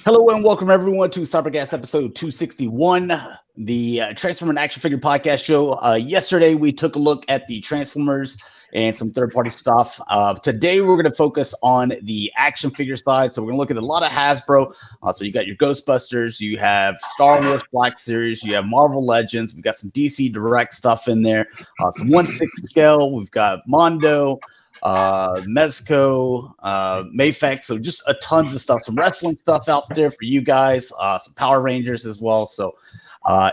Hello and welcome everyone to Cybercast episode 261, the Transformer action figure podcast show. Yesterday we took a look at the Transformers and some third-party stuff. Today we're going to focus on the action figure side. So we're going to look at a lot of Hasbro. So you got your Ghostbusters, you have Star Wars Black Series, you have Marvel Legends, we've got some DC Direct stuff in there, some 1/6 scale, we've got Mondo, Mezco, Mafex, so just a tons of stuff, some wrestling stuff out there for you guys, some Power Rangers as well, so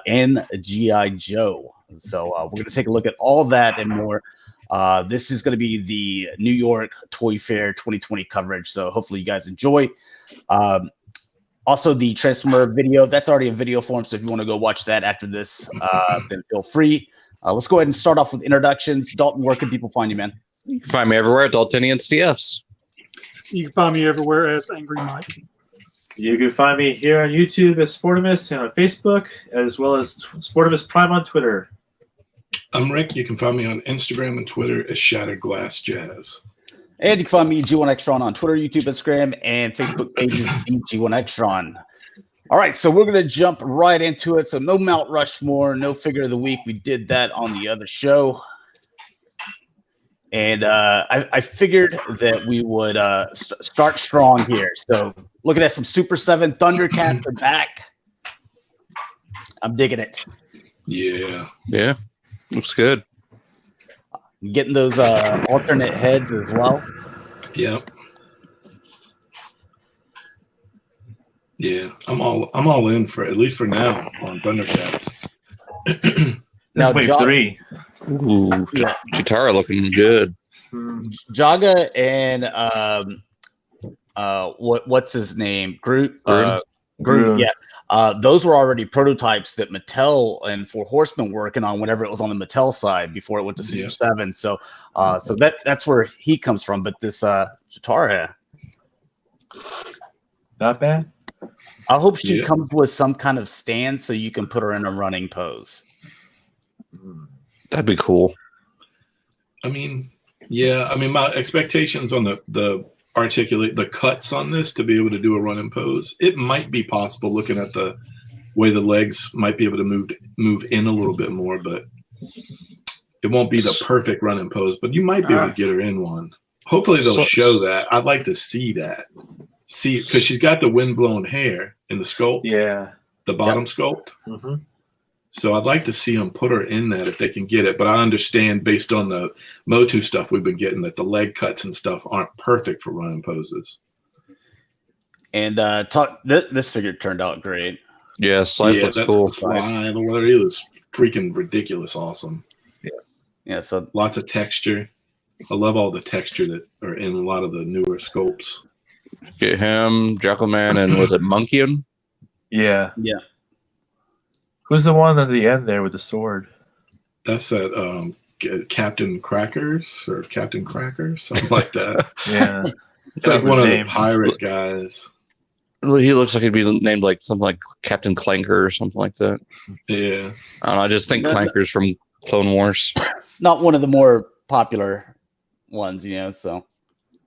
and G.I. Joe. So we're going to take a look at all that and more. This is going to be the New York Toy Fair 2020 coverage, so hopefully you guys enjoy. Also, the Transformer video, that's already in video form, so if you want to go watch that after this, then feel free. Let's go ahead and start off with introductions. Dalton, where can people find you, man? You can find me everywhere at Daltonians DFs. You can find me everywhere as Angry Mike. You can find me here on YouTube as Sportimus and on Facebook, as well as Sportimus Prime on Twitter. I'm Rick. You can find me on Instagram and Twitter as Shattered Glass Jazz. And you can find me G1Xtron on Twitter, YouTube, Instagram, and Facebook pages G1Xtron. All right, so we're going to jump right into it. So no Mount Rushmore, no figure of the week. We did that on the other show. And I figured that we would start strong here. So looking at some Super 7 Thundercats are back. I'm digging it. Yeah. Yeah, looks good. Getting those alternate heads as well. Yep. Yeah, I'm all in for at least for now on Thundercats. Now, Wave 3. Ooh, Yeah. Chitara looking good. Jaga and what's his name? Groot. Groot. Yeah. Those were already prototypes that Mattel and Four Horsemen were working on whenever it was on the Mattel side before it went to Super 7. So that's where he comes from. But this Chitara, Not bad. I hope she comes with some kind of stand so you can put her in a running pose. That'd be cool. I mean, yeah. I mean, my expectations on the cuts on this to be able to do a run and pose. It might be possible looking at the way the legs might be able to move in a little bit more, but it won't be the perfect run and pose. But you might be able to get her in one. Hopefully they'll show that. I'd like to see that. See, because she's got the wind-blown hair in the sculpt. Yeah. The bottom sculpt. Mm-hmm. So I'd like to see them put her in that if they can get it. But I understand based on the MOTU stuff we've been getting that the leg cuts and stuff aren't perfect for running poses. And this figure turned out great. Yeah, Slice looks cool. The weather, he looks freaking ridiculous awesome. Yeah. So lots of texture. I love all the texture that are in a lot of the newer sculpts. Get him, Jackalman, and was it Monkeyon? Yeah. Yeah. Who's the one at the end there with the sword? That's that Captain Crackers or Captain Cracker, something like that. Yeah. It's like one of the pirate guys. He looks like he'd be named like something like Captain Clanker or something like that. Yeah. I don't know. I just think Clanker's from Clone Wars. Not one of the more popular ones, so.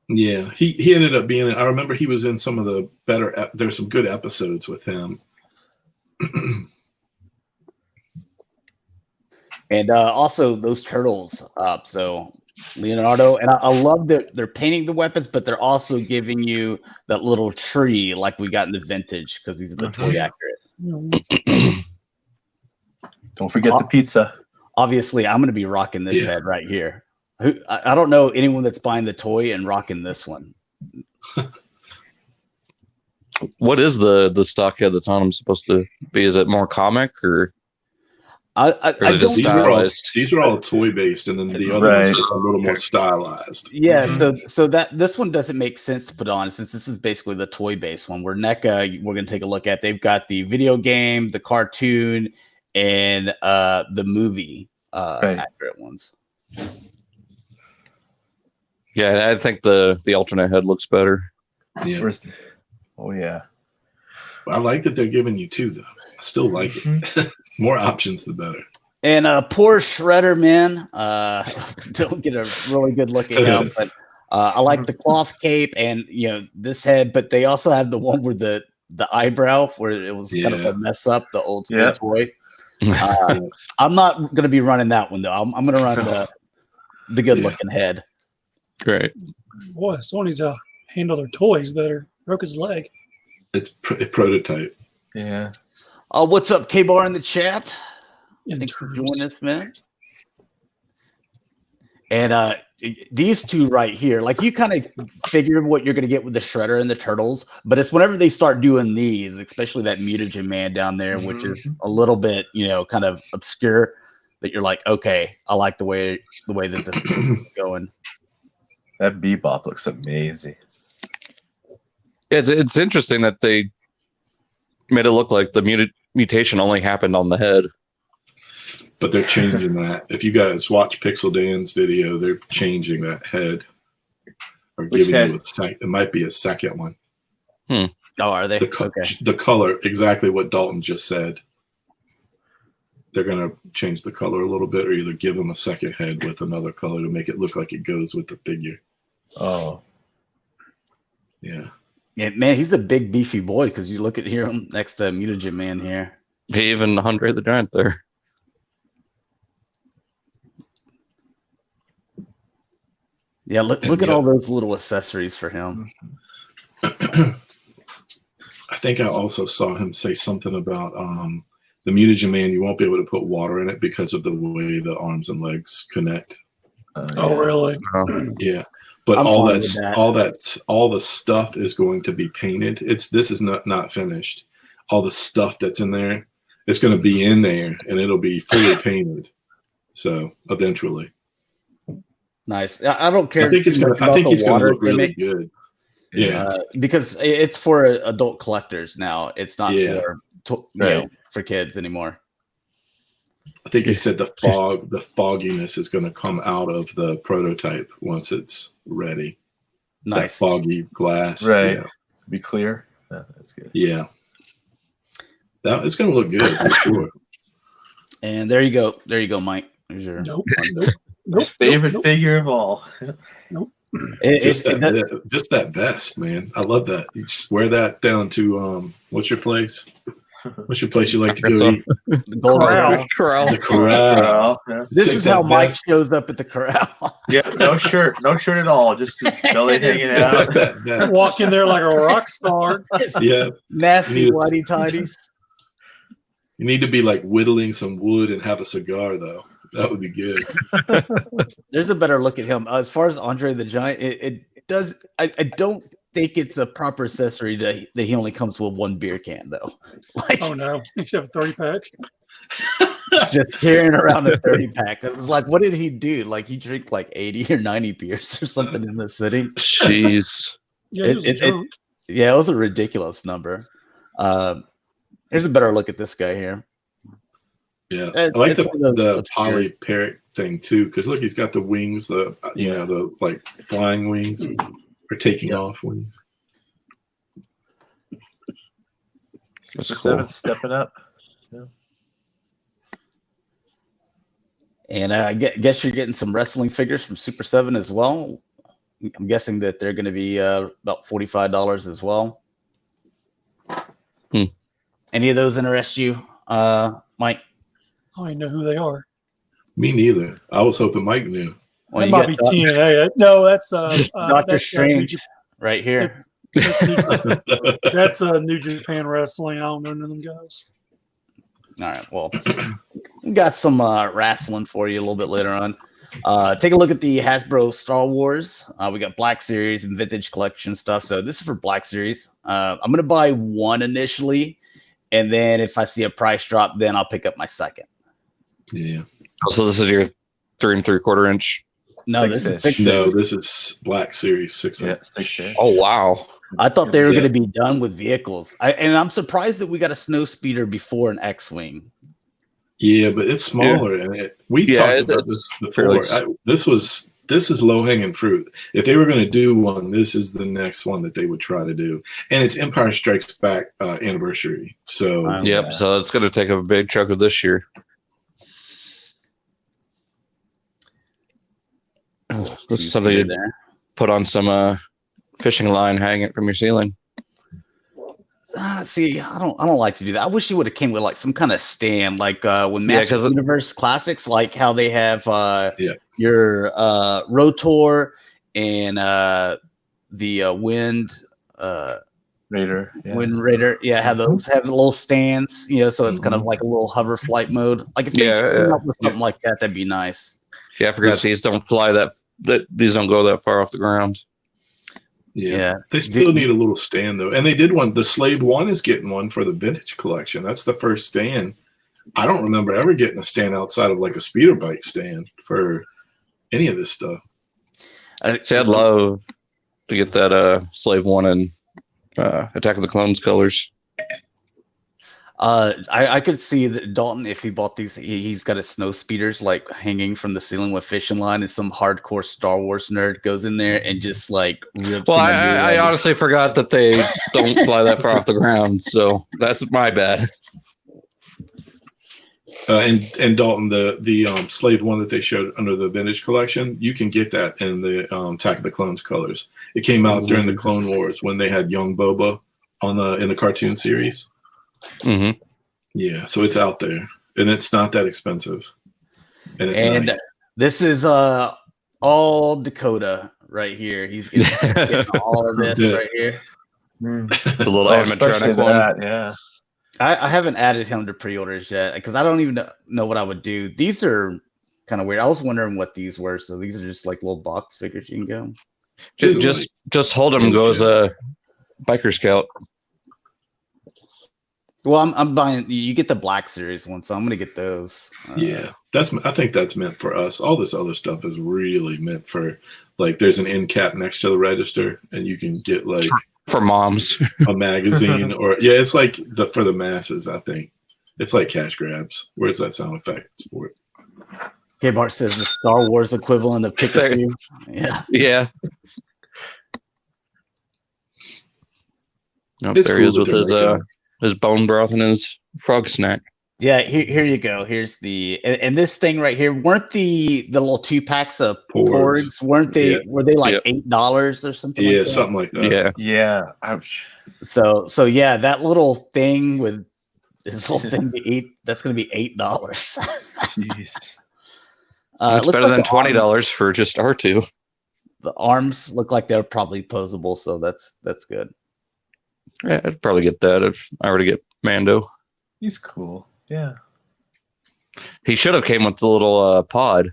Yeah, he ended up being. I remember he was in some of the better. There's some good episodes with him. And also those turtles up. So Leonardo, and I love that they're painting the weapons, but they're also giving you that little tree like we got in the vintage because these are the toy accurate. Don't forget the pizza. Obviously, I'm going to be rocking this head right here. I don't know anyone that's buying the toy and rocking this one. What is the stock head that's on him supposed to be? Is it more comic or? These are all toy based, and then the other one's just a little more stylized. Yeah, so that this one doesn't make sense to put on since this is basically the toy based one. Where NECA, we're going to take a look at. They've got the video game, the cartoon, and the movie accurate ones. Yeah, I think the alternate head looks better. Yeah. Oh yeah. I like that they're giving you two though. I still like it. More options, the better. And poor Shredder, man. Don't get a really good look at him, but I like the cloth cape and this head. But they also have the one where the the eyebrow where it was kind of a mess up, the ultimate toy. I'm not gonna be running that one though. I'm gonna run the good looking head. Great. Boy, someone needs to handle their toys better. Broke his leg. It's a prototype. Yeah. What's up, K-Bar in the chat? Thanks for joining us, man. And these two right here, like you kind of figure what you're going to get with the Shredder and the Turtles, but it's whenever they start doing these, especially that Mutagen Man down there, which is a little bit, kind of obscure, that you're like, okay, I like the way that this is going. That Bebop looks amazing. It's interesting that they made it look like the mutation only happened on the head. But they're changing that. If you guys watch Pixel Dan's video, they're changing that head. Or Which giving head? you it might be a second one. Oh, are they? The color, exactly what Dalton just said. They're going to change the color a little bit, or either give them a second head with another color to make it look like it goes with the figure. Oh. Yeah. Yeah, man, he's a big beefy boy because you look at him next to Mutagen Man here. Hey, even Andre the Giant there. Yeah, look at all those little accessories for him. I think I also saw him say something about the Mutagen Man. You won't be able to put water in it because of the way the arms and legs connect. Oh, really? Yeah, but I'm all fine with that. all the stuff is going to be painted. This is not finished. All the stuff that's in there, it's going to be in there, and it'll be fully painted. So eventually. Nice. I don't care. I think he's going to look really good. Yeah, because it's for adult collectors now. It's not for kids anymore. I think he said the fogginess is going to come out of the prototype once it's ready. Nice. That foggy glass. Right. Yeah. Be clear. Yeah, that's good. Yeah. It's going to look good for sure. And there you go. There you go, Mike. There's your His favorite figure of all. Just that vest, man. I love that. You just wear that down to what's your place? What's your place you like to go eat? The Corral. The Corral. Yeah. This is how Mike shows up at the Corral. Yeah, no shirt at all. Just his belly hanging out. Walk in there like a rock star. Yeah. Nasty whitey tighties. You need to be like whittling some wood and have a cigar, though. That would be good. There's a better look at him. As far as Andre the Giant, it does. I don't think it's a proper accessory that he only comes with one beer can, though. Like, Oh no, you should have a 30-pack. just carrying around a 30-pack. Like, what did he do? Like, he drank like 80 or 90 beers or something in the city. Jeez. Yeah, he was drunk. Yeah, it was a ridiculous number. Here's a better look at this guy here. Yeah, I like the poly parrot thing too, because look, he's got the wings, the like flying wings or taking off wings. That's Super cool. 7 stepping up. Yeah. And I guess you're getting some wrestling figures from Super 7 as well. I'm guessing that they're going to be about $45 as well. Any of those interest you, Mike? I don't even know who they are. Me neither. I was hoping Mike knew. Well, That you might be got TNA. No, that's Doctor that's, Strange right here. That's New Japan Wrestling. I don't know none of them guys. All right. Well, we got some wrestling for you a little bit later on. Take a look at the Hasbro Star Wars. We got Black Series and Vintage Collection stuff. So this is for Black Series. I'm going to buy one initially, and then if I see a price drop, then I'll pick up my second. Yeah. Oh, so this is your 3 3/4 inch. No, this is 6 No, this is Black Series 6 Yeah, inch. 6 inch. Oh wow. I thought they were Yeah. going to be done with vehicles. And I'm surprised that we got a snow speeder before an X-Wing. Yeah, but it's smaller, and we talked about this before. This is low hanging fruit. If they were going to do one, this is the next one that they would try to do, and it's Empire Strikes Back anniversary. So Yep. So it's going to take up a big chunk of this year. This is something you put on some fishing line, hang it from your ceiling. See, I don't like to do that. I wish you would have came with like some kind of stand, like when Yeah, Master 'cause Universe Classics, like how they have Yeah. your Rotor and the Raider. Yeah. Wind Raider. Yeah, have those have little stands, so it's kind of like a little hover flight mode. Like if they came up with something like that, that'd be nice. Yeah, I forgot these don't fly that these don't go that far off the ground. Yeah. They still need a little stand though. And they did one. The Slave One is getting one for the vintage collection. That's the first stand. I don't remember ever getting a stand outside of like a speeder bike stand for any of this stuff. See, I'd love to get that Slave One and Attack of the Clones colors. I could see that Dalton, if he bought these, he's got his snow speeders like hanging from the ceiling with fishing line, and some hardcore Star Wars nerd goes in there and just like rips. Well, I honestly forgot that they don't fly that far off the ground, so that's my bad. And Dalton, the Slave One that they showed under the vintage collection, you can get that in the Attack of the Clones colors. It came out during the Clone Wars when they had young Boba in the cartoon series. Mm-hmm. Yeah, so it's out there, and it's not that expensive. And nice. This is all Dakota right here. He's getting all of this right here. The little animatronic one. Yeah. I haven't added him to pre-orders yet because I don't even know what I would do. These are kind of weird. I was wondering what these were. So these are just like little box figures you can go. Just hold him and go as a biker scout. Well, I'm buying. You get the Black Series one, so I'm gonna get those. Yeah, I think that's meant for us. All this other stuff is really meant for like. There's an end cap next to the register, and you can get like for moms a magazine or it's like for the masses. I think it's like cash grabs. Where's that sound effect for it? K-Bart says the Star Wars equivalent of Pikachu. Yeah. Oh, there he is with his bone broth and his frog snack. Yeah, here you go. Here's and this thing right here. Weren't the little 2-packs of porgs? Weren't they? Yeah. Were they like $8 or something? Yeah, like that? Something like that. Yeah. Ouch. So yeah, that little thing with this little thing to eat. That's going to be $8. Jeez. It's better than $20 for just R2. The arms look like they're probably posable, so that's good. Yeah, I'd probably get that if I were to get Mando. He's cool. Yeah. He should have came with the little pod.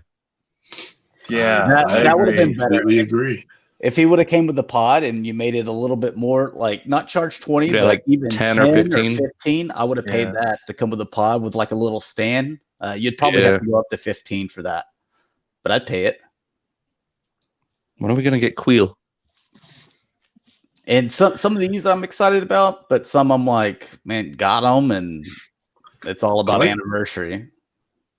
Yeah, that would have been better. We agree. If he would have came with the pod and you made it a little bit more, like not charge 20, but like even 10 or 15, I would have paid that to come with the pod with like a little stand. You'd probably have to go up to 15 for that, but I'd pay it. When are we gonna get Queel? And some of these I'm excited about, but some I'm like, man, got them, and it's all about anniversary.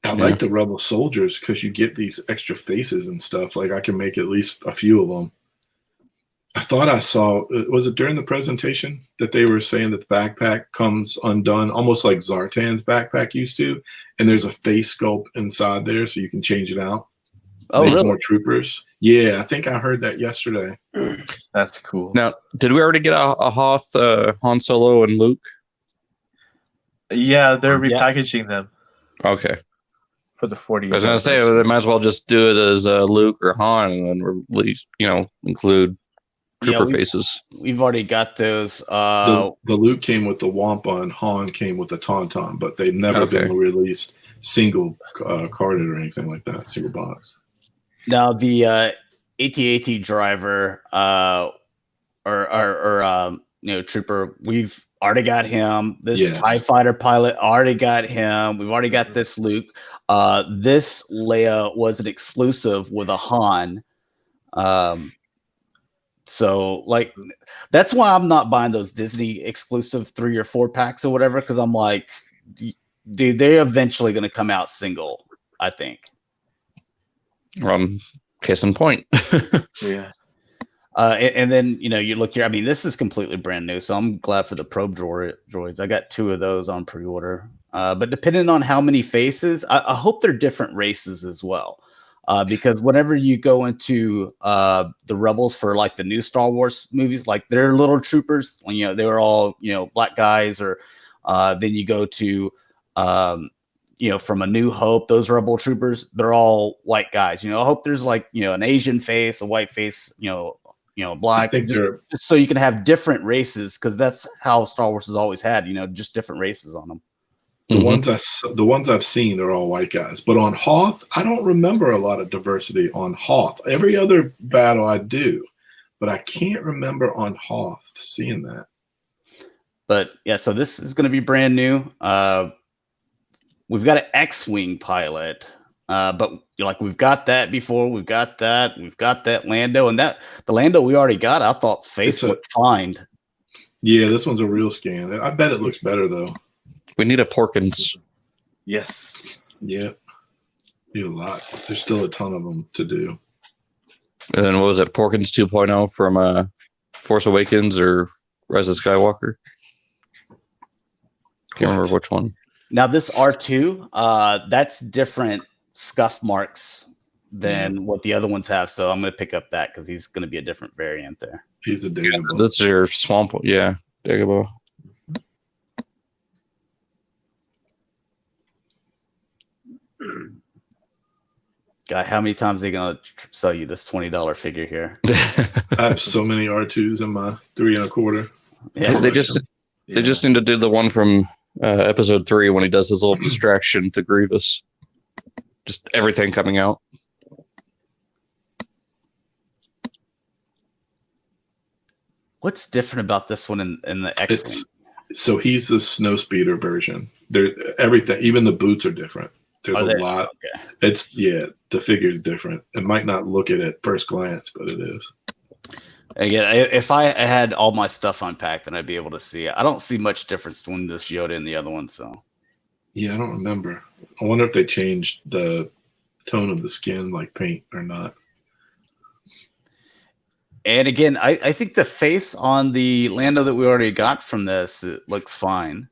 I like the Rebel soldiers because you get these extra faces and stuff. Like I can make at least a few of them. I thought I saw, was it during the presentation that they were saying that the backpack comes undone, almost like Zartan's backpack used to, and there's a face sculpt inside there so you can change it out. Oh, really? More troopers. Yeah, I think I heard that yesterday. That's cool. Now, did we already get a Hoth, Han Solo, and Luke? Yeah, they're repackaging them. Okay. For the 40. I was going to say, they might as well just do it as Luke or Han and then release, include trooper faces. We've already got those. The Luke came with the Wampa and Han came with the Tauntaun, but they've never been released single carded or anything like that, single box. Now the AT-AT driver trooper, we've already got him. This TIE fighter pilot already got him. We've already got this Luke. This Leia was an exclusive with a Han. So like that's why I'm not buying those Disney exclusive 3 or 4 packs or whatever, because I'm like, dude, they're eventually going to come out single, I think. Case in point. Yeah. And then, you look here. I mean, this is completely brand new, so I'm glad for the probe droids. I got 2 of those on pre-order. But depending on how many faces, I hope they're different races as well. because whenever you go into the Rebels for like the new Star Wars movies, like they're little troopers, they were all black guys, or then you go to from A New Hope, those Rebel troopers, they're all white guys. I hope there's like an Asian face, a white face, black, just so you can have different races, because that's how Star Wars has always had, just different races on them. The ones I've seen are all white guys, but on Hoth, I don't remember a lot of diversity on Hoth. Every other battle I do, but I can't remember on Hoth seeing that. But yeah, so this is going to be brand new. We've got an X-wing pilot, but we've got that before. We've got that Lando, and the Lando we already got. I thought his face looked fine. Yeah, this one's a real scan. I bet it looks better though. We need a Porkins. Yes. Yeah. Need a lot. There's still a ton of them to do. And then what was it? Porkins 2.0 from Force Awakens or Rise of Skywalker? Can't remember which one. Now this R2, that's different scuff marks than what the other ones have. So I'm going to pick up that because he's going to be a different variant there. He's a Dagobah. That's your swamp. Yeah, Dagobah. God, how many times are they going to sell you this $20 figure here? I have so many R2s in my 3 1/4. Yeah, they just need to do the one from episode 3 when he does his little distraction to Grievous. Just everything coming out. What's different about this one in the X-wing? So he's the snowspeeder version. Everything, even the boots are different. There's a lot. Okay. The figure's different. It might not look it at first glance, but it is. Again, if I had all my stuff unpacked, then I'd be able to see it. I don't see much difference between this Yoda and the other one. So, yeah, I don't remember. I wonder if they changed the tone of the skin, like paint, or not. And again, I think the face on the Lando that we already got from this, it looks fine.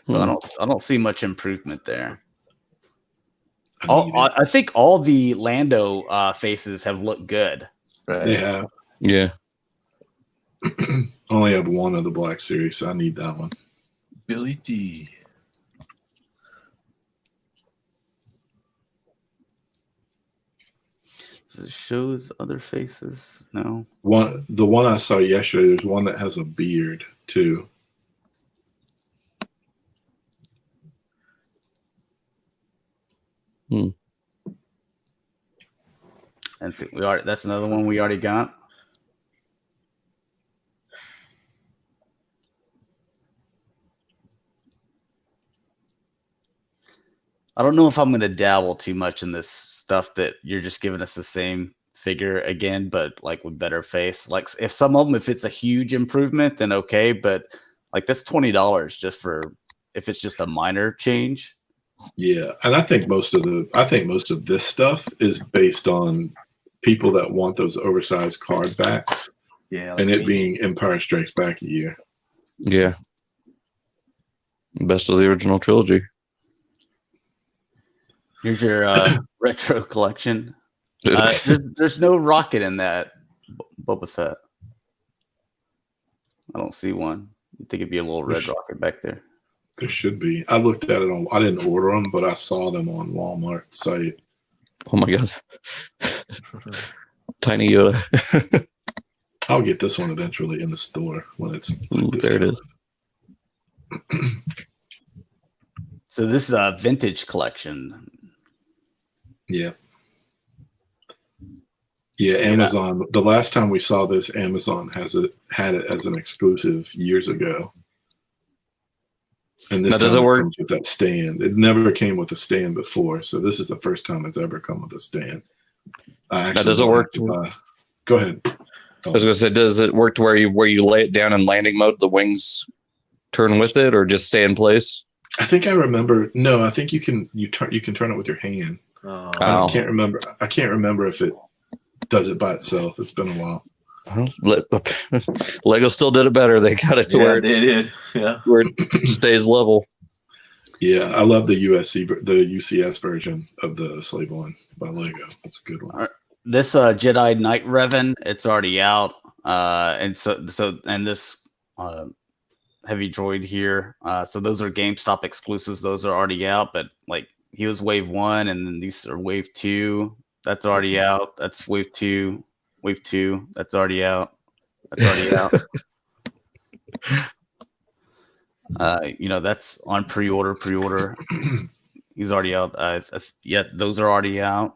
So I don't see much improvement there. I think all the Lando faces have looked good. Right. They have. Yeah. Only have one of the Black Series, so I need that one. Billy D. Does it show his other faces? No. The one I saw yesterday, there's one that has a beard too. And see, that's another one we already got. I don't know if I'm going to dabble too much in this stuff that you're just giving us the same figure again, but like with better face. Like if some of them, if it's a huge improvement, then okay. But like that's $20 just for if it's just a minor change. Yeah, and I think most of this stuff is based on people that want those oversized card backs. Yeah, and it being Empire Strikes Back a year. Yeah. Best of the original trilogy. Here's your retro collection. There's no rocket in that Boba Fett. I don't see one. You think it'd be a little red rocket back there? There should be. I looked at it I didn't order them, but I saw them on Walmart site. Oh my god. Tiny Yoda. I'll get this one eventually in the store when it's there it is. So this is a vintage collection. Yeah. Yeah, Amazon. The last time we saw this, Amazon had it as an exclusive years ago. And this now, does it work with that stand? It never came with a stand before, so this is the first time it's ever come with a stand. Now, does it work? Go ahead. I was gonna say, does it work to where you lay it down in landing mode, the wings turn with it, or just stay in place? I think I remember. No, I think you can turn it with your hand. I can't remember. I can't remember if it does it by itself. It's been a while. Lego still did it better. They got it to where they did. Yeah, where it stays level. Yeah, I love the UCS version of the Slave One by Lego. It's a good one. This Jedi Knight Revan, it's already out. And this heavy droid here. So those are GameStop exclusives. Those are already out, but like he was wave 1, and then these are wave 2. That's already out. That's wave 2. Wave 2. That's already out. That's already out. That's on pre-order. He's already out. Yeah, those are already out.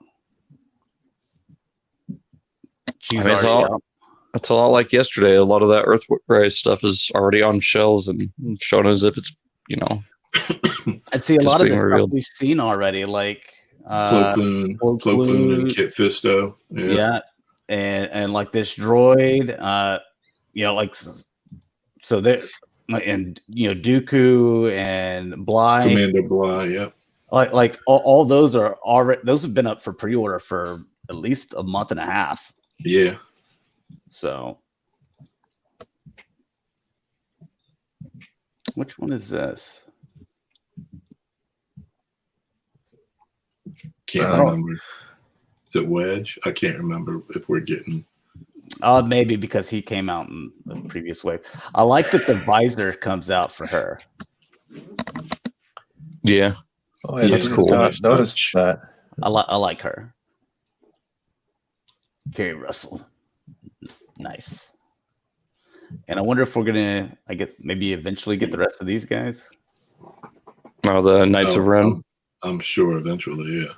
She's already out. It's a lot like yesterday. A lot of that Earthrise stuff is already on shelves and shown as if it's, I'd see a lot of this stuff we've seen already, like Plo Koon and Kit Fisto. Yeah, and like this droid, so there, and Dooku and Bly, Commander Bly, yeah. Like all those are already. Those have been up for pre-order for at least a month and a half. Yeah. So, which one is this? Can't remember. Is it Wedge? I can't remember if we're getting. Maybe because he came out in the previous wave. I like that the visor comes out for her. Yeah. Oh, yeah, that's cool. Notice that. I like her. Kerry Russell. Nice. And I wonder if we're gonna, I guess, maybe eventually get the rest of these guys. Oh, the Knights of Ren. I'm sure eventually, yeah.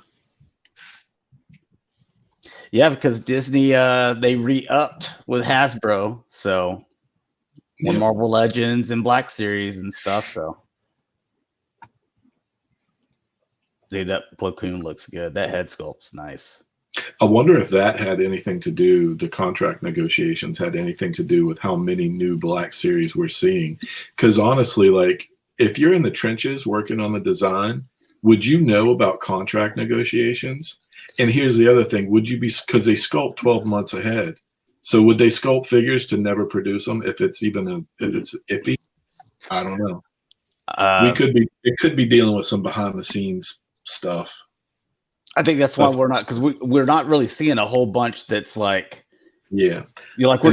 Yeah, because Disney they re-upped with Hasbro, so more Marvel Legends and Black Series and stuff. So, dude, that Plo Koon looks good. That head sculpt's nice. I wonder if that had anything to do, the contract negotiations had anything to do with how many new Black Series we're seeing. Because honestly, like, if you're in the trenches working on the design, would you know about contract negotiations? And here's the other thing. Would you be, because they sculpt 12 months ahead. So would they sculpt figures to never produce them if it's iffy? I don't know. It could be dealing with some behind the scenes stuff. I think that's why we're not, because we're not really seeing a whole bunch that's like, we're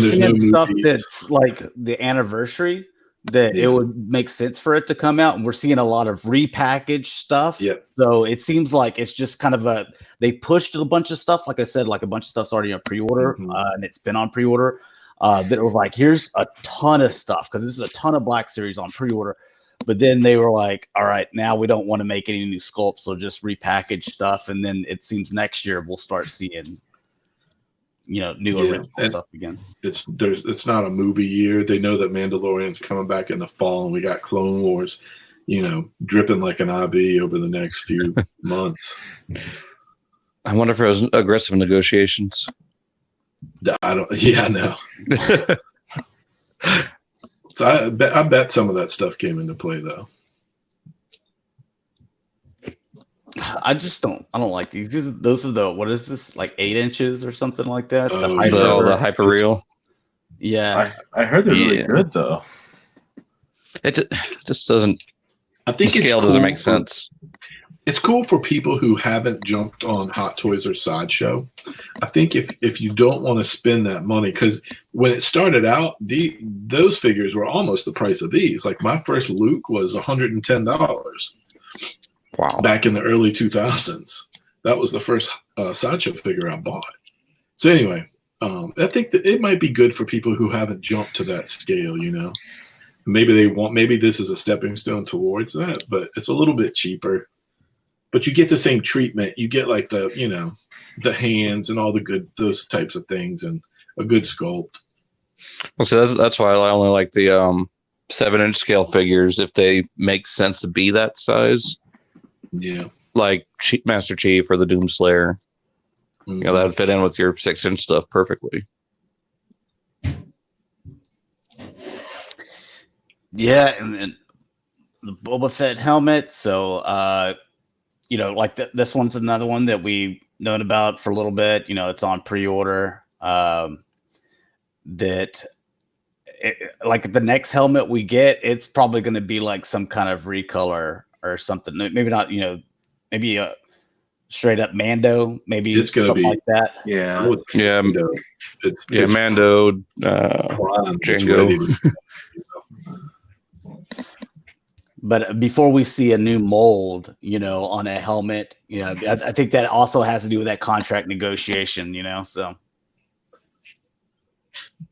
seeing stuff that's like the anniversary that it would make sense for it to come out, and we're seeing a lot of repackaged stuff. Yeah. So it seems like it's just kind of they pushed a bunch of stuff. Like I said, like a bunch of stuff's already on pre-order, and it's been on pre-order. That was like, here's a ton of stuff because this is a ton of Black Series on pre-order. But then they were like, all right, now we don't want to make any new sculpts, so just repackage stuff. And then it seems next year we'll start seeing, new original stuff again. It's not a movie year. They know that Mandalorian's coming back in the fall, and we got Clone Wars, dripping like an IV over the next few months. I wonder if it was aggressive negotiations. I know. So I bet some of that stuff came into play, though. I don't like these. Those are what is this, like 8 inches or something like that? The hyperreal. Yeah. I heard they're really good, though. It just doesn't. I think the scale doesn't make sense. It's cool for people who haven't jumped on Hot Toys or Sideshow. I think if you don't want to spend that money, because when it started out, those figures were almost the price of these. Like my first Luke was $110. Wow! Back in the early 2000s, that was the first Sideshow figure I bought. So anyway, I think that it might be good for people who haven't jumped to that scale. Maybe this is a stepping stone towards that, but it's a little bit cheaper. But you get the same treatment. You get like the hands and all those types of things, and a good sculpt. Well, so that's why I only like the 7-inch scale figures if they make sense to be that size. Yeah, like Master Chief or the Doomslayer. That would fit in with your 6-inch stuff perfectly. Yeah, and then the Boba Fett helmet. So, like this one's another one that we've known about for a little bit. It's on pre-order. Like the next helmet we get, it's probably going to be like some kind of recolor or something. Maybe not, maybe a straight up Mando. Maybe It's gonna something be like that. Yeah. Yeah, It's Mando, prime. It's Django. ready to- But before we see a new mold, on a helmet, I think that also has to do with that contract negotiation, so.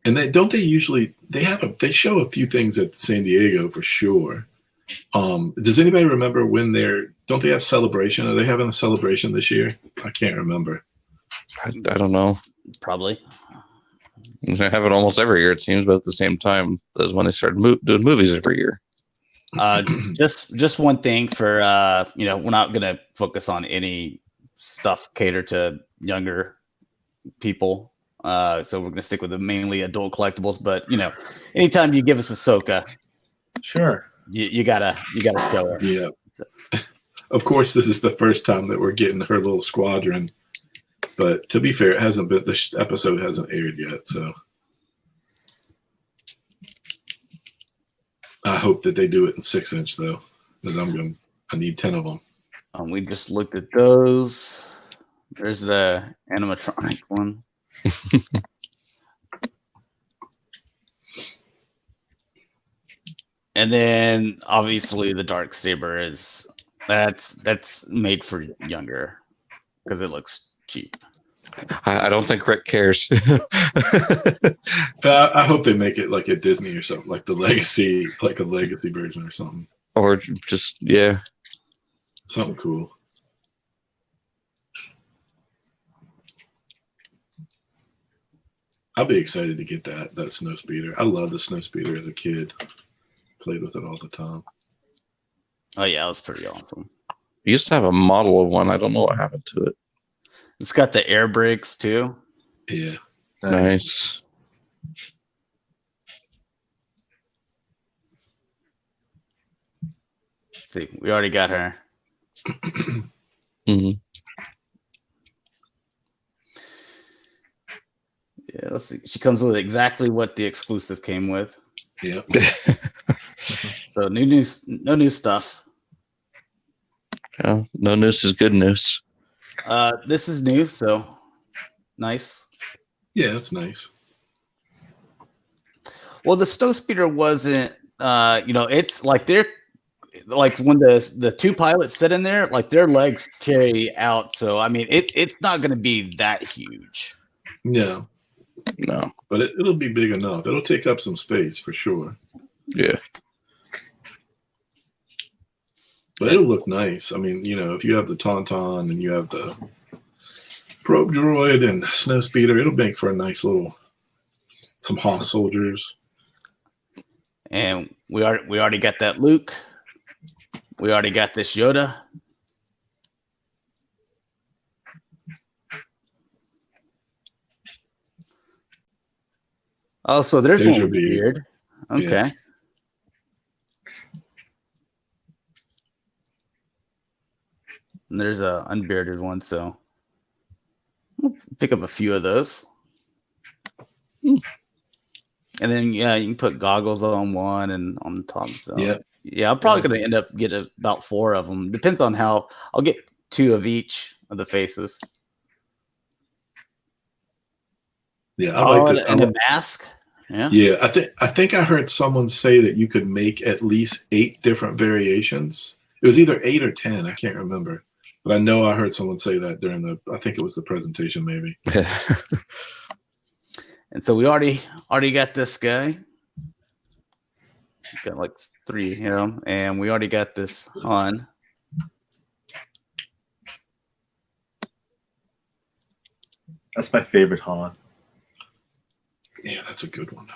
And they usually they show a few things at San Diego for sure. Does anybody remember when don't they have Celebration? Are they having a celebration this year? I can't remember. I don't know. Probably. They have it almost every year, it seems, but at the same time, that's when they started doing movies every year. Just one thing for we're not gonna focus on any stuff catered to younger people. So we're gonna stick with the mainly adult collectibles. But anytime you give us Ahsoka, Sure. you gotta show her. Yeah. Of course, this is the first time that we're getting her little squadron. But to be fair, it hasn't been. This episode hasn't aired yet, so I hope that they do it in 6-inch though, because I need 10 of them. We just looked at those. There's the animatronic one. And then obviously the dark saber that's made for younger because it looks cheap. I don't think Rick cares. I hope they make it like a Disney or something, like a legacy version or something. Or just, yeah. Something cool. I'll be excited to get that snow speeder. I love the snow speeder as a kid. Played with it all the time. Oh yeah, that was pretty awesome. We used to have a model of one. I don't know what happened to it. It's got the air brakes too. Yeah. Nice. See, we already got her. Mm-hmm. Yeah, let's see. She comes with exactly what the exclusive came with. Yeah. So no new stuff. Yeah, no news is good news. This is new, so nice. Yeah, that's nice. Well, the snow speeder wasn't. It's like they're like when the two pilots sit in there, like their legs carry out. So I mean, it's not going to be that huge. No. No. But it'll be big enough. It'll take up some space for sure. Yeah. But it'll look nice. I mean, if you have the Tauntaun and you have the probe droid and snow speeder, it'll make for a nice some Hoth soldiers. And we already got that Luke. We already got this Yoda. Oh, so there's one with beard. Okay. Yeah. And there's a unbearded one, so we'll pick up a few of those. And then you can put goggles on one and on the top. So yeah, I'm probably gonna end up getting about 4 of them. Depends on how I'll get 2 of each of the faces. Yeah, I like that. And a mask. Yeah. Yeah, I think I heard someone say that you could make at least 8 different variations. It was either 8 or 10. I can't remember. But I know I heard someone say that during I think it was the presentation maybe. And so we already got this guy. Got like 3 of him. And we already got this Han. That's my favorite Han. Yeah, that's a good one.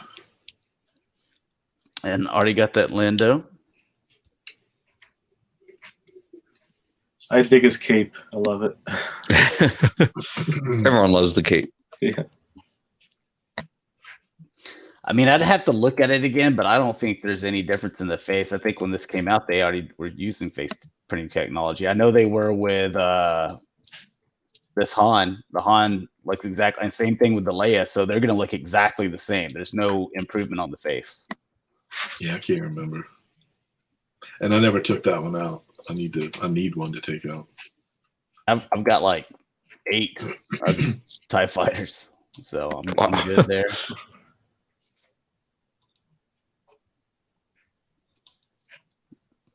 And already got that Lando. I dig his cape. I love it. Everyone loves the cape. Yeah. I mean, I'd have to look at it again, but I don't think there's any difference in the face. I think when this came out, they already were using face printing technology. I know they were with this Han. The Han looks exactly, and same thing with the Leia. So they're going to look exactly the same. There's no improvement on the face. Yeah, I can't remember. And I never took that one out. I need one to take out. I've got like 8 TIE fighters, so I'm good there.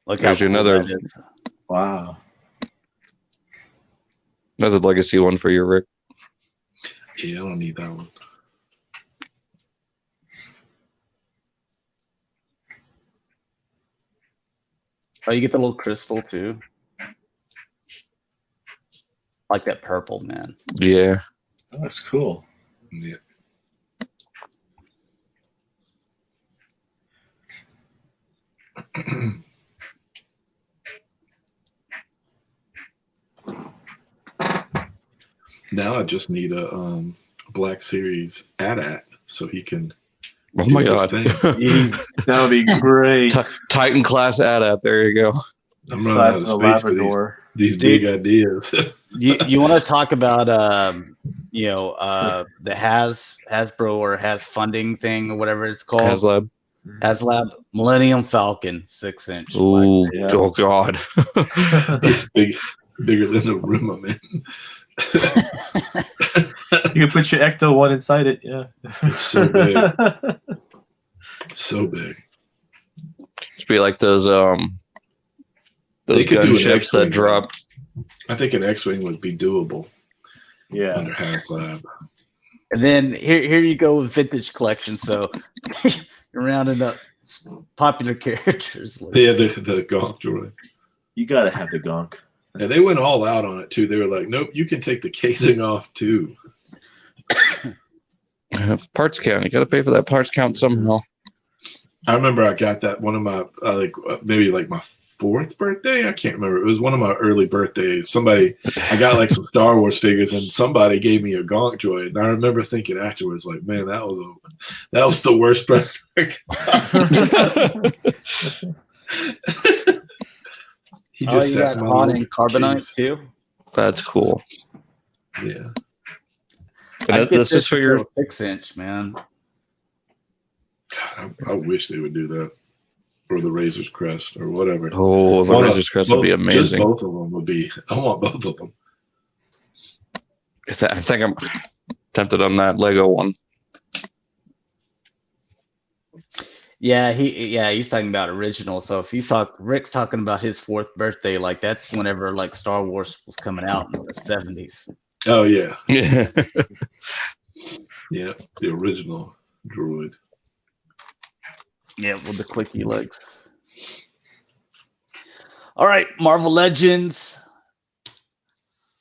Look There's how cool another- that is. Wow. Another legacy one for you, Rick. Yeah, I don't need that one. Oh, you get the little crystal too. Like that purple, man. Yeah. Oh, that's cool. Yeah. Now I just need a Black Series AT-AT so he can. Oh do my his god. thing. That would be great. Titan class AT-AT. There you go. I'm The running out size of of a space for Labrador. these Dude. big ideas. You want to talk about the Hasbro or Has funding thing or whatever it's called? HasLab. HasLab Millennium Falcon 6-inch. Ooh. Yeah. Oh god. It's bigger than the room I'm in. You can put your Ecto one inside it. Yeah. It's so big. It's so big. It'd be like those They could do an gunships that X-Wing drop. I think an X-Wing would be doable Yeah. under HasLab. And then here you go with vintage collection. So you're rounding up popular characters. Yeah, the Gonk droid. You gotta have the gonk. And they went all out on it too. They were like, "Nope, you can take the casing off too." Parts count. You got to pay for that parts count somehow. I remember I got that one of my maybe like my 4th birthday. I can't remember. It was one of my early birthdays. I got like some Star Wars figures, and somebody gave me a Gonk droid. And I remember thinking afterwards, like, man, that was the worst present. He Oh, you sat got in my Han little and Carbonite case. too. That's cool. Yeah. I'd get This is for your. 6-inch, man. God, I wish they would do that, or the Razor's Crest, or whatever. Oh, the One of- Razor's Crest would be Just amazing. both of them would be. I want both of them. I think I'm tempted on that Lego one. Yeah, he's talking about original. So if Rick's talking about his 4th birthday, like that's whenever like Star Wars was coming out in the 70s. Oh yeah, Yeah. yeah, the original droid. Yeah, with the clicky legs. All right, Marvel Legends.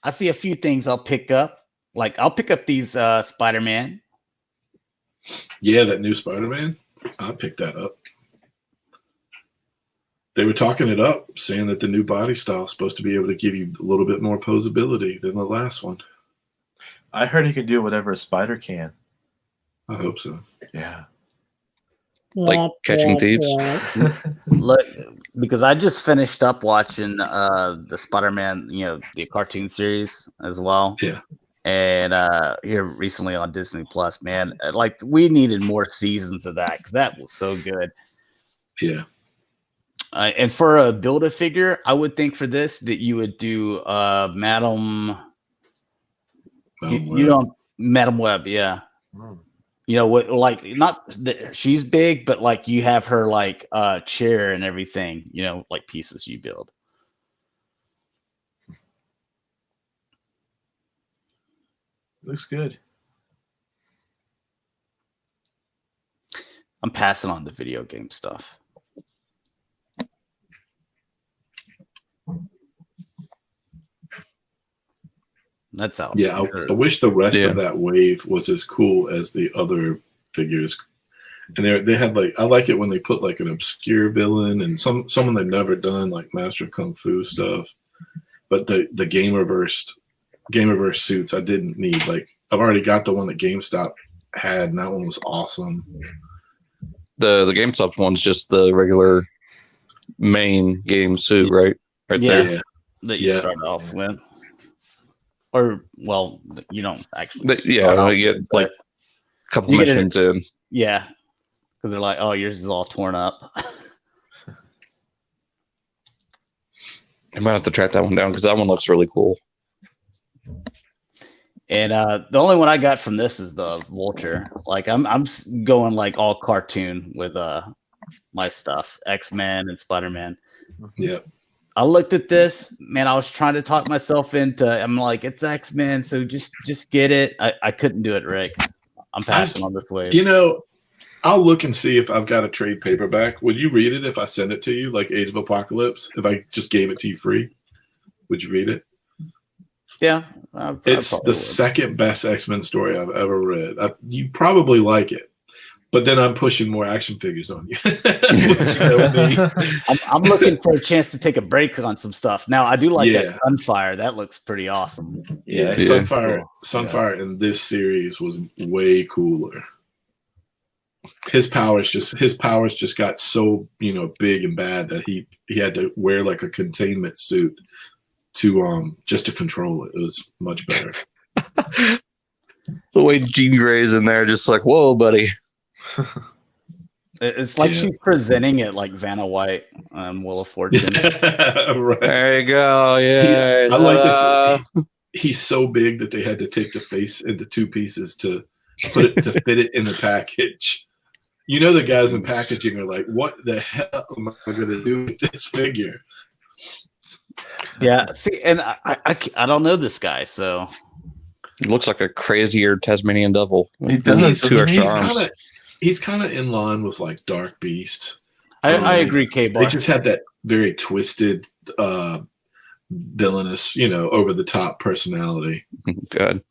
I see a few things I'll pick up. Like I'll pick up these Spider-Man. Yeah, that new Spider-Man. I picked that up. They were talking it up, saying that the new body style is supposed to be able to give you a little bit more posability than the last one. I heard he can do whatever a spider can. I hope so. Yeah. Like catching thieves? Look, because I just finished up watching the Spider-Man, the cartoon series as well. Yeah. And here recently on Disney Plus, man, like we needed more seasons of that because that was so good. Yeah. And for a Build-A-Figure, I would think for this that you would do Madam Web, yeah. What, like, not that she's big, but like you have her like chair and everything, like pieces you build. Looks good. I'm passing on the video game stuff. That's out. Yeah, I wish the rest of that wave was as cool as the other figures. And they had like, I like it when they put like an obscure villain and someone they've never done, like Master of Kung Fu stuff. But the Gamerverse suits I didn't need. Like I've already got the one that GameStop had, and that one was awesome. The GameStop one's just the regular main game suit, right? Right there. Yeah. That you start off with. Or, well, you don't actually. You get like a couple missions in. Yeah. Because they're like, oh, yours is all torn up. I might have to track that one down because that one looks really cool. And the only one I got from this is the Vulture. Like I'm going like all cartoon with my stuff, X-Men and Spider-Man. Yeah. I looked at this, man. I was trying to talk myself into. I'm like, it's X-Men, so just get it. I couldn't do it, Rick. I'm passing on this wave. You know, I'll look and see if I've got a trade paperback. Would you read it if I send it to you, like Age of Apocalypse? If I just gave it to you free, would you read it? Yeah, it's the second best X-Men story I've ever read. You probably like it, but then I'm pushing more action figures on you. I'm looking for a chance to take a break on some stuff. Now I do like that Sunfire. That looks pretty awesome. Yeah, Sunfire in this series was way cooler. His powers just got so big and bad that he had to wear like a containment suit to just to control it. It was much better. The way Jean Grey's in there, just like, whoa, buddy. It's like she's presenting it like Vanna White on Wheel of Fortune. Right. There you go. Yeah. I like that. He's so big that they had to take the face into two pieces to put it to fit it in the package. The guys in packaging are like, what the hell am I going to do with this figure? Yeah, see, and I don't know this guy, so he looks like a crazier Tasmanian devil. He does. Two extra arms. He's kind of in line with like Dark Beast. I agree, K-Bar. They just had that very twisted, villainous, over the top personality. Good.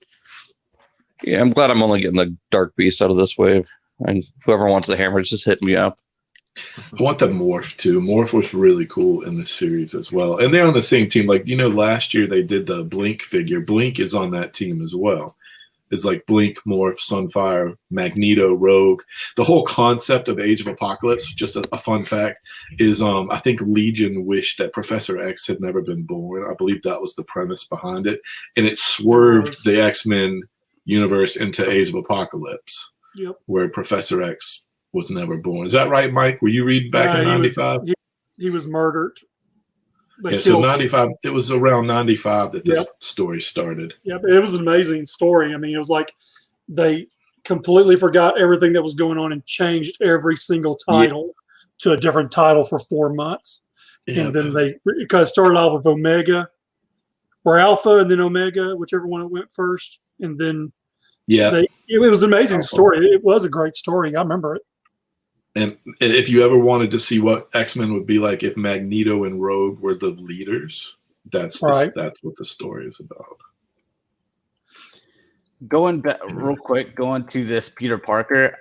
Yeah, I'm glad I'm only getting the Dark Beast out of this wave. And whoever wants the hammer, just hit me up. I want the Morph too. Morph was really cool in this series as well. And they're on the same team. Like, last year they did the Blink figure. Blink is on that team as well. It's like Blink, Morph, Sunfire, Magneto, Rogue. The whole concept of Age of Apocalypse, just a fun fact, is I think Legion wished that Professor X had never been born. I believe that was the premise behind it. And it swerved the X-Men universe into Age of Apocalypse, where Professor X was never born. Is that right, Mike? Were you reading back in 95? He was murdered. So 95, it was around 95 that this story started. Yeah, it was an amazing story. I mean, it was like they completely forgot everything that was going on and changed every single title to a different title for 4 months. And then because it started off with Omega or Alpha and then Omega, whichever one it went first. And then it was an amazing story. It was a great story. I remember it. And if you ever wanted to see what X-Men would be like if Magneto and Rogue were the leaders, that's what the story is about. Going back real quick, going to this Peter Parker.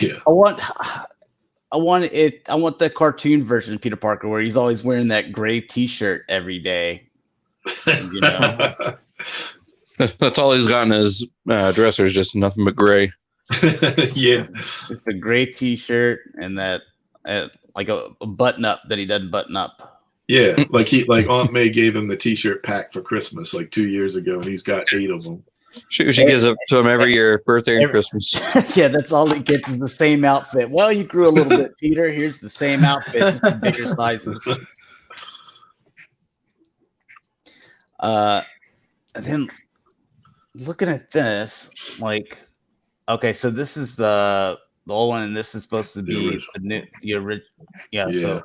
Yeah. I want the cartoon version of Peter Parker where he's always wearing that gray T-shirt every day. That's all he's got in his dresser is just nothing but gray. It's a gray T-shirt and that like a button up that he doesn't button up. Yeah, like Aunt May gave him the T-shirt pack for Christmas like 2 years ago, and he's got 8 of them. She gives it to him every year, birthday and Christmas. Yeah, that's all he gets is the same outfit. Well, you grew a little bit, Peter. Here's the same outfit, just in bigger sizes. And then looking at this, like. Okay, so this is the old one, and this is supposed to be the original. Yeah. So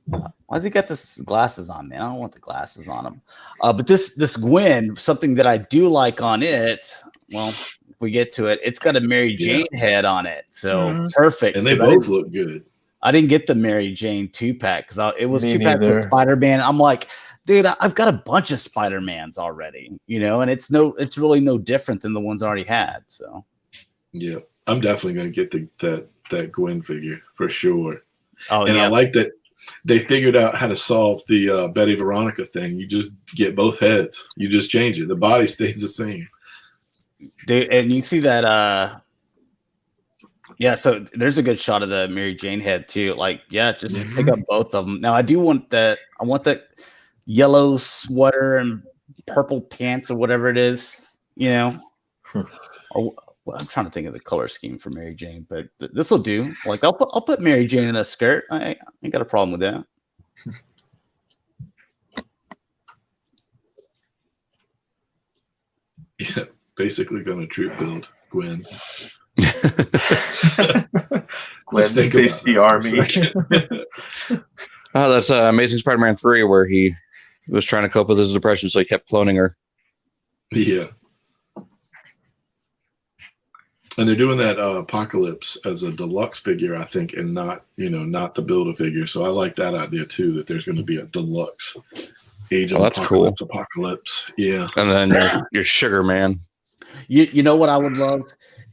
why has he got this glasses on, man? I don't want the glasses on him. But this Gwen, something that I do like on it. Well, if we get to it, it's got a Mary Jane head on it, so perfect. And they both look good. I didn't get the Mary Jane 2-pack because it was 2-pack with Spider-Man. I'm like, dude, I've got a bunch of Spider-Mans already, and it's really no different than the ones I already had. So, yeah, I'm definitely gonna get that Gwen figure for sure. Oh, and I like that they figured out how to solve the Betty Veronica thing. You just get both heads. You just change it. The body stays the same. Dude, and you see that. So there's a good shot of the Mary Jane head too. Like, just pick up both of them. Now I do want that. I want that yellow sweater and purple pants or whatever it is, Or, I'm trying to think of the color scheme for Mary Jane, but this will do. Like, I'll put Mary Jane in a skirt. I ain't got a problem with that. Yeah, basically going to troop build Gwen. Gwen Stacy Army. Oh, that's Amazing Spider-Man 3, where he was trying to cope with his depression, so he kept cloning her. Yeah. And they're doing that Apocalypse as a deluxe figure, I think, and not the Build-A-Figure. So I like that idea too, that there's going to be a deluxe Age of that's Apocalypse. cool. Apocalypse. Yeah. And then your Sugar Man. You know what I would love?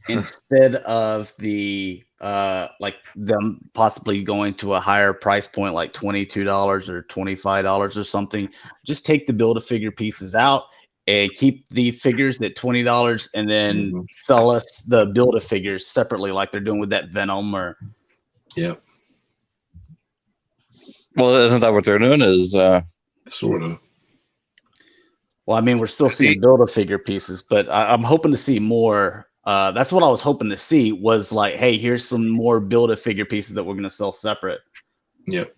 Instead of the like them possibly going to a higher price point, like $22 or $25 or something, just take the Build-A-Figure pieces out and keep the figures at $20 and then sell us the Build-A-Figures separately, like they're doing with that Venom or. Yeah. Well, isn't that what they're doing? Is sort of. Well, I mean, we're still seeing Build-A-Figure pieces, but I'm hoping to see more. That's what I was hoping to see was like, hey, here's some more Build-A-Figure pieces that we're going to sell separate. Yep.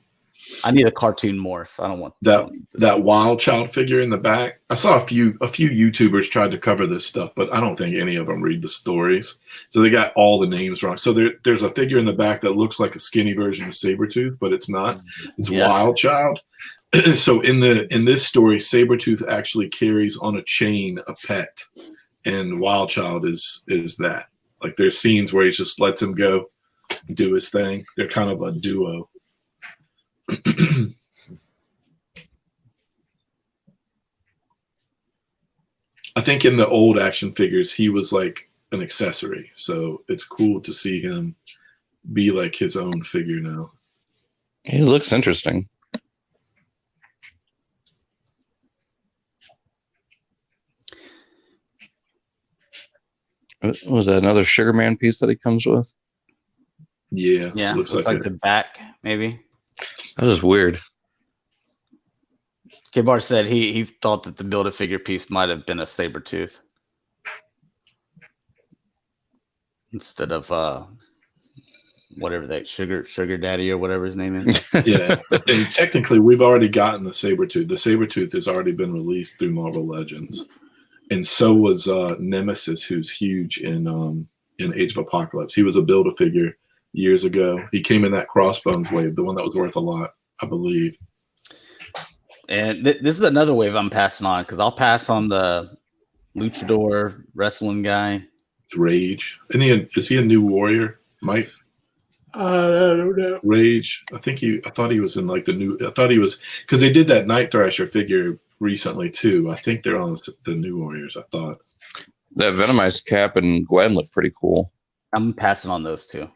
I need a cartoon morph. I don't want that Wild Child figure in the back. I saw a few YouTubers tried to cover this stuff, but I don't think any of them read the stories. So they got all the names wrong. So there's a figure in the back that looks like a skinny version of Sabretooth, but it's not. It's Wild Child. So in this story, Sabretooth actually carries on a chain a pet, and Wild Child is that. Like there's scenes where he just lets him go, do his thing. They're kind of a duo. I think in the old action figures, he was like an accessory. So it's cool to see him be like his own figure now. he looks interesting. Was that another Sugar Man piece that he comes with? Yeah. looks like the back, maybe. That is weird. K-Bar said he thought that the Build-A-Figure piece might have been a Sabretooth instead of whatever that Sugar Daddy or whatever his name is. Yeah. And technically, we've already gotten the Sabretooth. The Sabretooth has already been released through Marvel Legends. And so was Nemesis, who's huge in Age of Apocalypse. He was a Build-A-Figure years ago. He came in that Crossbones wave, the one that was worth a lot, I believe. And this is another wave I'm passing on because I'll pass on the Luchador wrestling guy. Rage. Is he a new warrior, Mike? I don't know. Rage. I thought he was in like the new. I thought he was because they did that Night Thrasher figure recently too. I think they're on the new warriors. I thought That Venomized Cap and Gwen look pretty cool. I'm passing on those two.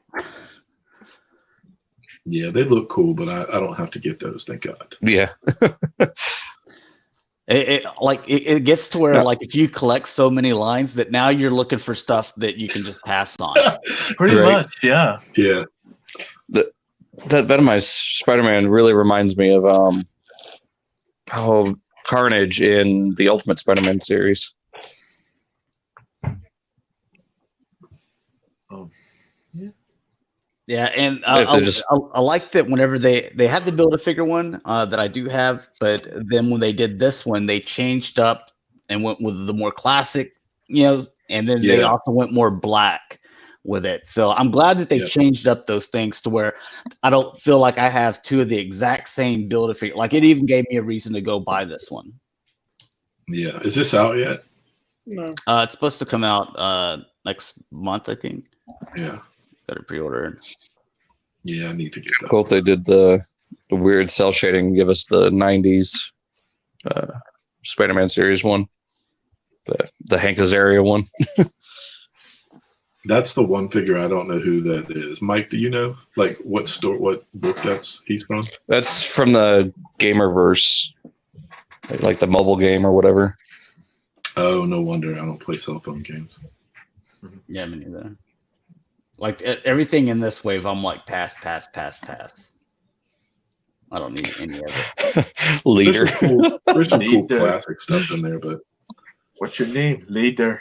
Yeah, they look cool, but I don't have to get those. Thank God. Yeah. It gets to where like if you collect so many lines that now you're looking for stuff that you can just pass on. Pretty much, yeah. Yeah. That Venomized Spider-Man really reminds me of Carnage in the Ultimate Spider-Man series. Yeah, and I like that whenever they had the Build-A-Figure one that I do have, but then when they did this one, they changed up and went with the more classic, and then they also went more black with it. So I'm glad that they changed up those things to where I don't feel like I have two of the exact same Build-A-Figure. Like it even gave me a reason to go buy this one. Yeah. Is this out yet? No. It's supposed to come out next month, I think. Yeah. Got it pre-ordered. Yeah, I need to get that. Cool if they did the weird cell shading and give us the 90s Spider-Man series one. The Hank Azaria one. That's the one figure I don't know who that is. Mike, do you know like what book he's from? That's from the Gamerverse, like the mobile game or whatever. Oh, no wonder I don't play cell phone games. Yeah, me neither. Like everything in this wave, I'm like pass. I don't need any of it. Leader. There's some cool classic stuff in there, but what's your name? Leader.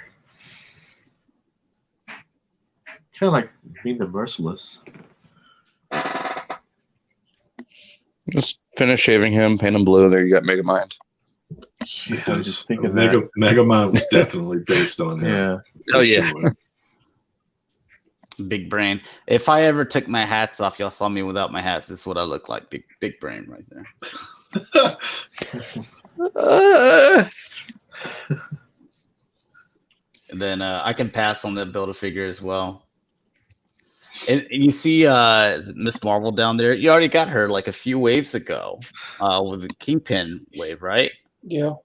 Kind of like being the Merciless. Just finish shaving him, paint him blue. There you got Megamind. Yes, thinking that. Megamind was definitely based on him. Yeah. Oh, for yeah. sure. Big brain. If I ever took my hats off, y'all saw me without my hats. This is what I look like. Big brain right there. And then I can pass on the Build-A-Figure as well. And you see Miss Marvel down there. You already got her like a few waves ago with the Kingpin wave, right? Yeah.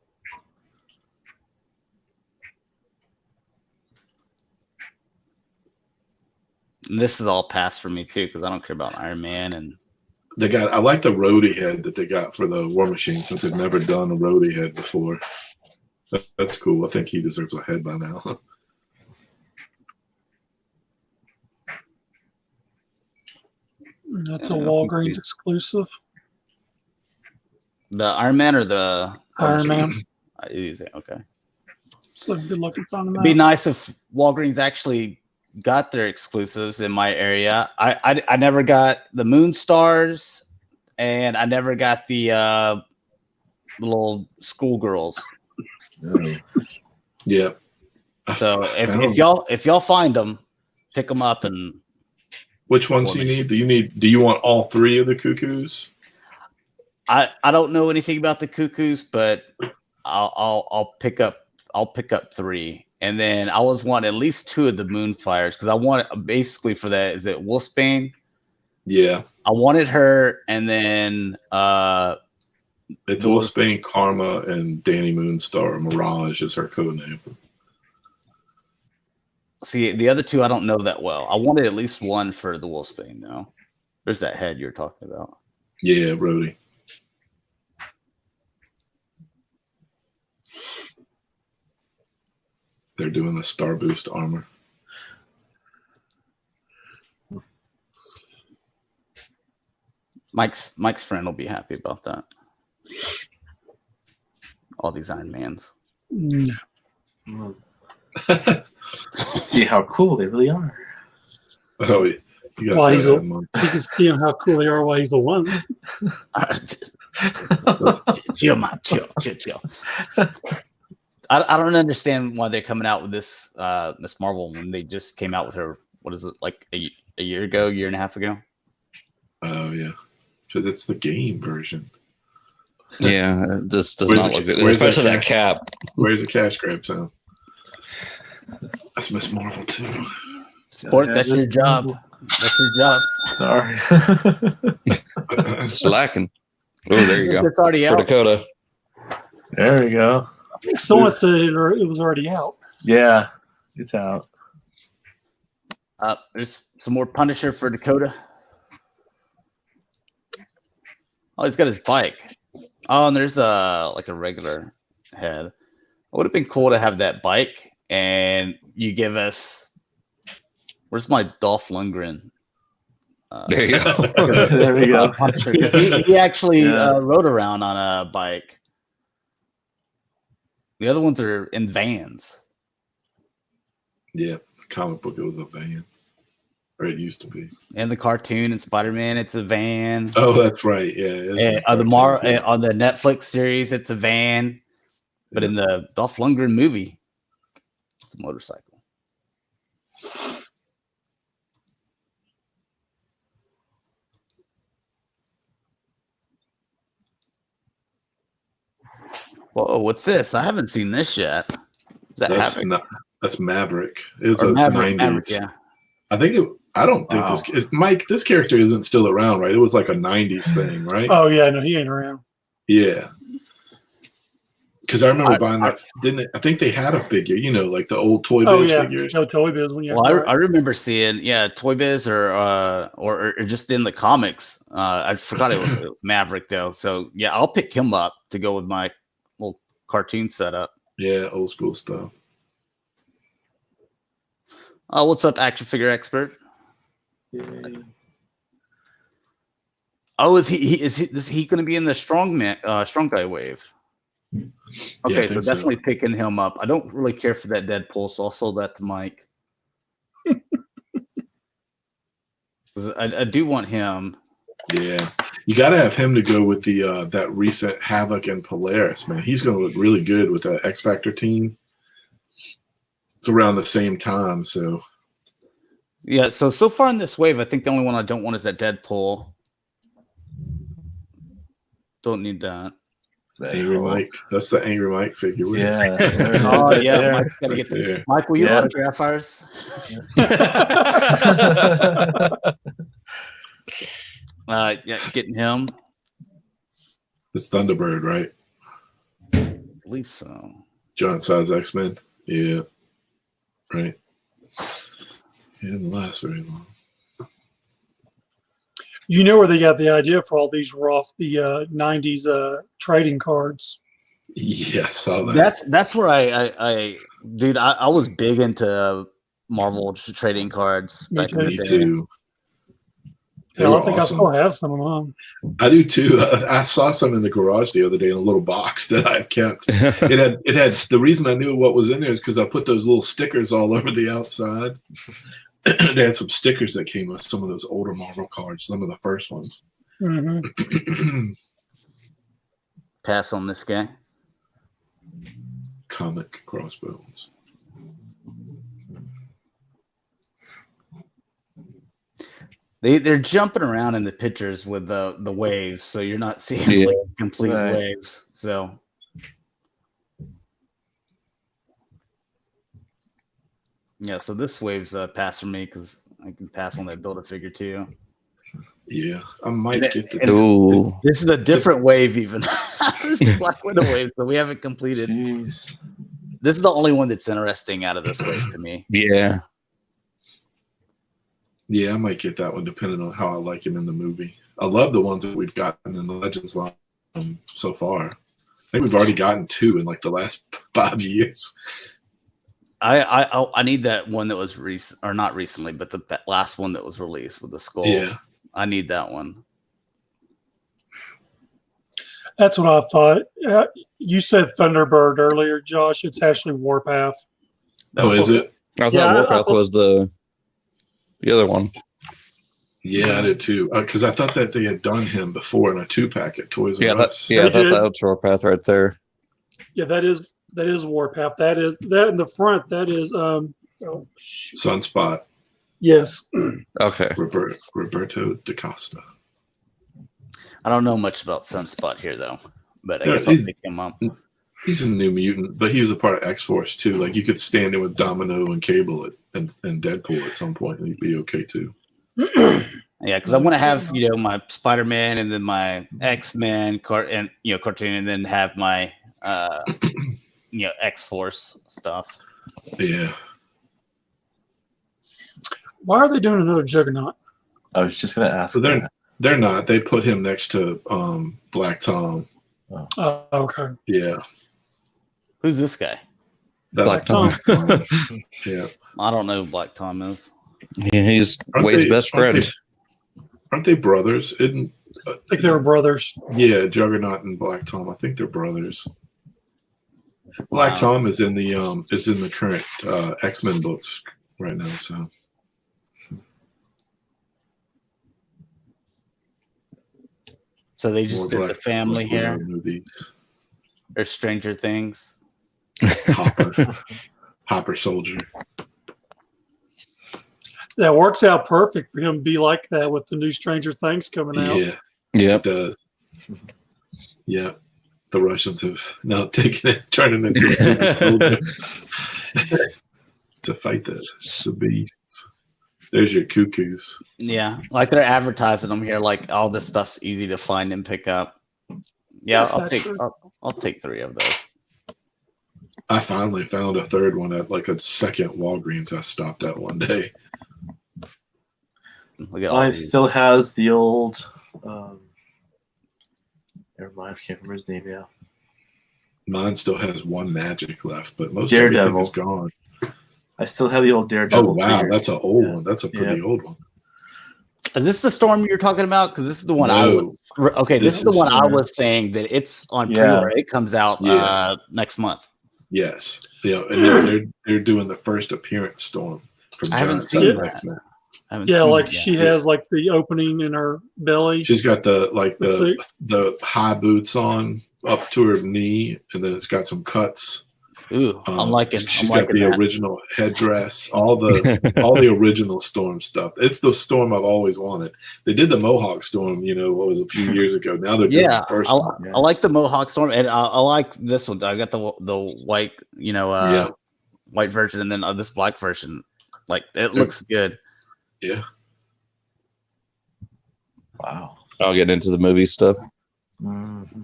And this is all past for me too because I don't care about Iron Man and I like the roadie head that they got for the War Machine since they've never done a roadie head before. That's cool. I think he deserves a head by now. That's a Walgreens exclusive. the Iron Man or the Iron Man. Okay. So good looking on the It'd be nice if Walgreens actually got their exclusives in my area. I never got the Moon Stars, and I never got the little schoolgirls. Yeah. So if y'all find them, pick them up. And which ones do you need? Do you want all three of the Cuckoos? I don't know anything about the Cuckoos, but I'll pick up three. And then I always want at least two of the Moonfires because I want basically for that. Is it Wolfsbane? Yeah, I wanted her, and then it's Wolfsbane, Karma, and Danny Moonstar. Mirage is her code name. See, the other two I don't know that well. I wanted at least one for the Wolfsbane though. There's that head you're talking about. Yeah, Rhodey. They're doing the Star Boost armor. Mike's friend will be happy about that. All these Iron Mans. Yeah. See how cool they really are. Oh, you guys Why gotta have them you can see how cool they are while he's the one. Chill, Mike. Chill. I don't understand why they're coming out with this Miss Marvel when they just came out with her. What is it, like a year ago, year and a half ago? Oh yeah, because it's the game version. Yeah, this does Where's not the- look good, where's especially that that cap. Where's the cash grab sound? That's Miss Marvel too. Sport, Yeah, that's just- your job. That's your job. Sorry. Slacking. Oh, there you go. It's already For out. Dakota. There we go. I think someone said it was already out. Yeah, it's out. There's some more Punisher for Dakota. Oh, he's got his bike. Oh, and there's like a regular head. It would have been cool to have that bike, and you give us. Where's my Dolph Lundgren? There you go. There we go. Punisher, 'cause he actually rode around on a bike. The other ones are in vans. Yeah, the comic book, it was a van. Or it used to be. In the cartoon and Spider-Man, it's a van. Oh, that's right. Yeah. it is And a on cartoon. on the Netflix series, it's a van. But in the Dolph Lundgren movie, it's a motorcycle. Whoa, what's this? I haven't seen this yet. Is that Havoc? That's Maverick. It was Or a Maverick, 90s. Maverick, yeah. I don't think Wow. Mike, this character isn't still around, right? It was like a 90s thing, right? Oh yeah, no, he ain't around. Yeah. Because I remember buying that. I think they had a figure, like the old Toy Biz Oh yeah, figures. no Toy Biz when you. Well, I remember seeing, Toy Biz or just in the comics. I forgot it was Maverick though. So yeah, I'll pick him up to go with my little cartoon setup. Yeah, old school stuff. What's up, action figure expert? Yay. Oh, is he going to be in the strong guy wave? Okay, I so think definitely picking him up. I don't really care for that Deadpool, so I'll sell that to Mike. 'Cause I do want him. Yeah. You got to have him to go with the that recent Havoc and Polaris, man. He's going to look really good with that X Factor team. It's around the same time, so. Yeah, so far in this wave, I think the only one I don't want is that Deadpool. Don't need that. Angry Mike. That's the Angry Mike figure. Yeah. Oh, yeah, Mike's got to get the... Yeah. Mike, will you Yeah. autograph ours? Yeah, getting him. It's Thunderbird, right? At least so. Giant size X-Men. Yeah. Right. It didn't last very long. You know where they got the idea for all these the 90s trading cards. Yeah, I saw that. That's where I dude, I was big into Marvel trading cards Me back in the Me day. too. They Hell, were I think awesome. I still have some of them. I do too. I saw some in the garage the other day in a little box that I've kept. It had the reason I knew what was in there is because I put those little stickers all over the outside. They had some stickers that came with some of those older Marvel cards, some of the first ones. Mm-hmm. Pass on this guy. Comic Crossbones. They're jumping around in the pictures with the waves, so you're not seeing like complete Right. waves. So yeah, so this wave's a pass for me because I can pass on that Build-A-Figure too. Yeah, I might And- get the. and- Ooh. This is a different wave even. This is Black Widow wave, so we haven't completed. Jeez. This is the only one that's interesting out of this wave to me. Yeah. Yeah, I might get that one depending on how I like him in the movie. I love the ones that we've gotten in the Legends line so far. I think we've already gotten 2 in like the last 5 years. I need that one that was or not recently, but the last one that was released with the skull. Yeah. I need that one. That's what I thought. You said Thunderbird earlier, Josh. It's actually Warpath. Oh, is it? I thought Yeah, Warpath was the other one. Yeah, I did too. Because I thought that they had done him before in a 2-pack at Toys Yeah, R that, Us. yeah, I They thought did. that was Warpath right there. Yeah, that is Warpath. That in the front. That is oh shoot. Sunspot, Yes. Okay. Roberto DaCosta. I don't know much about Sunspot here though, but I Yeah, guess I'll pick him up. He's a New Mutant, but he was a part of X-Force too. Like you could stand in with Domino and Cable and Deadpool at some point, and he'd be okay too. Yeah, because I want to have my Spider-Man and then my X-Men cartoon, and then have my X-Force stuff. Yeah. Why are they doing another Juggernaut? I was just gonna ask. So that. they're not. They put him next to Black Tom. Oh, okay. Yeah. Who's this guy? That's Black Tom. Yeah. I don't know who Black Tom is. Yeah, he's Aren't Wade's they- best aren't friend. Aren't they brothers? I think they were brothers. Yeah, Juggernaut and Black Tom. I think they're brothers. Black Wow. Tom is in the current X-Men books right now. So So they just more did the family Black Widow here. movies. Or Stranger Things. Hopper Soldier. That works out perfect for him to be like that with the new Stranger Things coming out. Yeah, Yep. it does. Yeah, the Russians have now taken it, turned him into a super soldier to fight the beasts. There's your cuckoos. Yeah, like they're advertising them here, like all this stuff's easy to find and pick up. Yeah, If that's true. I'll take 3 of those. I finally found a third one at like a second Walgreens I stopped at one day. Look at all Mine these. still has the old. Never mind, I can't remember his name now. Mine still has one magic left, but most everything Daredevil. is gone. I still have the old Daredevil. Oh wow, figure. that's an old Yeah. one. That's a pretty Yeah. old one. Is this the Storm you're talking about? Because this is the one I No. was. Okay, this is the This one is, I was saying that it's on Yeah. pre-order. It comes out Yeah. next month. Yes, and they're doing the first appearance Storm from I haven't Giant seen Size that. X-Men. Yeah, like she has like the opening in her belly. She's got the Let's see. the high boots on up to her knee, and then it's got some cuts. Ooh, I'm liking. She's I'm got liking the that. original headdress, all the original Storm stuff. It's the Storm I've always wanted. They did the Mohawk Storm, what was a few years ago. Now they're doing the first one. I like the Mohawk Storm, and I like this one. I got the white, white version, and then this black version. Like it looks good. Yeah. Wow. I'll get into the movie stuff. Mm-hmm.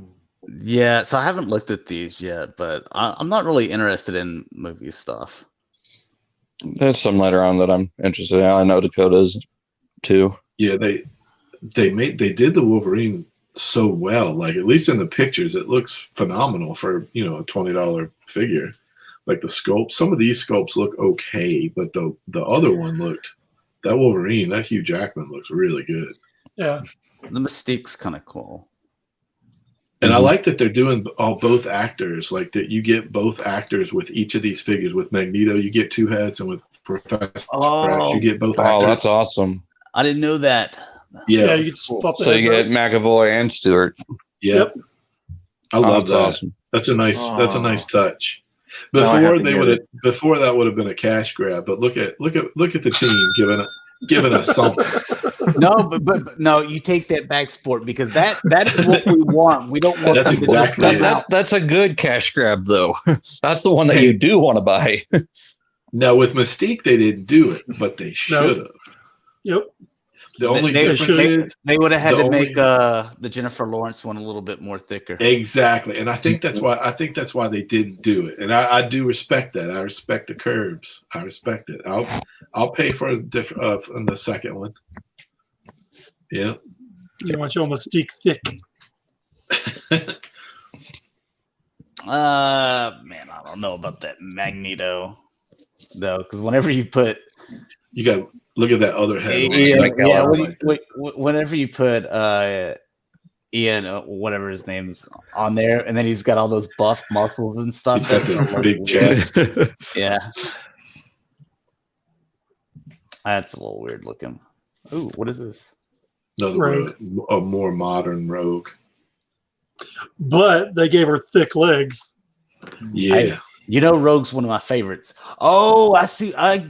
Yeah, so I haven't looked at these yet, but I'm not really interested in movie stuff. There's some later on that I'm interested in. I know Dakota's too. Yeah, they did the Wolverine so well. Like at least in the pictures, it looks phenomenal for a $20 figure. Like the sculpts, some of these sculpts look okay, but the other one that Wolverine, that Hugh Jackman looks really good. Yeah, the Mystique's kind of cool. And I like that they're doing both actors, like that you get both actors with each of these figures. With Magneto, you get two heads, and with Professor X, you get both actors. Oh, that's awesome. I didn't know that. Yeah, you get to swap the So you head get McAvoy and Stewart. Yep. I love that. Awesome. That's a nice touch. Now I have Before that would have been a cash grab, but look at the team giving us something. No, but no, you take that back, Sport, because that is what we want. We don't want That's them to exactly just come out. That's a good cash grab, though. That's the one that you do want to buy. Now with Mystique, they didn't do it, but they should have. Yep. The only difference is they would have had to make the Jennifer Lawrence one a little bit more thicker. Exactly, and I think that's why they didn't do it. And I do respect that. I respect the curves. I respect it. I'll pay for a different on the second one. Yeah. You want your Mystique thick. Man, I don't know about that Magneto though, because whenever you put look at that other head. Whenever you put Ian, whatever his name's on there, and then he's got all those buff muscles and stuff. He's got the big chest. Yeah, that's a little weird looking. Ooh, what is this? Another a more modern Rogue. But they gave her thick legs. Yeah. Rogue's one of my favorites. Oh, I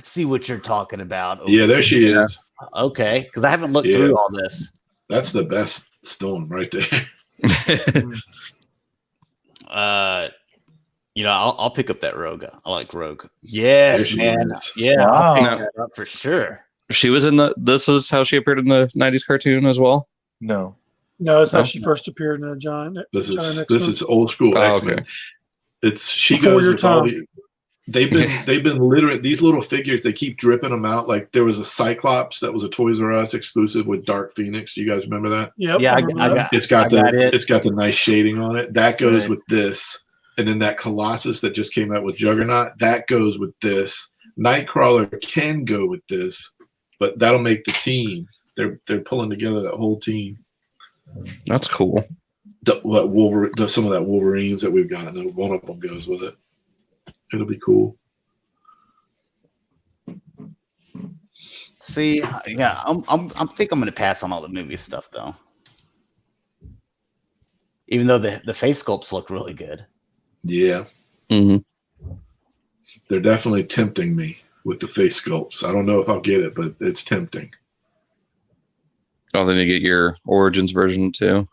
see what you're talking about. Okay. Yeah, there she is. Okay, because I haven't looked through all this. That's the best Storm right there. I'll pick up that Rogue. I like Rogue. Yes, man. Yeah, Wow. I'll pick that up for sure. She was this is how she appeared in the 90s cartoon as well? No. No, that's how she first appeared in a Giant. This is old school X-Men. Okay. She Before goes your with all time. they've been literally these little figures, they keep dripping them out. Like there was a Cyclops that was a Toys R Us exclusive with Dark Phoenix. Do you guys remember that? Yep, Yeah, It's got the nice shading on it. That goes with this. And then that Colossus that just came out with Juggernaut, that goes with this. Nightcrawler can go with this, but that'll make the team. They're pulling together that whole team. That's cool. Some of that Wolverines that we've got, one of them goes with it. It'll be cool. See, yeah, I think I'm gonna pass on all the movie stuff though. Even though the face sculpts look really good. Yeah. Mm-hmm. They're definitely tempting me with the face sculpts. I don't know if I'll get it, but it's tempting. Oh, then you get your Origins version too.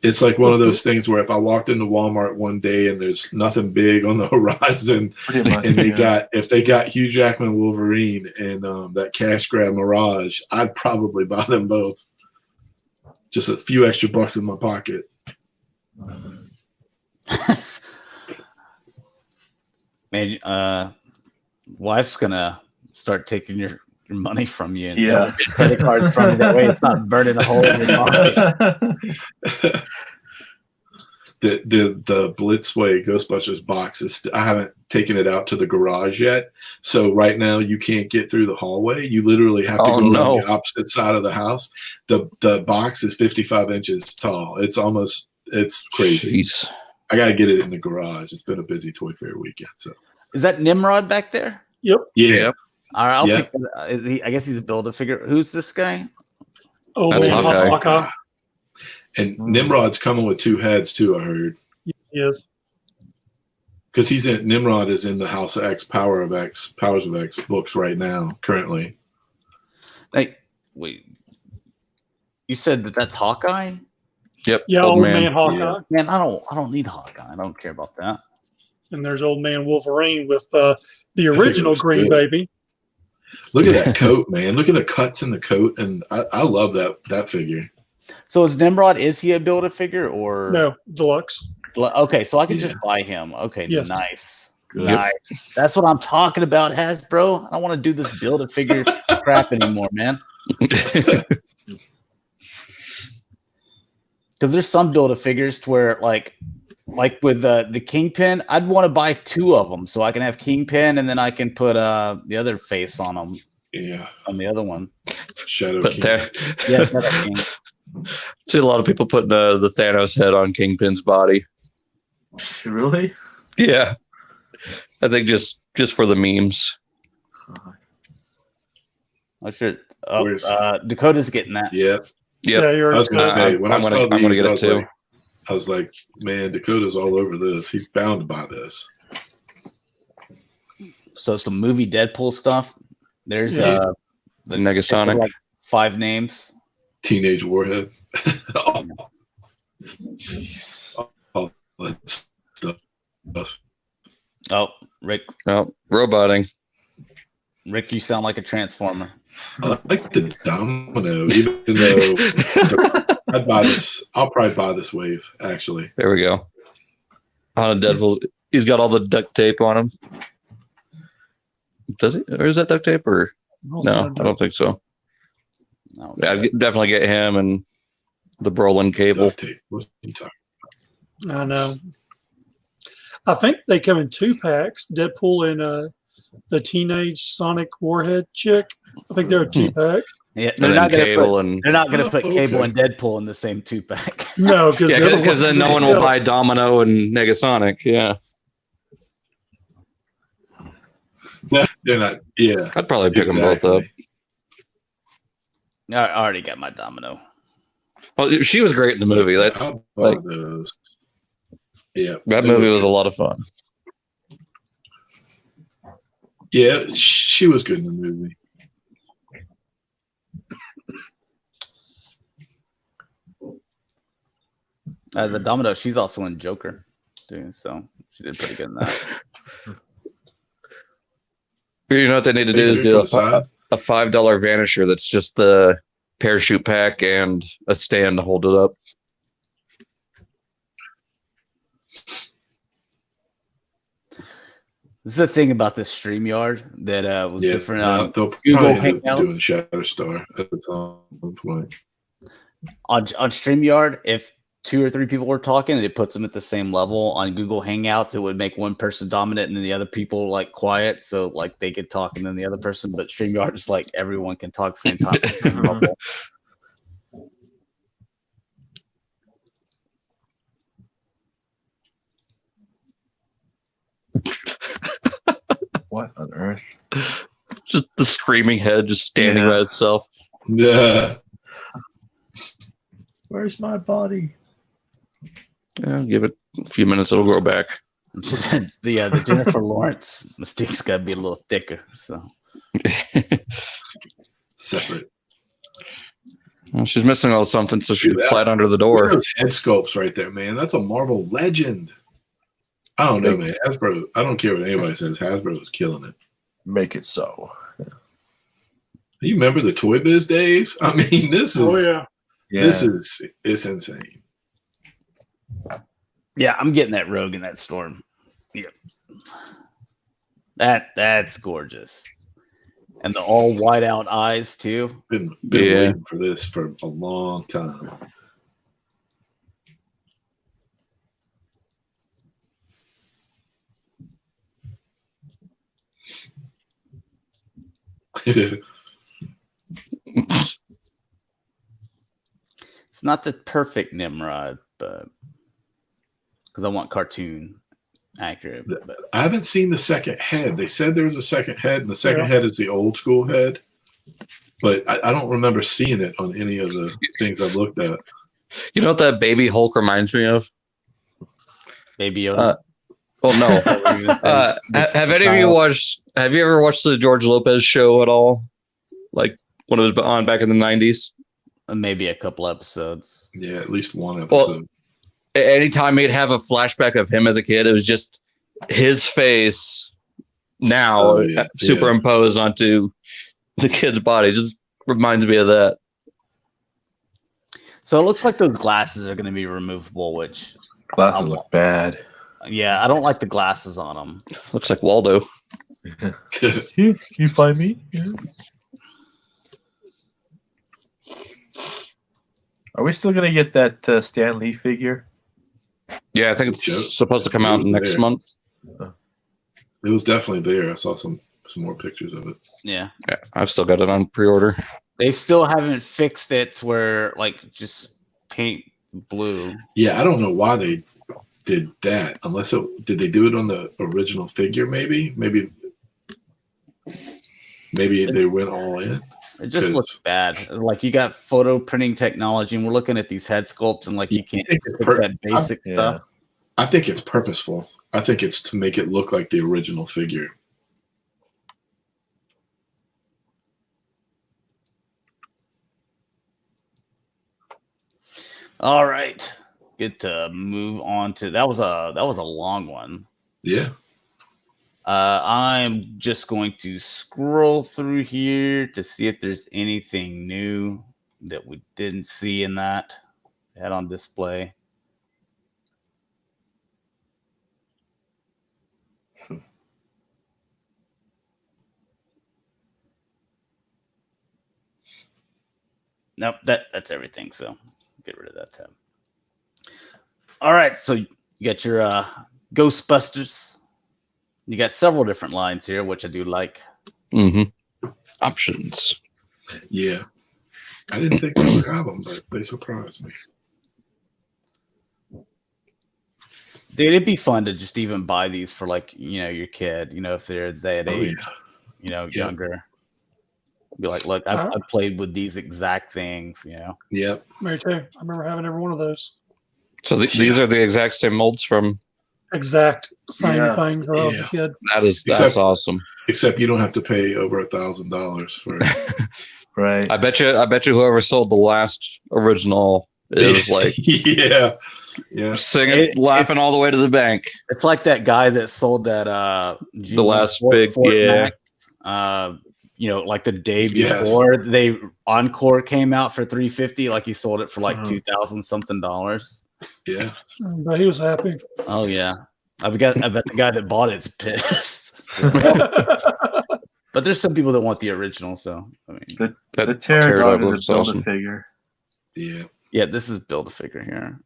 It's like one of those things where if I walked into Walmart one day and there's nothing big on the horizon, Pretty much, and if they got Hugh Jackman Wolverine and that cash grab Mirage, I'd probably buy them both. Just a few extra bucks in my pocket. Man, wife's gonna start taking your money from you and Yeah. credit cards from you. That way it's not burning a hole in your pocket. The Blitzway Ghostbusters box I haven't taken it out to the garage yet. So right now you can't get through the hallway. You literally have to go around the opposite side of the house. The box is 55 inches tall. It's crazy. Jeez. I gotta get it in the garage. It's been a busy Toy Fair weekend. So Is that Nimrod back there? Yep. yeah. All right, I'll Yeah. pick. I guess he's a Build-A-Figure. Who's this guy? Old That's man Hawkeye. Hawkeye. And Nimrod's coming with 2 heads too. I heard Yes. because Nimrod is in the House of X, Powers of X books right now, currently. Like, wait, you said that's Hawkeye? Yep. Yeah, old man Hawkeye. Yeah. Man, I don't need Hawkeye. I don't care about that. And there's old man Wolverine with the original looks Green good. Baby. Look at that coat, man. Look at the cuts in the coat, and I love that figure. So is Nimrod? Is he a Build-A-Figure or No, deluxe. Okay, so I can Yeah. just buy him. Okay, Yes. nice. Good. Nice. That's what I'm talking about, Hasbro. I don't want to do this Build-A-Figure crap anymore, man. Because there's some Build-A-Figures to where, like with the Kingpin, I'd want to buy 2 of them so I can have Kingpin and then I can put the other face on them Yeah, on the other one. Shadow But King. there, Yeah, Shadow King. see a lot of people putting the Thanos head on Kingpin's body. Really? Yeah, I think just for the memes. Oh shit. Oh, Where's- Dakota's getting that. Yeah, Yeah, you're I was gonna say when I'm I gonna- saw I'm gonna these, get it I was too. like- I was like, man, Dakota's all over this. He's bound to buy this. So some movie Deadpool stuff. There's Yeah. the Negasonic. like 5 names. Teenage Warhead. Jeez. all that stuff. Oh, Rick, Oh, roboting. you sound like a transformer. I like the domino, even though I'd buy this. I'll probably buy this wave, actually. There we go. On a Deadpool, he's got all the duct tape on him. Does he? Or is that duct tape? Or no? I don't think so. No, Yeah, I'd definitely get him and the Brolin cable. Duct tape. What are you talking I know. I think they come in 2 packs. Deadpool and the teenage Sonic Warhead chick. I think they're a 2-pack. yeah, And then cable and they're not gonna put Oh, Cable okay. and Deadpool in the same 2-pack. No, because yeah, because then no one will buy Domino and Negasonic. Yeah, about? They're not. Yeah. I'd probably pick them both up. exactly. I already got my Domino. Well, she was great in the movie. That I'll buy like- those. Yeah. that they movie were- was a lot of fun. Yeah, she was good in the movie. The Domino, she's also in Joker, too. So she did pretty good in that. You know what they need to do is do a $5 Vanisher that's just the parachute pack and a stand to hold it up. This is the thing about this StreamYard that was Yeah, different no, on they'll Google probably end up Hangouts. doing Shatterstar at the some point. on StreamYard. If 2 or 3 people were talking, it puts them at the same level. On Google Hangouts, it would make one person dominant and then the other people like quiet, so like they could talk and then the other person. But StreamYard is like everyone can talk at the same time. at the same level. What on earth? Just the screaming head just standing Yeah. by itself. Yeah. Where's my body? Yeah, give it a few minutes, it'll grow back. the Jennifer Lawrence Mystique's got to be a little thicker. So Separate. Well, she's missing a little something, so she Dude, can that- slide under the Look at door. those head sculpts right there, man. That's a Marvel legend. I don't know, man. Hasbro, I don't care what anybody says. Hasbro is killing it. Make it so. You remember the Toy Biz days? I mean, this is Oh yeah. Yeah. it's insane. yeah, I'm getting that Rogue and that Storm. Yeah, that's gorgeous, and the all white out eyes too. Been Yeah. waiting for this for a long time. It's not the perfect Nimrod, but because I want cartoon. accurate. But I haven't seen the second head. They said there was a second head, and the second head is the old school head. But I don't remember seeing it on any of the things I've looked at. You know what that baby Hulk reminds me of? Baby Yoda. Well, no. Have any of you watched? Have you ever watched the George Lopez show at all? Like when it was on back in the 90s? Maybe a couple episodes. Yeah, at least one episode. Well, anytime he'd have a flashback of him as a kid, it was just his face now superimposed onto the kid's body. It just reminds me of that. So it looks like those glasses are going to be removable, which Glasses look bad. yeah, I don't like the glasses on them. Looks like Waldo. You find me? Yeah. Are we still gonna get that Stan Lee figure? Yeah, I think it's supposed to come out next month. It was definitely there. I saw some more pictures of it. Yeah. I've still got it on pre-order. They still haven't fixed it to where like just paint blue. Yeah, I don't know why they did that. Unless did they do it on the original figure? Maybe they went all in. It just looks bad. Like you got photo printing technology, and we're looking at these head sculpts, and like you can't fix that basic stuff. I think it's purposeful. I think it's to make it look like the original figure. All right, good to move on to that was a long one. Yeah. I'm just going to scroll through here to see if there's anything new that we didn't see in that had on display. Nope, that's everything. So get rid of that tab. All right, so you got your Ghostbusters. You got several different lines here, which I do like. Mm-hmm. Options. Yeah. I didn't think they would have them, but they surprised me. Dude, it'd be fun to just even buy these for like, your kid, if they're that age, younger. Be like, look, I played with these exact things, Yep. Me too. I remember having every one of those. So these are the exact same molds from exact same things when I was a kid. That's awesome. Except you don't have to pay over $1,000 for it. Right. I bet you whoever sold the last original is like singing, laughing all the way to the bank. It's like that guy that sold that the last big Max, like the day before they Encore came out for $350, like he sold it for like $2,000 something. Yeah. But he was happy. Oh yeah. I bet the guy that bought it's pissed. But there's some people that want the original, so I mean the Pterodon is a Build-A-Figure. Yeah. Yeah, this is Build-A-Figure here.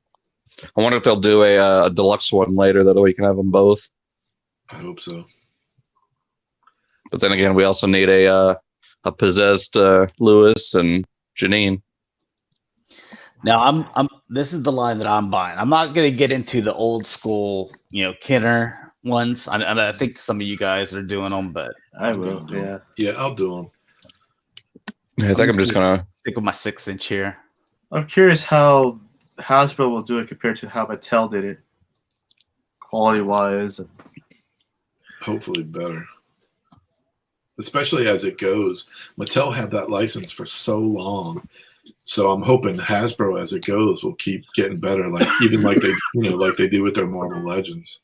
I wonder if they'll do a deluxe one later, that way you can have them both. I hope so. But then again, we also need a possessed Lewis and Janine. Now this is the line that I'm buying. I'm not gonna get into the old school, Kenner ones. I think some of you guys are doing them, but I will. Yeah. Yeah, I'll do them. I think I'm just gonna stick with my 6-inch here. I'm curious how Hasbro will do it compared to how Mattel did it, quality wise. Hopefully better. Especially as it goes. Mattel had that license for so long. So I'm hoping Hasbro as it goes will keep getting better, like even like they do with their Marvel Legends.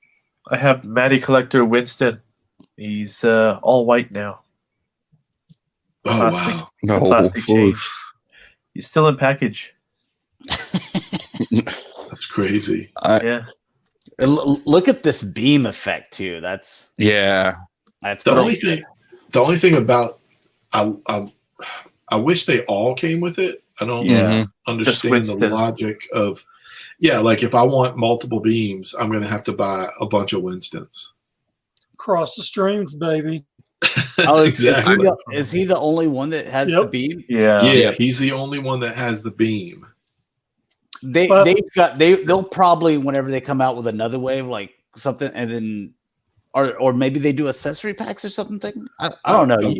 I have Matty Collector Winston. He's all white now. Oh plastic, wow. No. Plastic change. He's still in package. That's crazy. Yeah. Look at this beam effect too. That's the only thing about I wish they all came with it. I don't understand the logic of like if I want multiple beams, I'm gonna have to buy a bunch of Winstons. Cross the streams, baby. Oh, exactly. Is he the only one that has the beam? Yeah, he's the only one that has the beam. They'll probably, whenever they come out with another wave, like something, and then or maybe they do accessory packs or something. I don't know.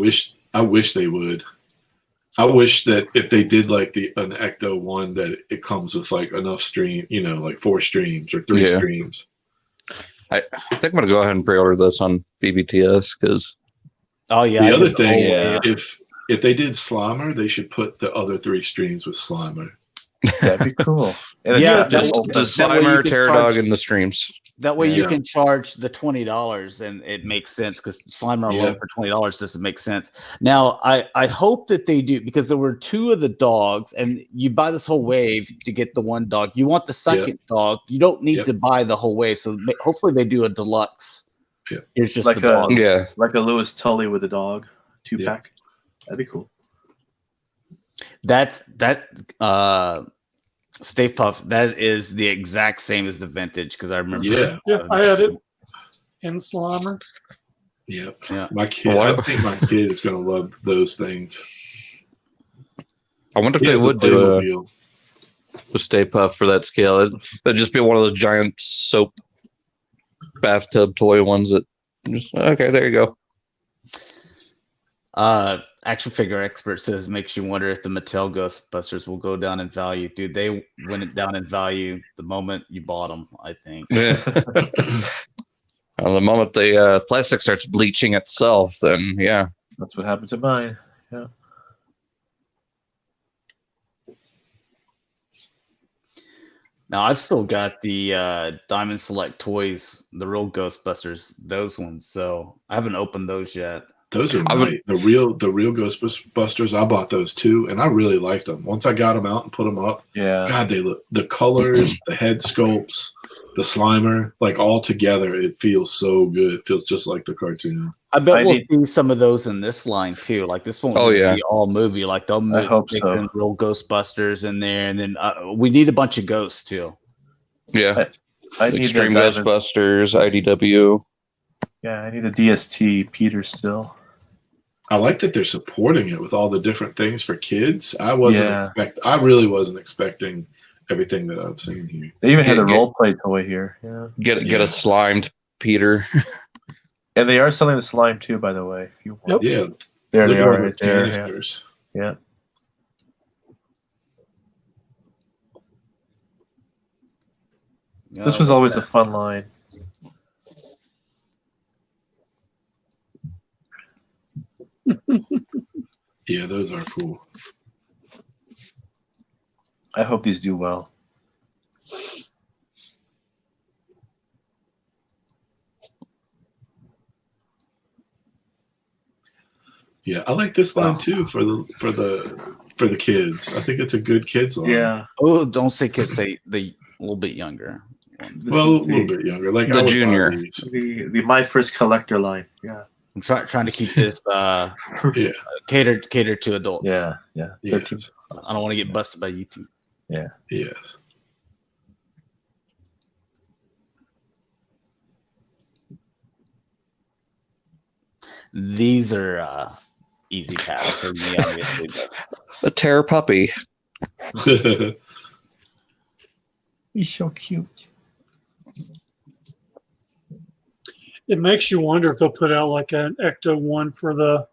I wish they would. I wish that if they did like an Ecto one, that it comes with like enough stream, like 4 streams or 3 streams. I think I'm gonna go ahead and pre-order this on BBTS because. Oh yeah. The other thing, if they did Slimer, they should put the other 3 streams with Slimer. That'd be cool. And just Slimer, Pterodog, and the streams. That way you can charge the $20, and it makes sense because Slimer alone for $20 doesn't make sense. Now, I hope that they do, because there were 2 of the dogs, and you buy this whole wave to get the one dog. You want the second dog. You don't need to buy the whole wave. So hopefully they do a deluxe. Yeah. Here's just like the dog. Like a Lewis Tully with a dog 2-pack. That'd be cool. Stave Puff, that is the exact same as the vintage, because I remember. Yeah, I had it in Slimer. Yep. Yeah. My kid, I think my kid is going to love those things. I wonder if they would do a Stay Puff for that scale. It'd just be one of those giant soap bathtub toy ones that just, okay, there you go. Action figure expert says makes you wonder if the Mattel Ghostbusters will go down in value. Dude, they went down in value the moment you bought them, I think. Yeah. The moment the plastic starts bleaching itself, then that's what happened to mine. Yeah. Now I've still got the Diamond Select toys, the real Ghostbusters, those ones. So I haven't opened those yet. Those are the real Ghostbusters. I bought those too, and I really liked them. Once I got them out and put them up, God, they look, the colors, the head sculpts, the Slimer, like all together, it feels so good. It feels just like the cartoon. I bet we'll see some of those in this line too. Like this won't be all movie. Like they'll mix in real Ghostbusters in there, and then we need a bunch of ghosts too. Yeah, I need Extreme Ghostbusters, IDW. Yeah, I need a DST Peter still. I like that they're supporting it with all the different things for kids. I really wasn't expecting everything that I've seen here. They even had a role play toy here. Yeah. Get a slimed Peter. And they are selling the slime too, by the way. If you want. Yeah. There they are right there. Yeah. This was always a fun line. Yeah, those are cool. I hope these do well. Yeah, I like this line too for the kids. I think it's a good kids line. Yeah. Oh, don't say kids. Say the little bit younger. Well, a little bit younger, like the junior. The My First Collector line. Yeah. I'm trying to keep this catered to adults. Yeah. Yes. I don't want to get busted by YouTube. Yeah. Yes. These are easy pass for me, obviously. A terror puppy. He's so cute. It makes you wonder if they'll put out like an Ecto one for the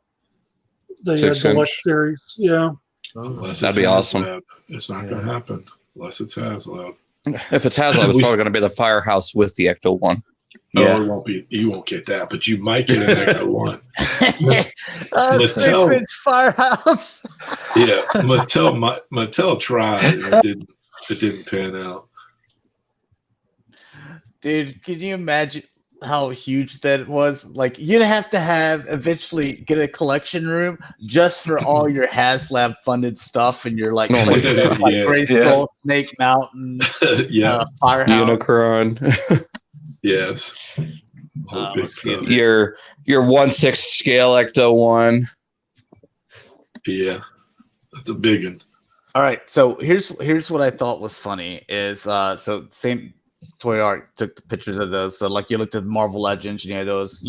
deluxe series. Yeah. That'd be awesome. It's not going to happen unless it's Hasbro. If it's Hasbro, it's probably going to be the Firehouse with the Ecto one. No, it won't be. You won't get that, but you might get an Ecto one. 6-inch Firehouse. Yeah, Mattel tried. And it didn't pan out. Dude, can you imagine how huge that was? Like, you'd have to eventually get a collection room just for all your HasLab funded stuff and your Gray Skull, Snake Mountain, Firehouse, Unicron. Yes. Your 1/6 scale Ecto one. Yeah, that's a big one. All right, so here's what I thought was funny is so same Toy Art took the pictures of those. So like you looked at the Marvel Legends, those,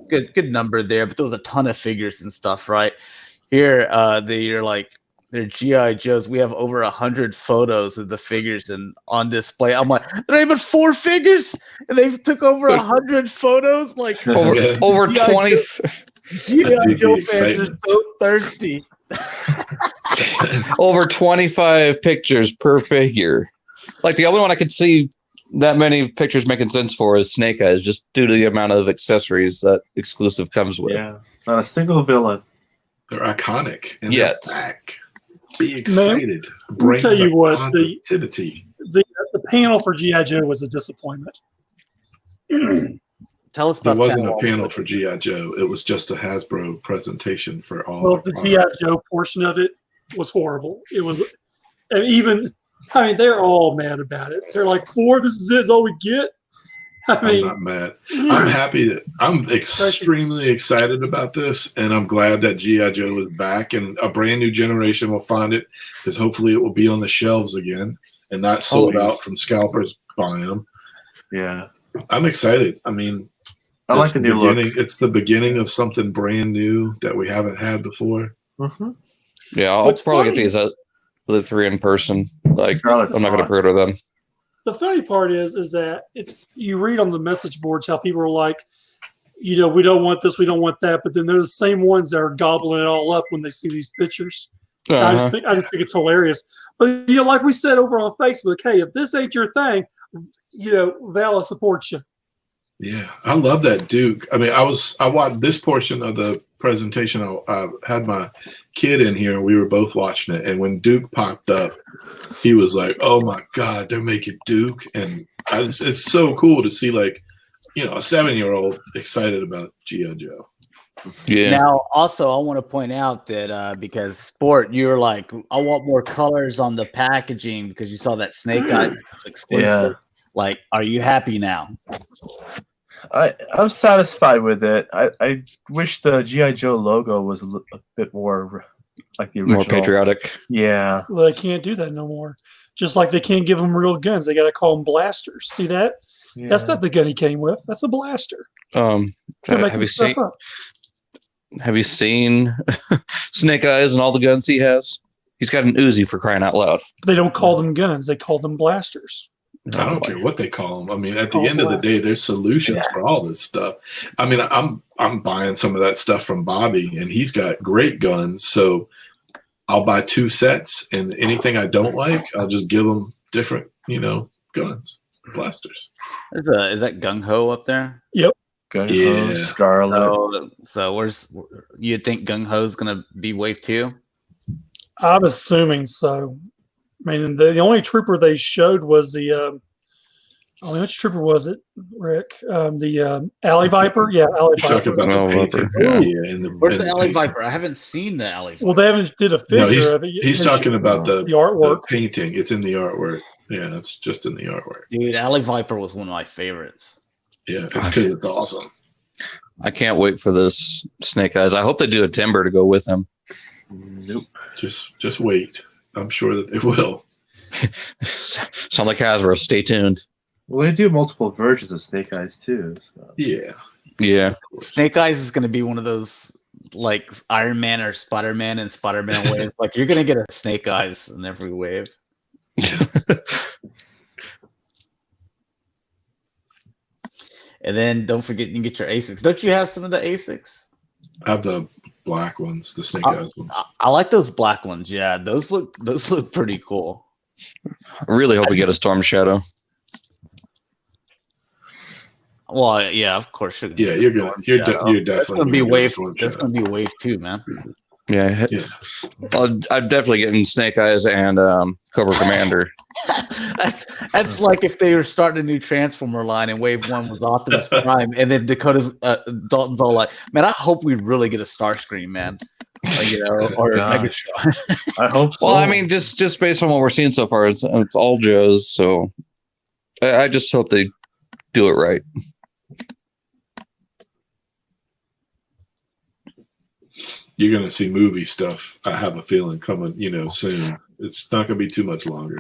good number there, but there was a ton of figures and stuff, right? Here, you're like They're GI Joes. We have over 100 photos of the figures and on display. I'm like, there ain't but 4 figures, and they took over 100 photos. Like over G.I. 20. GI Joe fans are so thirsty. Over 25 pictures per figure. Like the only one I could see that many pictures making sense for is Snake Eyes, just due to the amount of accessories that exclusive comes with. Yeah, not a single villain. They're iconic. And Yet. they're back. Be excited. Bring tell you what, positivity. The panel for G.I. Joe was a disappointment. Tell us There about wasn't that. a panel for G.I. Joe. It was just a Hasbro presentation for all Well, the the G.I. Joe portion of it was horrible. It was, and even, I mean, they're all mad about it. They're like, 4, this is it, is all we get. I mean, I'm not mad. I'm happy that I'm extremely excited about this, and I'm glad that G.I. Joe is back, and a brand new generation will find it, because hopefully it will be on the shelves again and not sold out from scalpers buying them. Yeah, I'm excited. I mean, I like the new look. It's the beginning of something brand new that we haven't had before. Mm-hmm. Yeah, I'll What's probably funny- get these at the 3 in person. Like, Charlotte's I'm not going to hot. pre-order them. the funny part is that it's, you read on the message boards how people are like, you know, we don't want this, we don't want that, but then they're the same ones that are gobbling it all up when they see these pictures. I just think it's hilarious. But you know, like we said over on Facebook, hey, if this ain't your thing, you know, Vala supports you. Yeah, I love that Duke. I mean, I watched this portion of the presentation. I had my kid in here, and we were both watching it. And when Duke popped up, he was like, "Oh my God, they're making Duke!" And it's so cool to see, like, you know, a 7-year-old excited about G.I. Joe. Yeah. Now, also, I want to point out that because Sport, you were like, I want more colors on the packaging because you saw that Snake Eye exclusive. Yeah. Like, are you happy now? I'm satisfied with it. I wish the G.I. Joe logo was a bit more like the original. More patriotic. Yeah. Well, they can't do that no more. Just like they can't give them real guns. They got to call them blasters. See that? Yeah. That's not the gun he came with. That's a blaster. They're Have making you stuff seen? up. Have you seen Snake Eyes and all the guns he has? He's got an Uzi, for crying out loud. They don't call them guns. They call them blasters. I don't care what they call them. I mean, at the Oh, end of the wow. day, there's solutions for all this stuff. I mean, I'm buying some of that stuff from Bobby, and he's got great guns. So I'll buy 2 sets, and anything I don't like, I'll just give them different, you know, guns, blasters. Is that Gung Ho up there? Gun Yeah. Scarlet. So where's you think Gung Ho's gonna be wave 2? I'm assuming so. I mean, the only trooper they showed was the. Which trooper was it, Rick? The Alley Viper? Yeah, Alley He's talking Viper. about the Oh, painting. Viper, Yeah, and Where's and the Alley painting. Viper? I haven't seen the Alley Viper. Well, they haven't did a figure No, of it. he's talking about the artwork. painting. It's in the artwork. Yeah, it's just in the artwork. Dude, Alley Viper was one of my favorites. Yeah, it's because it's awesome. I can't wait for this Snake Eyes. I hope they do a timber to go with him. Nope. Just wait. I'm sure that they will. Sound like Hasbro. Stay tuned. Well, they do multiple versions of Snake Eyes too. So. Yeah. Yeah. Snake Eyes is gonna be one of those like Iron Man or Spider-Man and Spider-Man waves. Like you're gonna get a Snake Eyes in every wave. And then don't forget you can get your ASICs. Don't you have some of the ASICs? I have the black ones, the Snake Eyes ones. I like those black ones. Yeah, those look pretty cool. I really hope we get a Storm Shadow. Well, yeah, of course. Yeah, you're definitely That's gonna be wave. That's gonna be wave 2, man. Yeah. Yeah. I'm definitely getting Snake Eyes and Cobra Commander. That's like if they were starting a new Transformer line and wave 1 was Optimus Prime, and then Dakota's Dalton's all like, "Man, I hope we really get a Starscream, man." You know, or Gosh. Megatron. I hope so. Well, I mean, just based on what we're seeing so far, it's all Joes. So I just hope they do it right. You're gonna see movie stuff. I have a feeling coming, soon. It's not gonna be too much longer.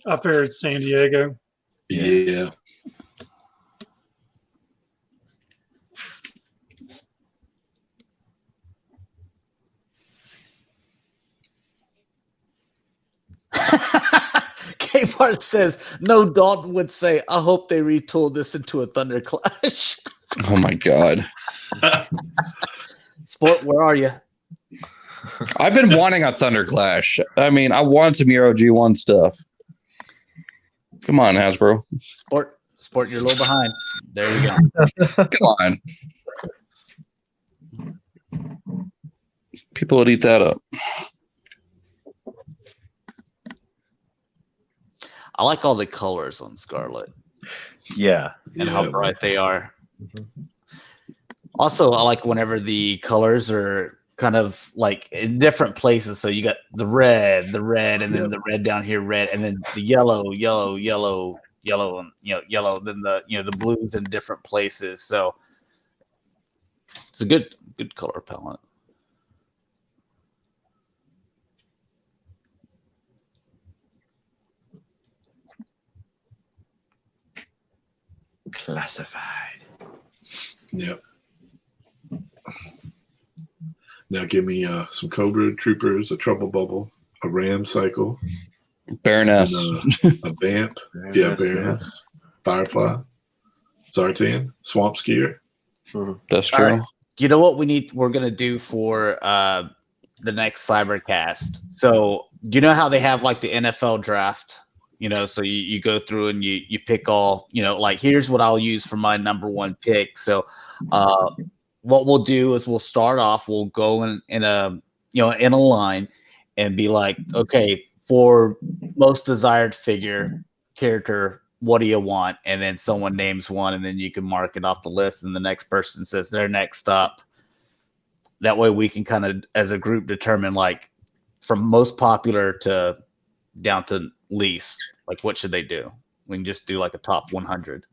I figured San Diego. Yeah. part says, no, Dalton would say, I hope they retool this into a Thunder Clash. Oh my god. Sport, where are you? I've been wanting a Thunder Clash. I mean, I want some Euro G1 stuff. Come on, Hasbro. Sport, you're a little behind. There you go. Come on. People would eat that up. I like all the colors on Scarlet Yeah. and how bright they are. Also, I like whenever the colors are kind of like in different places. So you got the red, and then the red down here, red, and then the yellow, and yellow, then the blues in different places. So it's a good color palette. Classified. Yep. Now give me some Cobra Troopers, a Trouble Bubble, a Ram Cycle, Baroness. and, a Vamp. Baroness. Firefly. Zartan. Swamp Skier. That's true. Right. You know what we're gonna do for the next Cybercast? So you know how they have like the NFL draft, so you go through and you pick all, like here's what I'll use for my number one pick. So what we'll do is we'll start off, we'll go in a line and be like, okay, for most desired character, what do you want? And then someone names one, and then you can mark it off the list, and the next person says they're next up. That way we can kind of, as a group, determine like from most popular to down to least, like what should they do? We can just do like a top 100.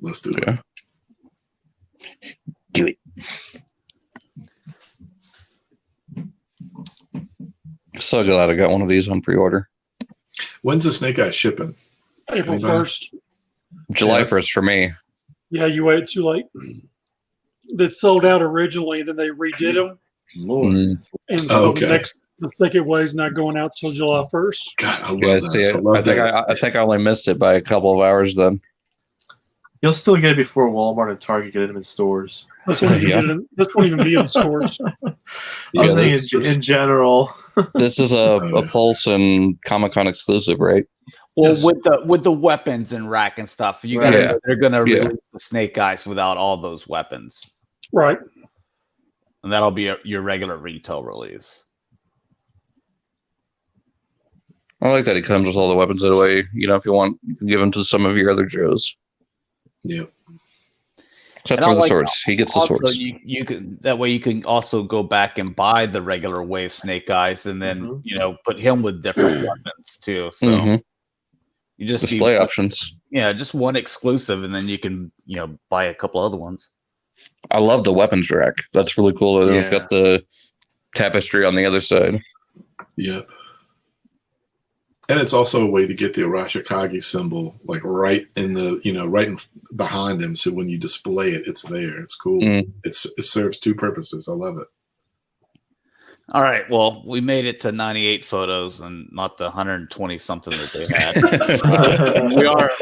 Let's do it. Do it. So glad I got one of these on pre-order. When's the Snake Eyes shipping? April 1st. July 1st for me. Yeah, you waited too late. They sold out originally, then they redid them. Mm. And the second wave's not going out till July 1st. God, I love Yeah, that. see it. I I think I only missed it by a couple of hours then. You'll still get it before Walmart and Target get them in stores. This won't even be in stores. I'm saying in general. This is a Pulse and Comic-Con exclusive, right? Well, with the weapons and rack and stuff, you got to they're going to release the Snake Eyes without all those weapons, Right. and that'll be your regular retail release. I like that he comes with all the weapons that way. If you want, you can give them to some of your other Joes. Yeah. Except for the swords. He gets the swords. You can, that way you can also go back and buy the regular wave Snake Eyes and then, put him with different weapons too. So you just display options. Yeah, just one exclusive, and then you can, buy a couple other ones. I love the weapons rack. That's really cool. It's got the tapestry on the other side. Yep. And it's also a way to get the Arashikage symbol like right in the, behind him. So when you display it, it's there. It's cool. It serves two purposes. I love it. All right. Well, we made it to 98 photos and not the 120 something that they had.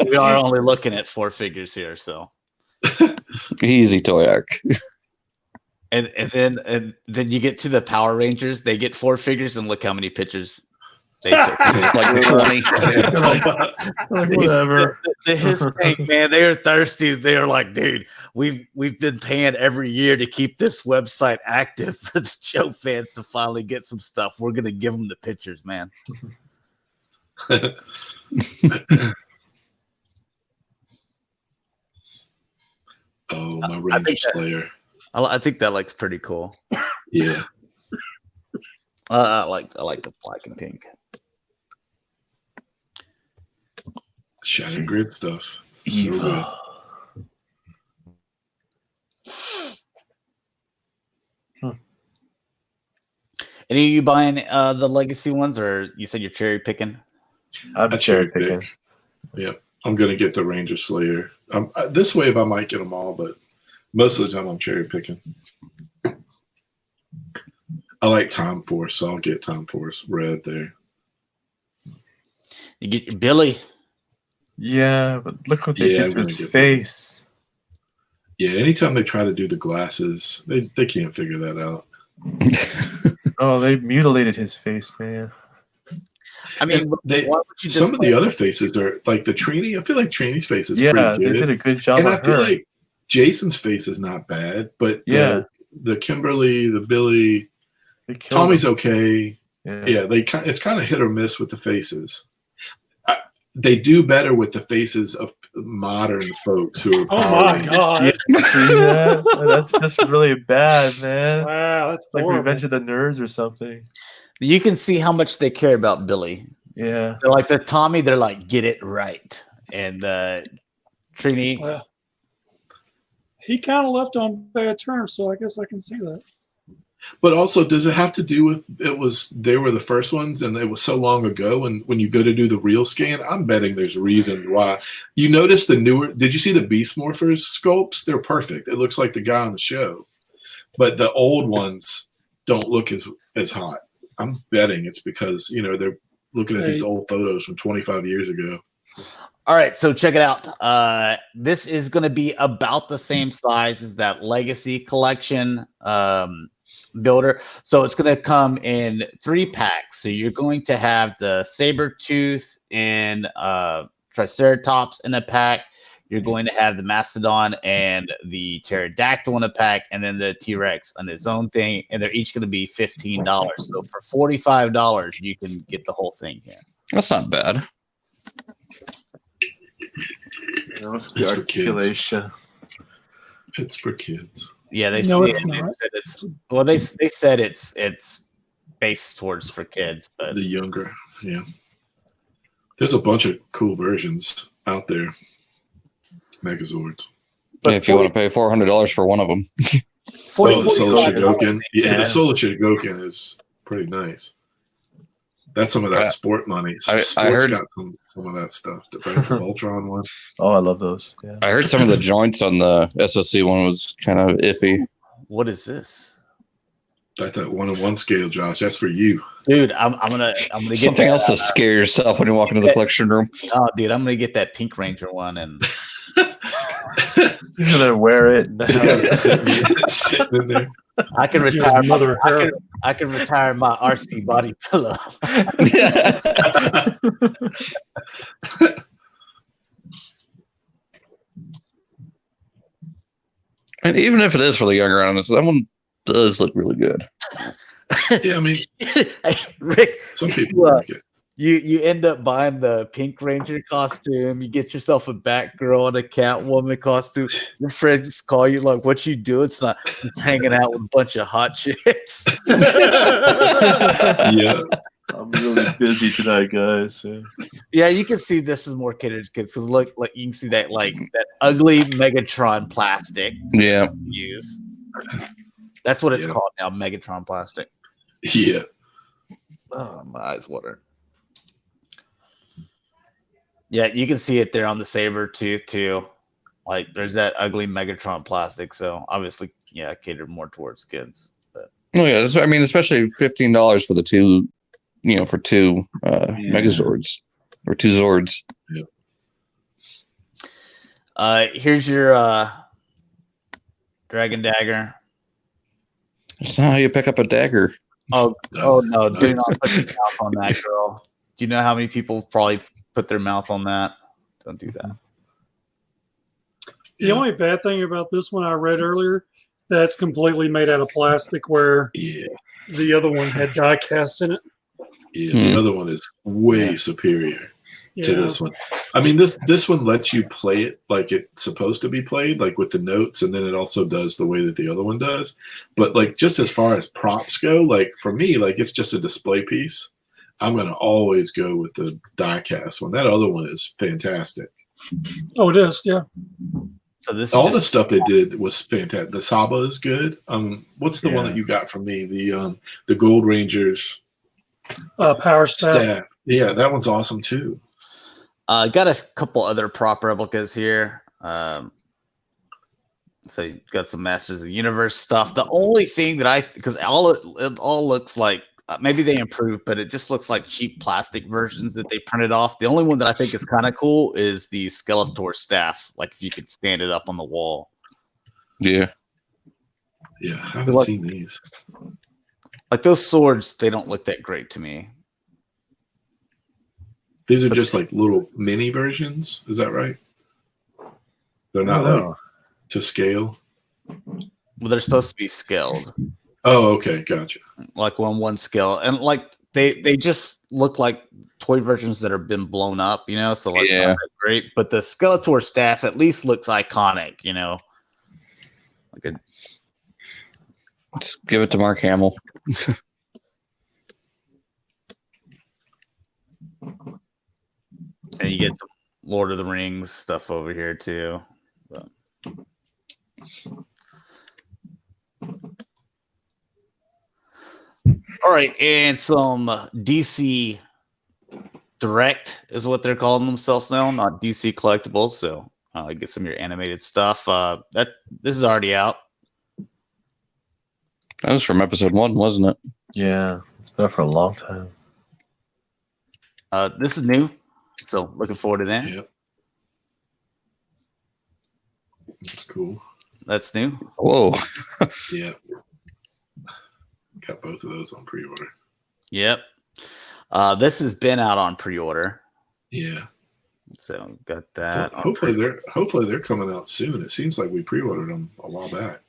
we are only looking at 4 figures here. So easy, Toyak. And then you get to the Power Rangers. They get 4 figures, and look how many pictures they took. Like 20. Whatever. The Hispanic, man, they are thirsty. They are like, dude, we've been paying every year to keep this website active for the show fans to finally get some stuff. We're gonna give them the pictures, man. Oh, my Ranger Slayer. I think that looks pretty cool. Yeah. I like the black and pink. Shining Grid stuff. So good. Any of you buying the legacy ones, or you said you're cherry picking? I'm cherry picking. Yep. I'm going to get the Ranger Slayer. This wave, I might get them all, but most of the time I'm cherry picking. I like Time Force, so I'll get Time Force red there. You get your Billy. Yeah, but look what they Yeah, did I'm to gonna his get face. Yeah, anytime they try to do the glasses, they can't figure that out. Oh, they mutilated his face, man. I mean, And why would you some of the display other faces are like the Trini. I feel like Trini's face is Yeah, pretty they good. did a good job And on I feel her. like Jason's face is not bad, but Yeah. the Kimberly, the Billy, They killed Tommy's him. okay. Yeah, it's kind of hit or miss with the faces. They do better with the faces of modern folks who are. Oh Power my Rangers. god! See that? That's just really bad, man. Wow, that's Like horrible. Revenge of the Nerds or something. You can see how much they care about Billy. Yeah. They're like the Tommy. They're like, get it right, and Trini. Well, he kind of left on bad terms, so I guess I can see that. But also, does it have to do with they were the first ones and it was so long ago? And when you go to do the real scan, I'm betting there's a reason why. You notice the newer, did you see the Beast Morphers sculpts? They're perfect. It looks like the guy on the show. But the old ones don't look as hot. I'm betting it's because, they're looking at these old photos from 25 years ago. All right, so check it out. This is going to be about the same size as that Legacy Collection builder. So it's going to come in 3 packs. So you're going to have the Sabertooth and Triceratops in a pack. You're going to have the Mastodon and the Pterodactyl in a pack, and then the T-Rex on its own thing. And they're each going to be $15. So for $45, you can get the whole thing here. That's not bad. What's It's the for kids. articulation? It's for kids. Yeah, they No, said it's not. they said it's based towards for kids, but The younger, yeah. There's a bunch of cool versions out there. Megazords. But If you want to pay $400 for one of them. So the Solar $45, Shigoken. Yeah, yeah. the Solar Shigoken is pretty nice. That's some of that sport money. I Sport's heard- got some of that stuff. The Voltron one. Oh, I love those. Yeah. I heard some of the joints on the SOC one was kind of iffy. what is this? That's that 1-on-1 scale, Josh. That's for you. Dude, I'm gonna get Something that, else to scare yourself when you walk into the collection room. Oh, dude, I'm gonna get that Pink Ranger one, and He's gonna wear it. Now. Sitting in there. I can Give retire his mother her. I can retire my RC body pillow. And even if it is for the younger audience, that one does look really good. Yeah, I mean, Hey, Rick, some people like it. you end up buying the Pink Ranger costume. You get yourself a Batgirl and a Catwoman costume. Your friends just call you like, "What you do?" It's not just hanging out with a bunch of hot chicks. Yeah. I'm really busy tonight, guys. So. Yeah, you can see this is more catered to kids. Cause look, like you can see that that ugly Megatron plastic Yeah. use. That's what it's Yeah. called now, Megatron plastic. Yeah. Oh, my eyes water. Yeah, you can see it there on the Sabertooth too. Like there's that ugly Megatron plastic. So obviously, yeah, catered more towards kids. But Oh yeah, I mean, especially $15 for the two, for two Megazords or two Zords. here's your Dragon Dagger. That's not how you pick up a dagger. Oh No, no! no. Do not put your mouth on that, girl. Do you know how many people probably put their mouth on that? Don't do that. The only bad thing about this one I read earlier, that's completely made out of plastic, where Yeah. the other one had die cast in it. Yeah. The other one is way superior to Yeah. this one. I mean, this one lets you play it like it's supposed to be played, like with the notes, and then it also does the way that the other one does. But like just as far as props go, like for me, like it's just a display piece. I'm gonna always go with the die-cast one. That other one is fantastic. Oh, it is. Yeah. So this All is the just, stuff they did was fantastic. The Saba is good. What's the one Yeah. that you got from me? The Gold Rangers Power staff. staff. Yeah, that one's awesome too. got a couple other prop replicas here. So you got some Masters of the Universe stuff. The only thing that because it all looks like maybe they improved, but it just looks like cheap plastic versions that they printed off. The only one that I think is kind of cool is the Skeletor staff. Like if you could stand it up on the wall. Yeah. Yeah, I haven't seen these. Like those swords, they don't look that great to me. These are just like little mini versions. Is that right? They're not like to scale. Well, they're supposed to be scaled. Oh, okay, gotcha. Like one scale, and like they just look like toy versions that have been blown up, you know. So like, not that great. But the Skeletor staff at least looks iconic, you know. Like let's give it to Mark Hamill. And you get some Lord of the Rings stuff over here too. But. All right, and some DC Direct is what they're calling themselves now, not DC Collectibles. So get some of your animated stuff. This is already out. That was from episode 1, wasn't it? Yeah, it's been out for a long time. This is new, so looking forward to that. Yep. That's cool. That's new. Whoa. Yeah. Got both of those on pre-order. Yep. This has been out on pre-order. Yeah. So got that. Well, hopefully they're coming out soon. It seems like we pre-ordered them a while back.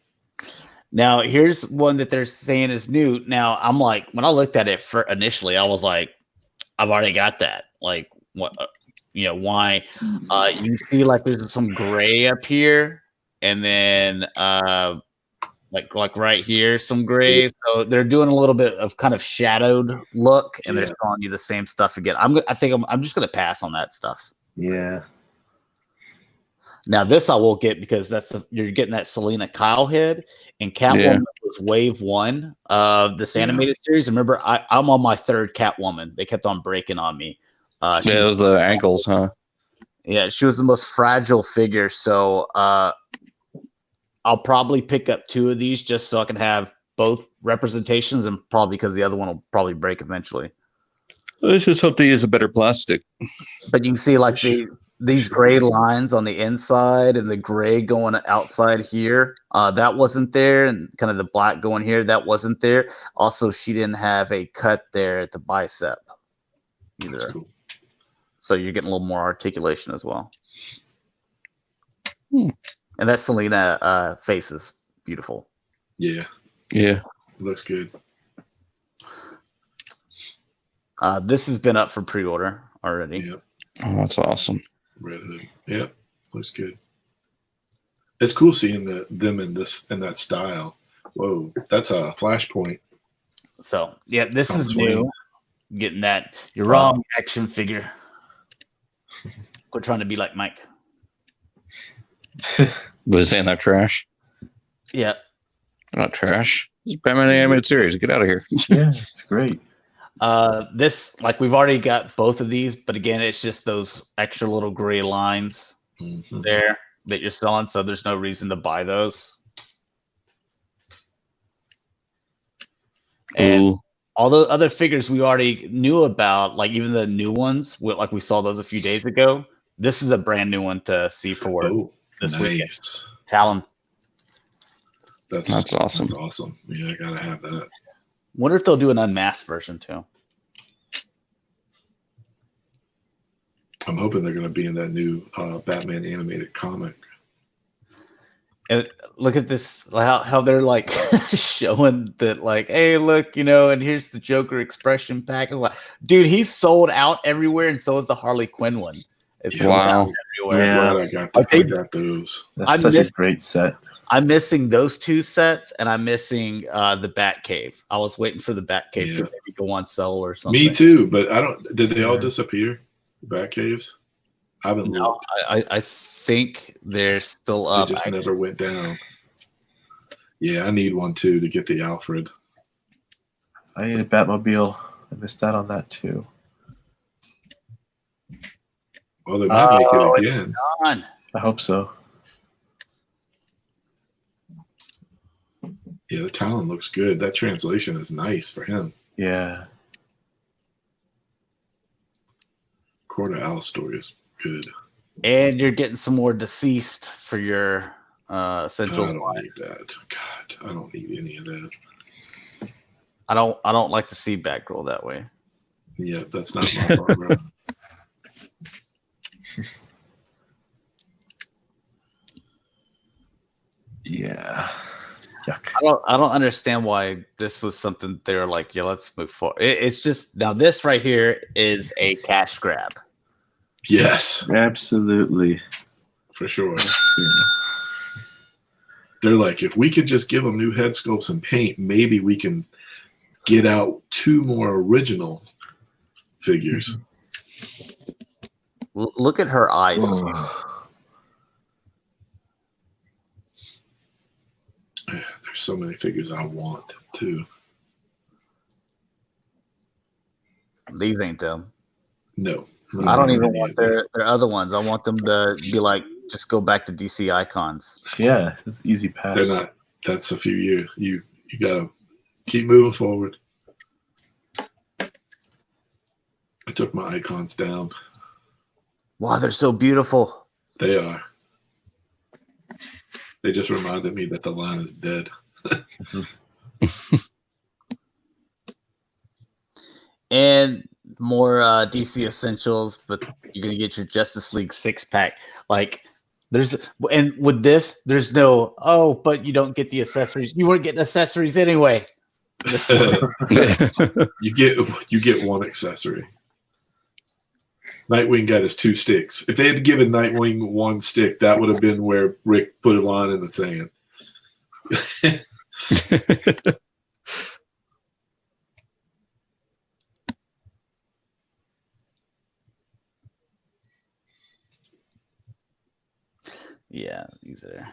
Now here's one that they're saying is new. Now I'm like, when I looked at it initially, I was like, I've already got that. Like, what? Why? You see, like there's some gray up here, and then like right here, some gray. So they're doing a little bit of kind of shadowed look, and they're showing you the same stuff again. I think I'm just gonna pass on that stuff. Yeah. Now this I will get because you're getting that Selena Kyle head, and Catwoman was wave 1 of this animated series. Remember, I'm on my 3rd Catwoman. They kept on breaking on me. It was the ankles, huh? Yeah, she was the most fragile figure. So I'll probably pick up 2 of these just so I can have both representations, and probably because the other one will probably break eventually. Let's just hope they use a better plastic. But you can see like these gray lines on the inside and the gray going outside here. That wasn't there, and kind of the black going here, that wasn't there. Also, she didn't have a cut there at the bicep either. That's cool. So you're getting a little more articulation as well. And that Selena face is beautiful. Yeah. Yeah. Looks good. This has been up for pre-order already. Yep. Oh, that's awesome. Red Hood. Yep. Looks good. It's cool seeing them in that style. Whoa, that's a Flashpoint. So yeah, this is new. Getting that. You're wrong, action figure. Quit trying to be like Mike. Was it saying they're trash? Yeah. They're not trash. It's Batman animated series. Get out of here. Yeah, it's great. This, like, we've already got both of these, but again, it's just those extra little gray lines there that you're selling, so there's no reason to buy those. And all the other figures we already knew about, like even the new ones, like we saw those a few days ago. This is a brand new one to see for this weekend. Talon. That's awesome. That's awesome. Yeah, I gotta have that. Wonder if they'll do an unmasked version too. I'm hoping they're going to be in that new Batman animated comic. And look at this, how they're like showing that, like, hey, look, and here's the Joker expression pack. Like, dude, he's sold out everywhere, and so is the Harley Quinn one. It's sold out everywhere. Yeah, I got those. That's such a great set. I'm missing those 2 sets, and I'm missing the Batcave. I was waiting for the Batcave to maybe go on sale or something. Me too, but I don't. Did they all disappear? Batcaves? I haven't looked. I think they're still up. They just never went down. Yeah, I need one too to get the Alfred. I need a Batmobile. I missed out on that too. Well, they might make it again. I hope so. Yeah, the Talon looks good. That translation is nice for him. Yeah. Quarter Owl story is good. And you're getting some more deceased for your essentials. I don't need that. God, I don't need any of that. I don't like to see Batgirl that way. Yeah, that's not my Barbara. Yeah. Yuck. I don't understand why this was something they were like, yeah, let's move forward. It's just now this right here is a cash grab. Yes, Absolutely. for sure. They're like, if we could just give them new head sculpts and paint, maybe we can get out 2 more original figures. Look at her eyes. There's so many figures I want too. These ain't them. No, I don't even want their other ones. I want them to be like, just go back to DC icons. Yeah, it's easy pass. They're not. That's a few years. You gotta keep moving forward. I took my icons down. Wow, they're so beautiful. They are. They just reminded me that the line is dead. And more DC essentials, but you're gonna get your Justice League 6-pack. Like and with this, there's no but you don't get the accessories. You weren't getting accessories anyway. You get one accessory. Nightwing got his 2 sticks. If they had given Nightwing 1 stick, that would have been where Rick put a line in the sand. Yeah, these are.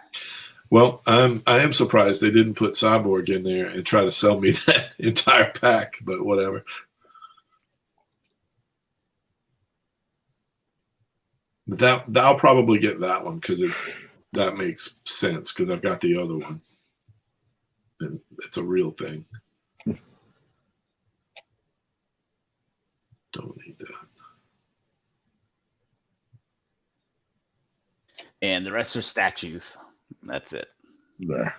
Well, I am surprised they didn't put Cyborg in there and try to sell me that entire pack, but whatever. But I'll probably get that one because that makes sense because I've got the other one, and it's a real thing. Don't need that. And the rest are statues. That's it. There.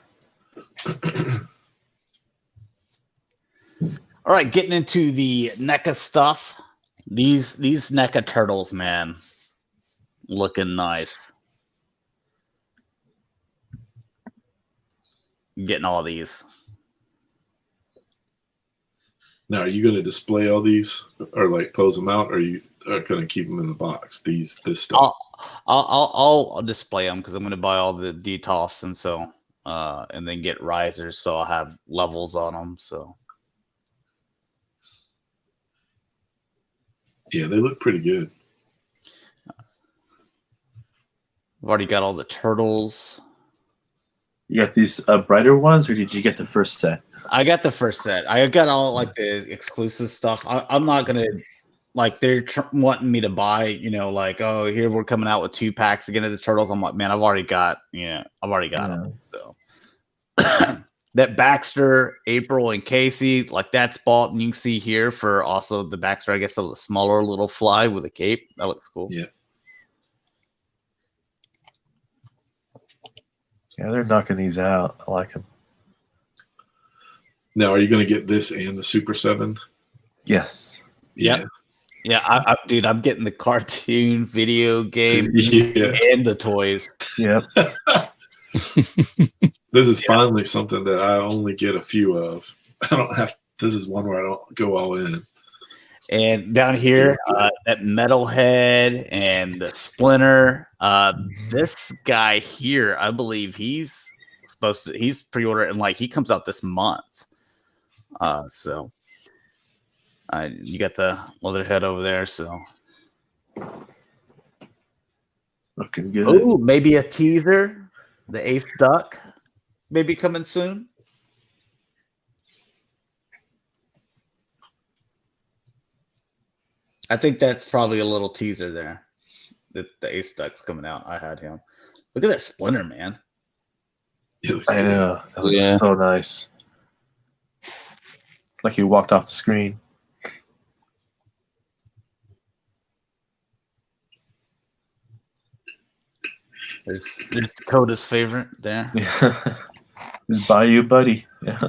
All right, getting into the NECA stuff. These NECA turtles, man, looking nice. Getting all these. Now, are you going to display all these, or like pose them out, or are you going to keep them in the box? This stuff. I'll display them because I'm going to buy all the DTOFs and so and then get risers, so I'll have levels on them. So Yeah, they look pretty good. I've already got all the turtles. You got these brighter ones, or did you get the first set? I got the first set. I got all like the exclusive stuff. I'm not gonna like they're wanting me to buy. You know, like oh here we're coming out with 2 packs again of the turtles. I'm like man, I've already got them. So that Baxter, April, and Casey, like that's bought, and you can see here for also the Baxter. I guess a smaller little fly with a cape. That looks cool. Yeah. Yeah, they're knocking these out. I like them. Now, are you going to get this and the Super 7? Yes. Yep. Yeah, dude, I'm getting the cartoon, video game, Yeah. and the toys. Yep. This is finally something that I only get a few of. I don't have. This is one where I don't go all in. And down here, that Metalhead and the Splinter. This guy here, I believe he's pre-ordered and like he comes out this month. So you got the Leatherhead over there. So Looking good. oh, maybe a teaser. The Ace Duck, maybe coming soon. I think that's probably a little teaser there. The Ace Duck's coming out. I had him. Look at that Splinter, man. I know. That looks so nice. Like he walked off the screen. There's Dakota's favorite there. His Bayou buddy. Yeah.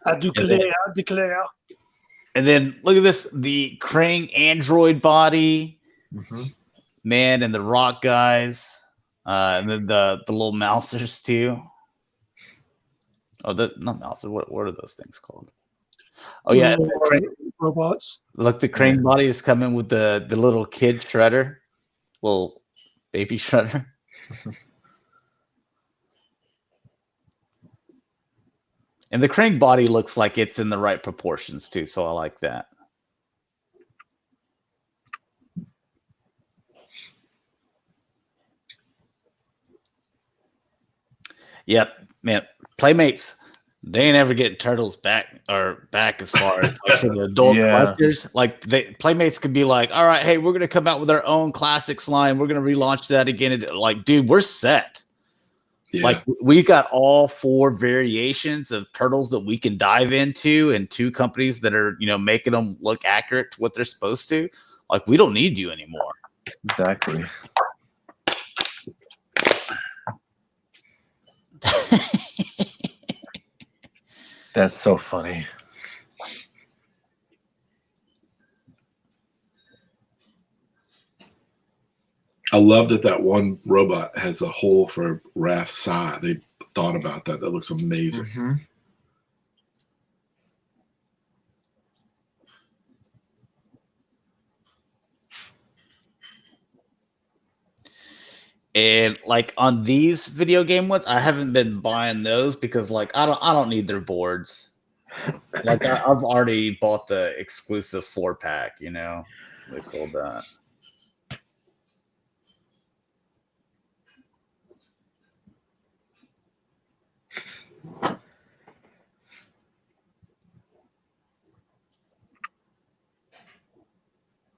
I declare. And then look at this, the Krang android body, man, and the rock guys, and then the little mousers too. Oh, not mousers. What are those things called? Oh yeah, Robots. Look, the Krang body is coming with the little kid shredder, little baby shredder. And the Krang body looks like it's in the right proportions too, so I like that. Yep, man. Playmates, they ain't ever getting Turtles back as far as like for the adult collectors. Like Playmates could be like, all right, hey, we're gonna come out with our own classics line. We're gonna relaunch that again. And like, dude, we're set. Yeah. Like we got all 4 variations of Turtles that we can dive into, and 2 companies that are, making them look accurate to what they're supposed to. Like, we don't need you anymore. Exactly. That's so funny. I love that one robot has a hole for Raph's side. They thought about that. That looks amazing. And like on these video game ones, I haven't been buying those because like I don't need their boards. Like I've already bought the exclusive 4-pack. They sold that.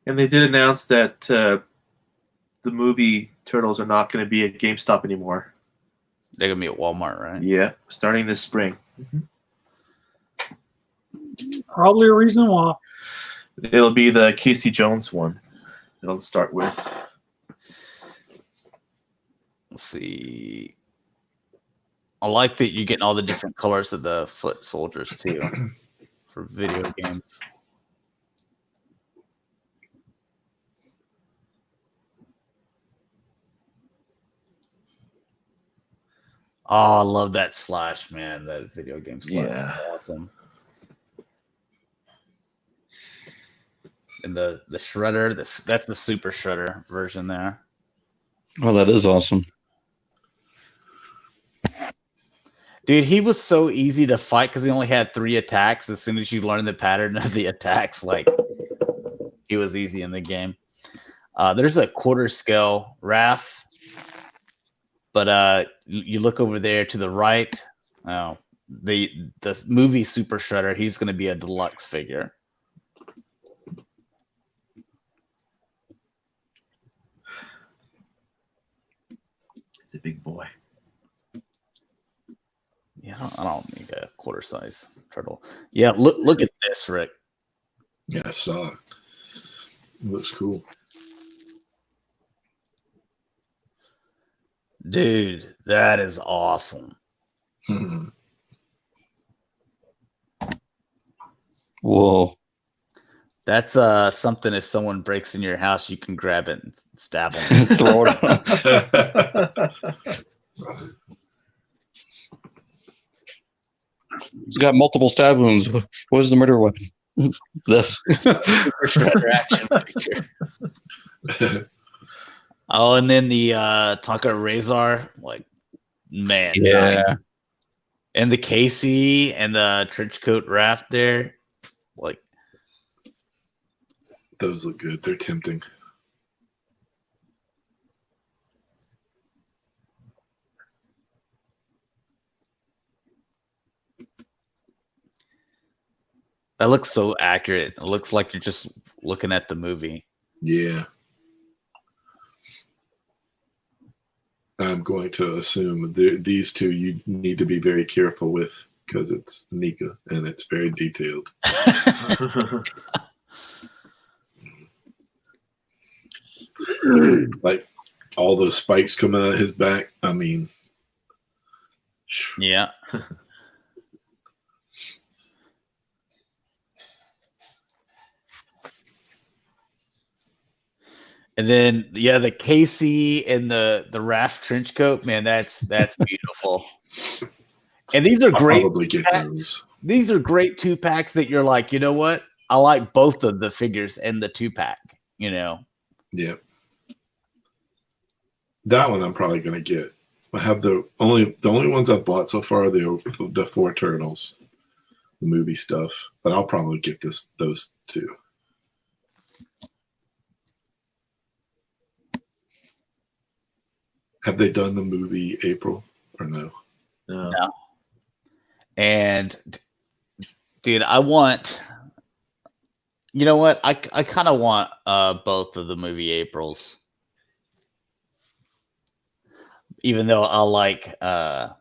And they did announce that the movie Turtles are not going to be at GameStop anymore. They're going to be at Walmart, right? Yeah, starting this spring. Probably a reason why. It'll be the Casey Jones one. It'll start with. Let's see. I like that you're getting all the different colors of the foot soldiers too for video games. Oh, I love that Slash, man. That video game Slash is awesome. And the Shredder, that's the Super Shredder version there. Oh, that is awesome. Dude, he was so easy to fight because he only had 3 attacks. As soon as you learn the pattern of the attacks, like, he was easy in the game. There's a quarter scale Raph. But you look over there to the right. Oh, the movie Super Shredder. He's going to be a deluxe figure. He's a big boy. Yeah, I don't need a quarter size turtle. Yeah, look at this, Rick. Yeah, I saw it. It looks cool. Dude, that is awesome. Whoa. That's something if someone breaks in your house, you can grab it and stab them. Throw it on. He's got multiple stab wounds. What is the murder weapon? This. Super Shredder action figure. Oh, and then the Tonka Razor, like, man. Yeah. Nice. And the Casey and the trenchcoat Raft there. Like, those look good. They're tempting. that looks so accurate. It looks like you're just looking at the movie. Yeah. I'm going to assume these two you need to be very careful with because it's NECA and it's very detailed. Like all those spikes coming out of his back. I mean, yeah. And then the Casey and the Raph trench coat, man, that's beautiful. And these are great. I'll probably get those. These are great 2-packs that you're like, you know what? I like both of the figures and the 2-pack, you know. Yeah. That one I'm probably gonna get. I have the only ones I've bought so far are the 4 Turtles, the movie stuff. But I'll probably get those 2. Have they done the movie April or no? No. And dude, I want, you know what? I kind of want both of the movie Aprils. Even though I like the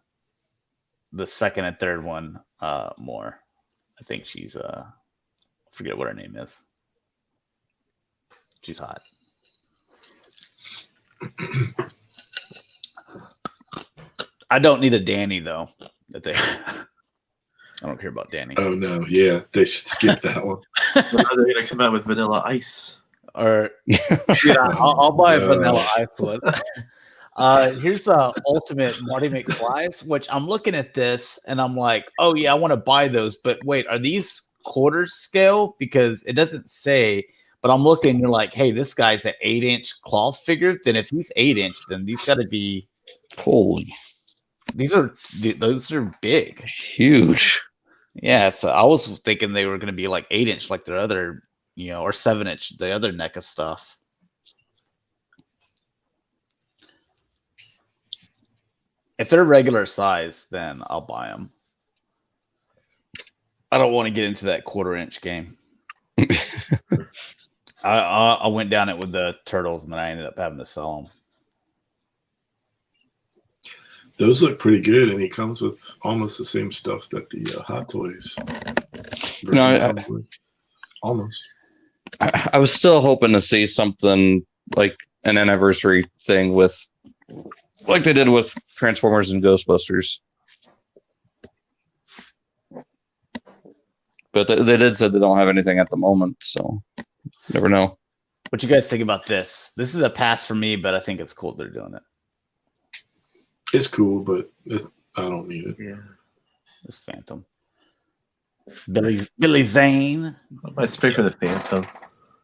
second and third one more. I think she's I forget what her name is. She's hot. I don't need a Danny though. I don't care about Danny. Oh no, yeah, they should skip that one. They're gonna come out with Vanilla Ice. Or I'll buy a Vanilla Ice one. Here's the ultimate Marty McFly's, which I'm looking at this and I'm like, oh yeah, I want to buy those. But wait, are these quarter scale? Because it doesn't say. But I'm looking, you're like, hey, this guy's an 8-inch cloth figure. Then if he's 8-inch, then these got to be. Holy. Those are big. Huge. Yeah, so I was thinking they were going to be like 8-inch, like their other, or 7-inch, the other NECA stuff. If they're regular size, then I'll buy them. I don't want to get into that 1/4-inch game. I went down it with the Turtles, and then I ended up having to sell them. Those look pretty good, and he comes with almost the same stuff that the Hot Toys. Almost. I was still hoping to see something like an anniversary thing with, like they did with Transformers and Ghostbusters. But they did say they don't have anything at the moment, so never know. What you guys think about this? This is a pass for me, but I think it's cool they're doing it. It's cool, but I don't need it. Yeah. This Phantom. Billy Zane. I might speak for the Phantom.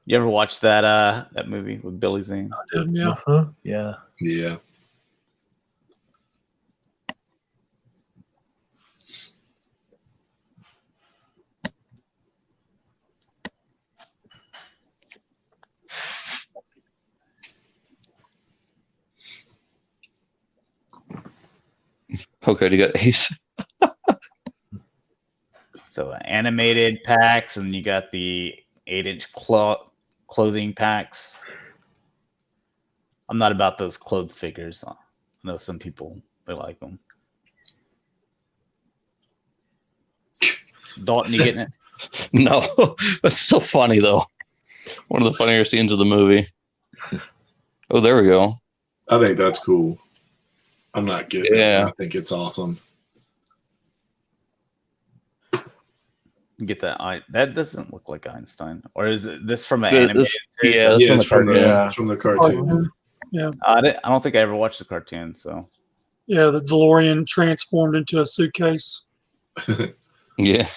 You ever watch that movie with Billy Zane? I did, yeah. Uh-huh. Yeah. Yeah. Okay, you got Ace. So animated packs, and you got the 8-inch clothing packs. I'm not about those clothed figures. I know some people, they like them. Dalton, you getting it? No, that's so funny though. One of the funnier scenes of the movie. Oh, there we go. I think that's cool. I'm not getting it. Yeah. I think it's awesome. Get that? That doesn't look like Einstein. Or is it this from an animated series? Yeah, this Yeah, from it's the cartoon. from the cartoon. Yeah. I don't think I ever watched the cartoon, so. Yeah, the DeLorean transformed into a suitcase. Yeah.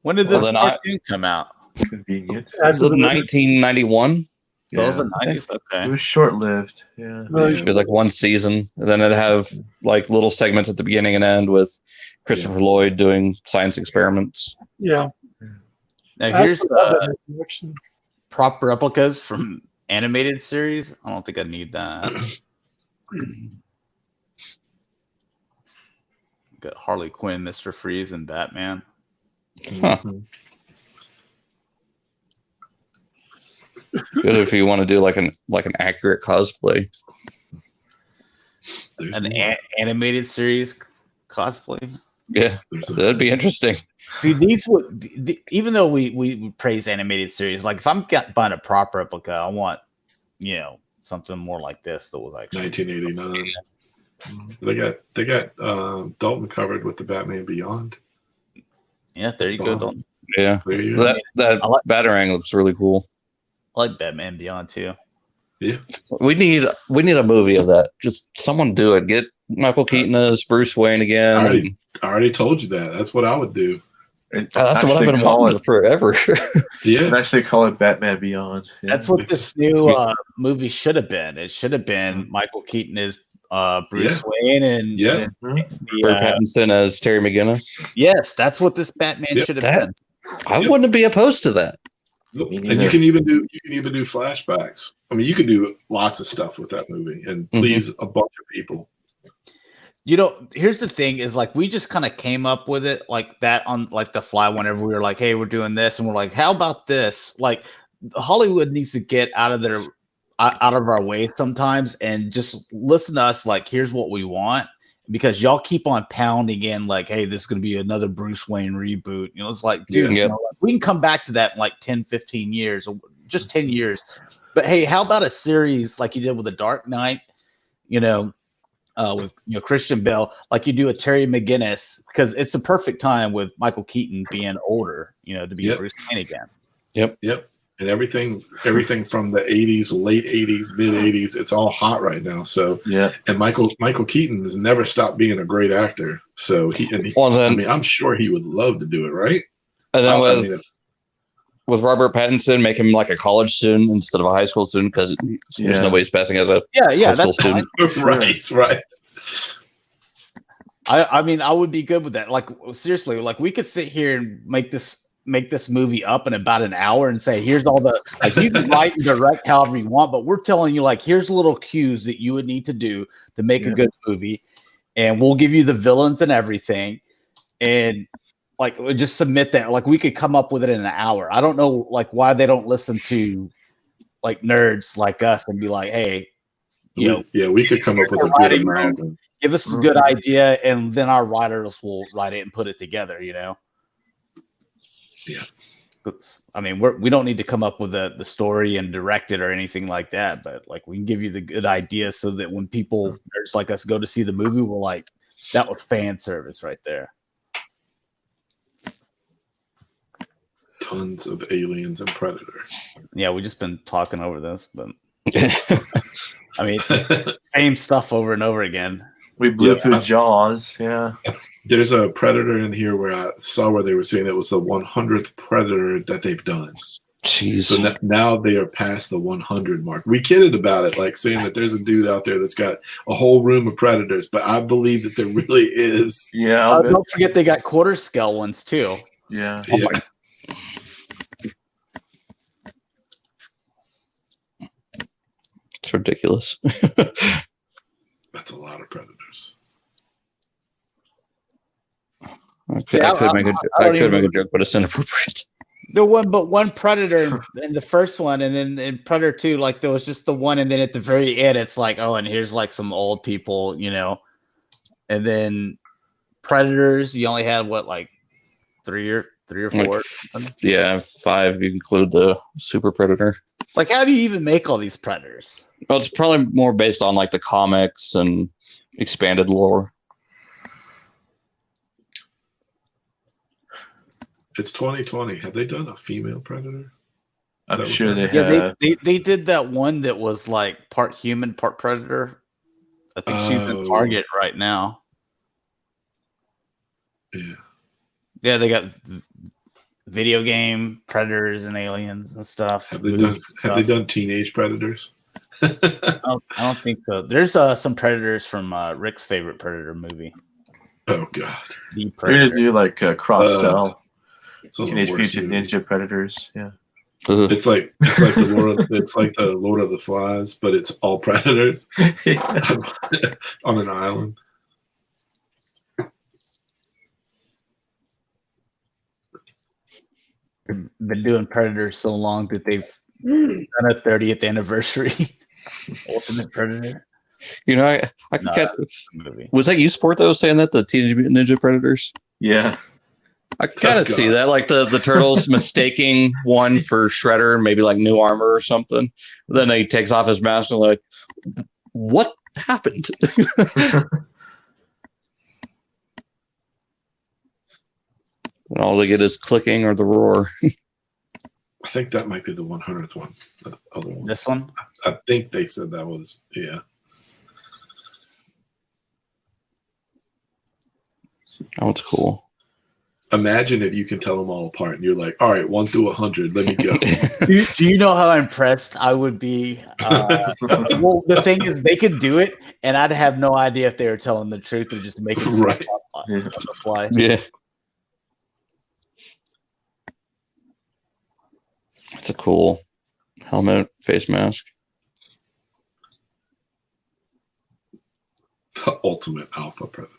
When did Well, this then I- cartoon come out? Convenient. Was it 1991? Those are Yeah. 90s? Okay. It was short-lived. Yeah. Very It was like one season. And then it'd have like little segments at the beginning and end with Christopher Lloyd doing science experiments. Yeah. Now here's Direction. prop replicas from animated series. I don't think I need that. Got Harley Quinn, Mr. Freeze, and Batman. Huh. Good if you want to do like an accurate cosplay. There's An more. animated series cosplay. Yeah, that'd be interesting. See, these would even though we praise animated series, like if I'm buying a prop replica, I want something more like this that was actually 1989. They got Dalton covered with the Batman Beyond. Yeah, there you go, Dalton. Yeah, There you go. that Batarang looks really cool. I like Batman Beyond too. Yeah, we need a movie of that. Just someone do it. Get Michael Keaton as Bruce Wayne again. I already told you that. That's what I would do. That's what I've been wanting forever. Yeah, and actually call it Batman Beyond. Yeah. That's what this new movie should have been. It should have been Michael Keaton as Bruce Wayne and Pattinson as Terry McGinnis. Yes, that's what this Batman should have been. I wouldn't be opposed to that. And you can even do flashbacks. I mean, you can do lots of stuff with that movie and please a bunch of people. Here's the thing: is like we just kind of came up with it like that on like the fly whenever we were like, "Hey, we're doing this," and we're like, "How about this?" Like Hollywood needs to get out of our way sometimes and just listen to us. Like, here's what we want, because y'all keep on pounding in like, "Hey, this is going to be another Bruce Wayne reboot." It's like, dude, we can come back to that in like 10, 15 years, or just 10 years. But hey, how about a series like you did with The Dark Knight? With Christian Bale, like you do a Terry McGinnis, because it's the perfect time with Michael Keaton being older, to be Bruce Wayne again. Yep. And everything from the 80s, late 80s, mid 80s, it's all hot right now. So and Michael Keaton has never stopped being a great actor. So I'm sure he would love to do it, right? And then with Robert Pattinson, make him like a college student instead of a high school student, because there's no way he's passing as a high school student. Right. I would be good with that. Like seriously, like we could sit here and make this movie up in about an hour and say, here's all the you can write and direct however you want, but we're telling you like here's little cues that you would need to do to make a good movie, and we'll give you the villains and everything, and like just submit that. Like we could come up with it in an hour. I don't know like why they don't listen to like nerds like us and be like, hey, we could come up with a good American. Give us a good idea, and then our writers will write it and put it together. Yeah. I mean, we don't need to come up with the story and direct it or anything like that, but like we can give you the good idea so that when people nerds like us go to see the movie, we're like, that was fan service right there. Tons of aliens and Predator. Yeah, we've just been talking over this, but I mean, it's the same stuff over and over again. We blew through Jaws. Yeah. There's a Predator in here where I saw where they were saying it was the 100th Predator that they've done. Jeez. So now they are past the 100 mark. We kidded about it, like saying that there's a dude out there that's got a whole room of Predators, but I believe that there really is. Yeah. Don't forget they got quarter scale ones too. Yeah. It's ridiculous. That's a lot of Predators. Okay, I could make a joke, but it's inappropriate. There was one Predator in the first one, and then in Predator 2, like there was just the one, and then at the very end, it's like, oh, and here's like some old people, and then Predators, you only had what, like three or four? Like, 5. You include the Super Predator. Like, how do you even make all these Predators? Well, it's probably more based on like the comics and expanded lore. It's 2020. Have they done a female Predator? I'm sure they have. They did that one that was like part human, part Predator. I think she's in Target right now. Yeah. Yeah, they got video game Predators and aliens and stuff. Have they done Teenage Predators? I don't think so. There's some Predators from Rick's favorite Predator movie. Oh God. We're gonna do like cross-sell. Teenage Mutant Ninja Predators. Yeah. It's like the Lord of the Flies, but it's all Predators on an island. Been doing Predators so long that they've done a 30th anniversary Ultimate Predator. You know, I No, get. movie. Was that you, Sport, that was saying that the Teenage Mutant Ninja Predators? Yeah. I kind of see that, like the turtles mistaking one for Shredder, maybe like new armor or something. Then he takes off his mask and like, what happened? And all they get is clicking or the roar. I think that might be the 100th one. The other one. This one? I think they said that was, yeah. Oh, it's cool. Imagine if you can tell them all apart and you're like, all right, 1 through 100, let me go. Do you know how impressed I would be? Well, the thing is, they could do it, and I'd have no idea if they were telling the truth or just making stuff Right. up on the fly. Yeah. It's a cool helmet, face mask. The ultimate alpha predator.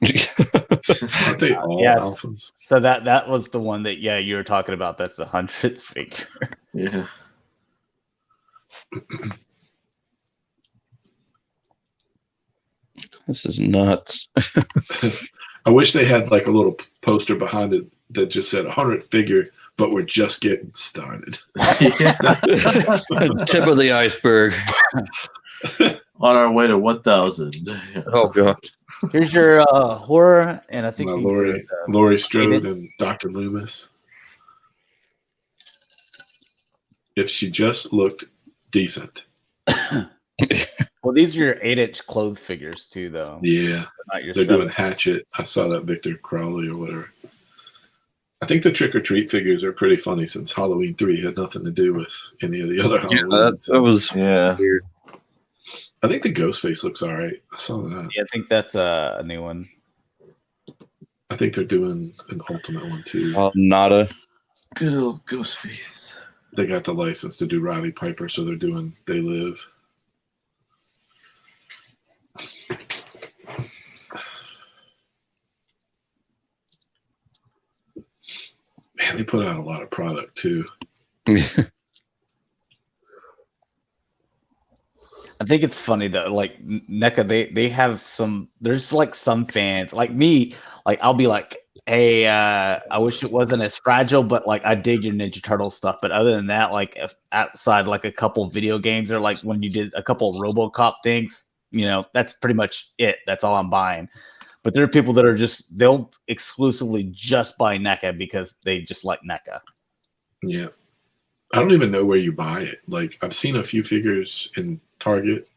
Aren't they all Yes. alphas? So that was the one that you were talking about. That's the 100th figure. Yeah. This is nuts. I wish they had like a little poster behind it that just said 100th figure, but we're just getting started. Tip of the iceberg. On our way to 1,000. Oh god. Here's your horror, and I think these Laurie Strode and Dr. Loomis. If she just looked decent. well, these are your 8-inch clothes figures too, though. Yeah. Not your They're 7. doing Hatchet. I saw that Victor Crowley or whatever. I think the Trick or Treat figures are pretty funny since Halloween 3 had nothing to do with any of the other Halloweens. That was weird. I think the Ghostface looks all right. I saw that. Yeah, I think that's a new one. I think they're doing an Ultimate one too. Nada. Good old Ghostface. They got the license to do Riley Piper, so they're doing They Live. Man, they put out a lot of product too. I think it's funny that like NECA, they have some. There's like some fans like me. Like I'll be like, hey, I wish it wasn't as fragile, but like I dig your Ninja Turtle stuff. But other than that, like if outside like a couple video games or like when you did a couple of RoboCop things, that's pretty much it. That's all I'm buying. But there are people that are they'll exclusively just buy NECA because they just like NECA. Yeah. I don't even know where you buy it. Like I've seen a few figures in Target.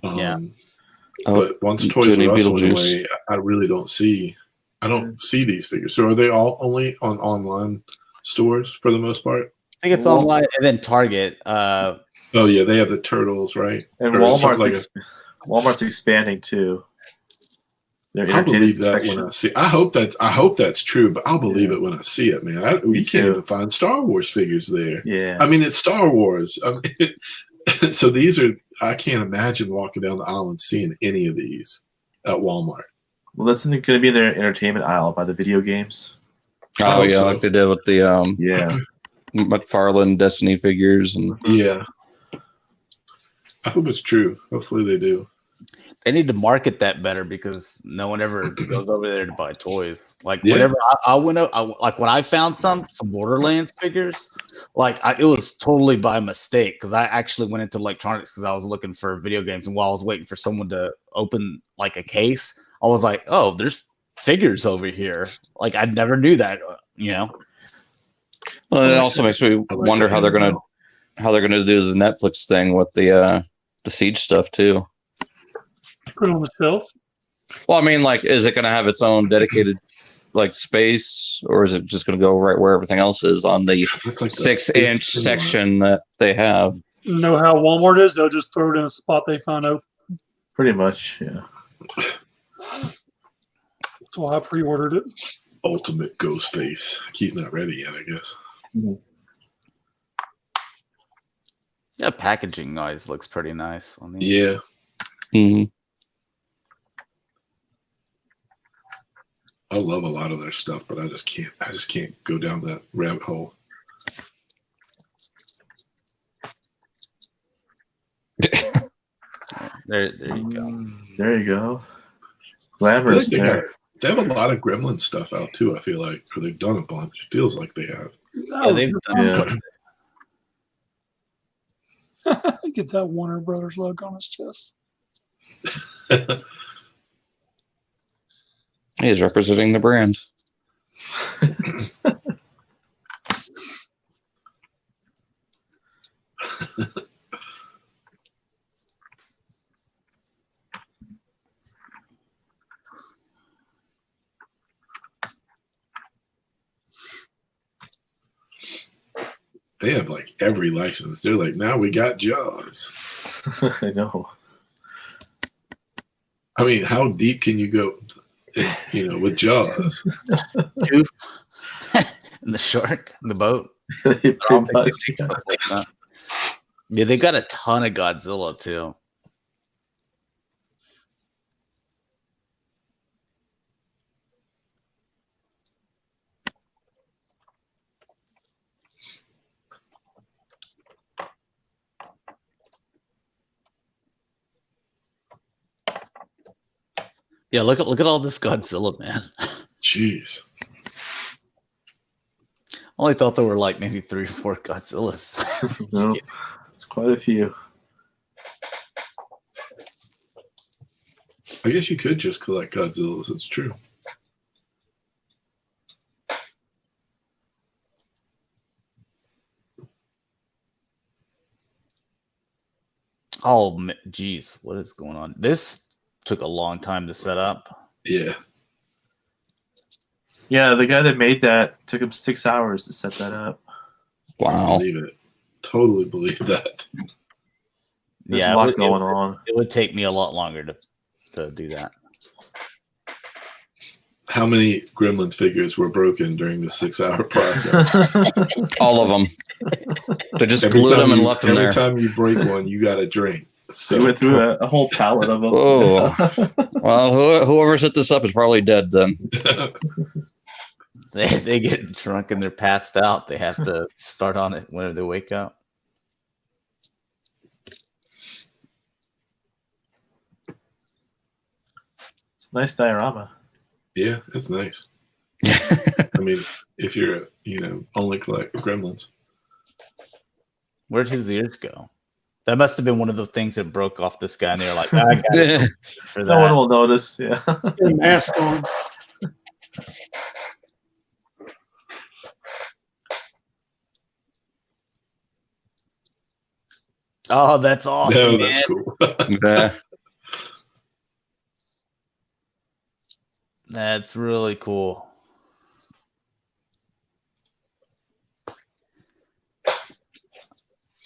But once Toys R Us went away, I really don't see these figures. So are they all only on online stores for the most part? I think it's online and then Target. Oh yeah, they have the Turtles, right? And Or Walmart's expanding too. I believe that when I see. I hope that's true, but I'll believe it when I see it, man. We can't even find Star Wars figures there. Yeah, I mean it's Star Wars. So these are. I can't imagine walking down the aisle and seeing any of these at Walmart. Well, that's going to be in their entertainment aisle by the video games. Oh yeah, like they did with the Mcfarlane Destiny figures and yeah. I hope it's true. Hopefully they do. They need to market that better because no one ever goes over there to buy toys. Like whenever I went up, like when I found some Borderlands figures, like it was totally by mistake because I actually went into electronics because I was looking for video games, and while I was waiting for someone to open like a case, I was like, oh, there's figures over here. Like I never knew that, Well, it also makes me wonder how they're gonna do the Netflix thing with the Siege stuff too. Put it on the shelf. Well, I mean, like, is it going to have its own dedicated like space, or is it just going to go right where everything else is on the 6-inch section that they have? You know how Walmart is? They'll just throw it in a spot they find open. Pretty much, yeah. That's why I pre-ordered it. Ultimate Ghostface. He's not ready yet, I guess. Yeah, packaging noise looks pretty nice on these. Yeah. Mm-hmm. I love a lot of their stuff, but I just can't go down that rabbit hole. There you go. There you go. I feel Glamorous like there. they have a lot of Gremlin stuff out too. I feel like, or they've done a bunch. It feels like they have. Yeah, they've done Get that Warner Brothers logo on his chest. He is representing the brand. They have like every license. They're like, now we got Jaws. I know. I mean, how deep can you go, with Jaws? Two. And the shark, and the boat. Pretty much. Yeah, they've got a ton of Godzilla too. Yeah, look at all this Godzilla, man. Jeez. I only thought there were like maybe 3 or 4 Godzillas. No, it's quite a few. I guess you could just collect Godzillas. It's true. Oh, geez, what is going on? This took a long time to set up. Yeah. Yeah, the guy that made that took him 6 hours to set that up. Wow. Believe it. Totally believe that. There's Yeah, a lot going on. It would take me a lot longer to do that. How many Gremlins figures were broken during the 6-hour process? All of them. They just Every glued time them and you- left them there. Every time you break one, you got a drink. So we went through a whole pallet of them. Oh. Well, whoever set this up is probably dead then. They get drunk and they're passed out. They have to start on it whenever they wake up. It's a nice diorama. Yeah, it's nice. I mean, if you're, only collect Gremlins. Where'd his ears go? That must have been one of the things that broke off this guy, and they were like, I got it for No one that. will notice. Yeah. Get a mask on. Oh, that's awesome, No, man. that's cool. Yeah. That's really cool.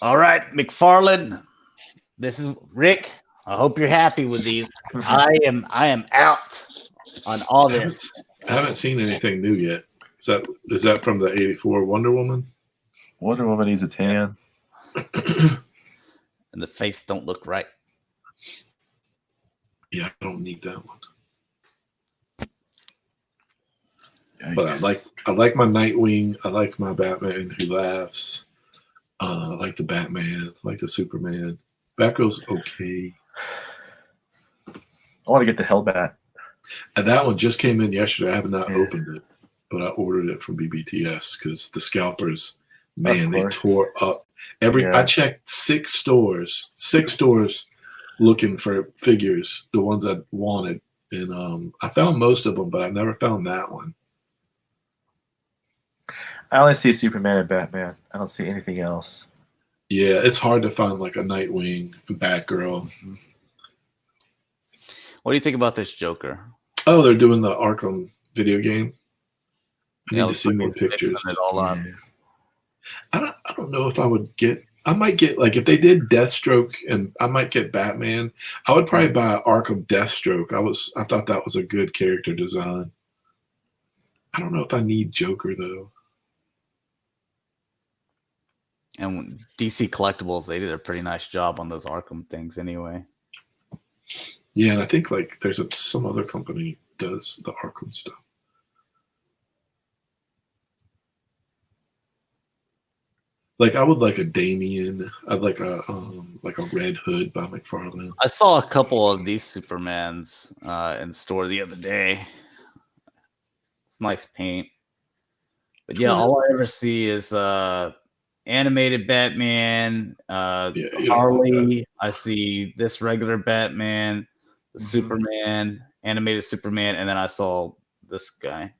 All right, Mcfarlane. This is Rick. I hope you're happy with these. I am out on all this. I haven't seen anything new yet. Is that from the '84 Wonder Woman? Wonder Woman needs a tan. And the face don't look right. Yeah, I don't need that one. Yikes. But I like my Nightwing. I like my Batman Who Laughs. I like the Batman. I like the Superman. Batgirl's okay. I want to get the Hellbat. And that one just came in yesterday. I have not opened it, but I ordered it from BBTS because the scalpers, man, they tore up I checked 6 stores looking for figures, the ones I wanted, and I found most of them, but I never found that one. I only see Superman and Batman. I don't see anything else. Yeah, it's hard to find like a Nightwing, a Batgirl. What do you think about this Joker? Oh, they're doing the Arkham video game. I need to looks see like more it's mixing pictures. it all up. I don't know if I would get. I might get, like, if they did Deathstroke, and I might get Batman. I would probably buy Arkham Deathstroke. I thought that was a good character design. I don't know if I need Joker though. And when DC Collectibles, they did a pretty nice job on those Arkham things anyway. Yeah, and I think like there's some other company does the Arkham stuff. Like I would like a Damien. I'd like a like a Red Hood by McFarlane. I saw a couple of these Supermans in the store the other day. It's nice paint. But yeah, all I ever see is animated Batman, Harley. I see this regular Batman, the Superman, animated Superman, and then I saw this guy.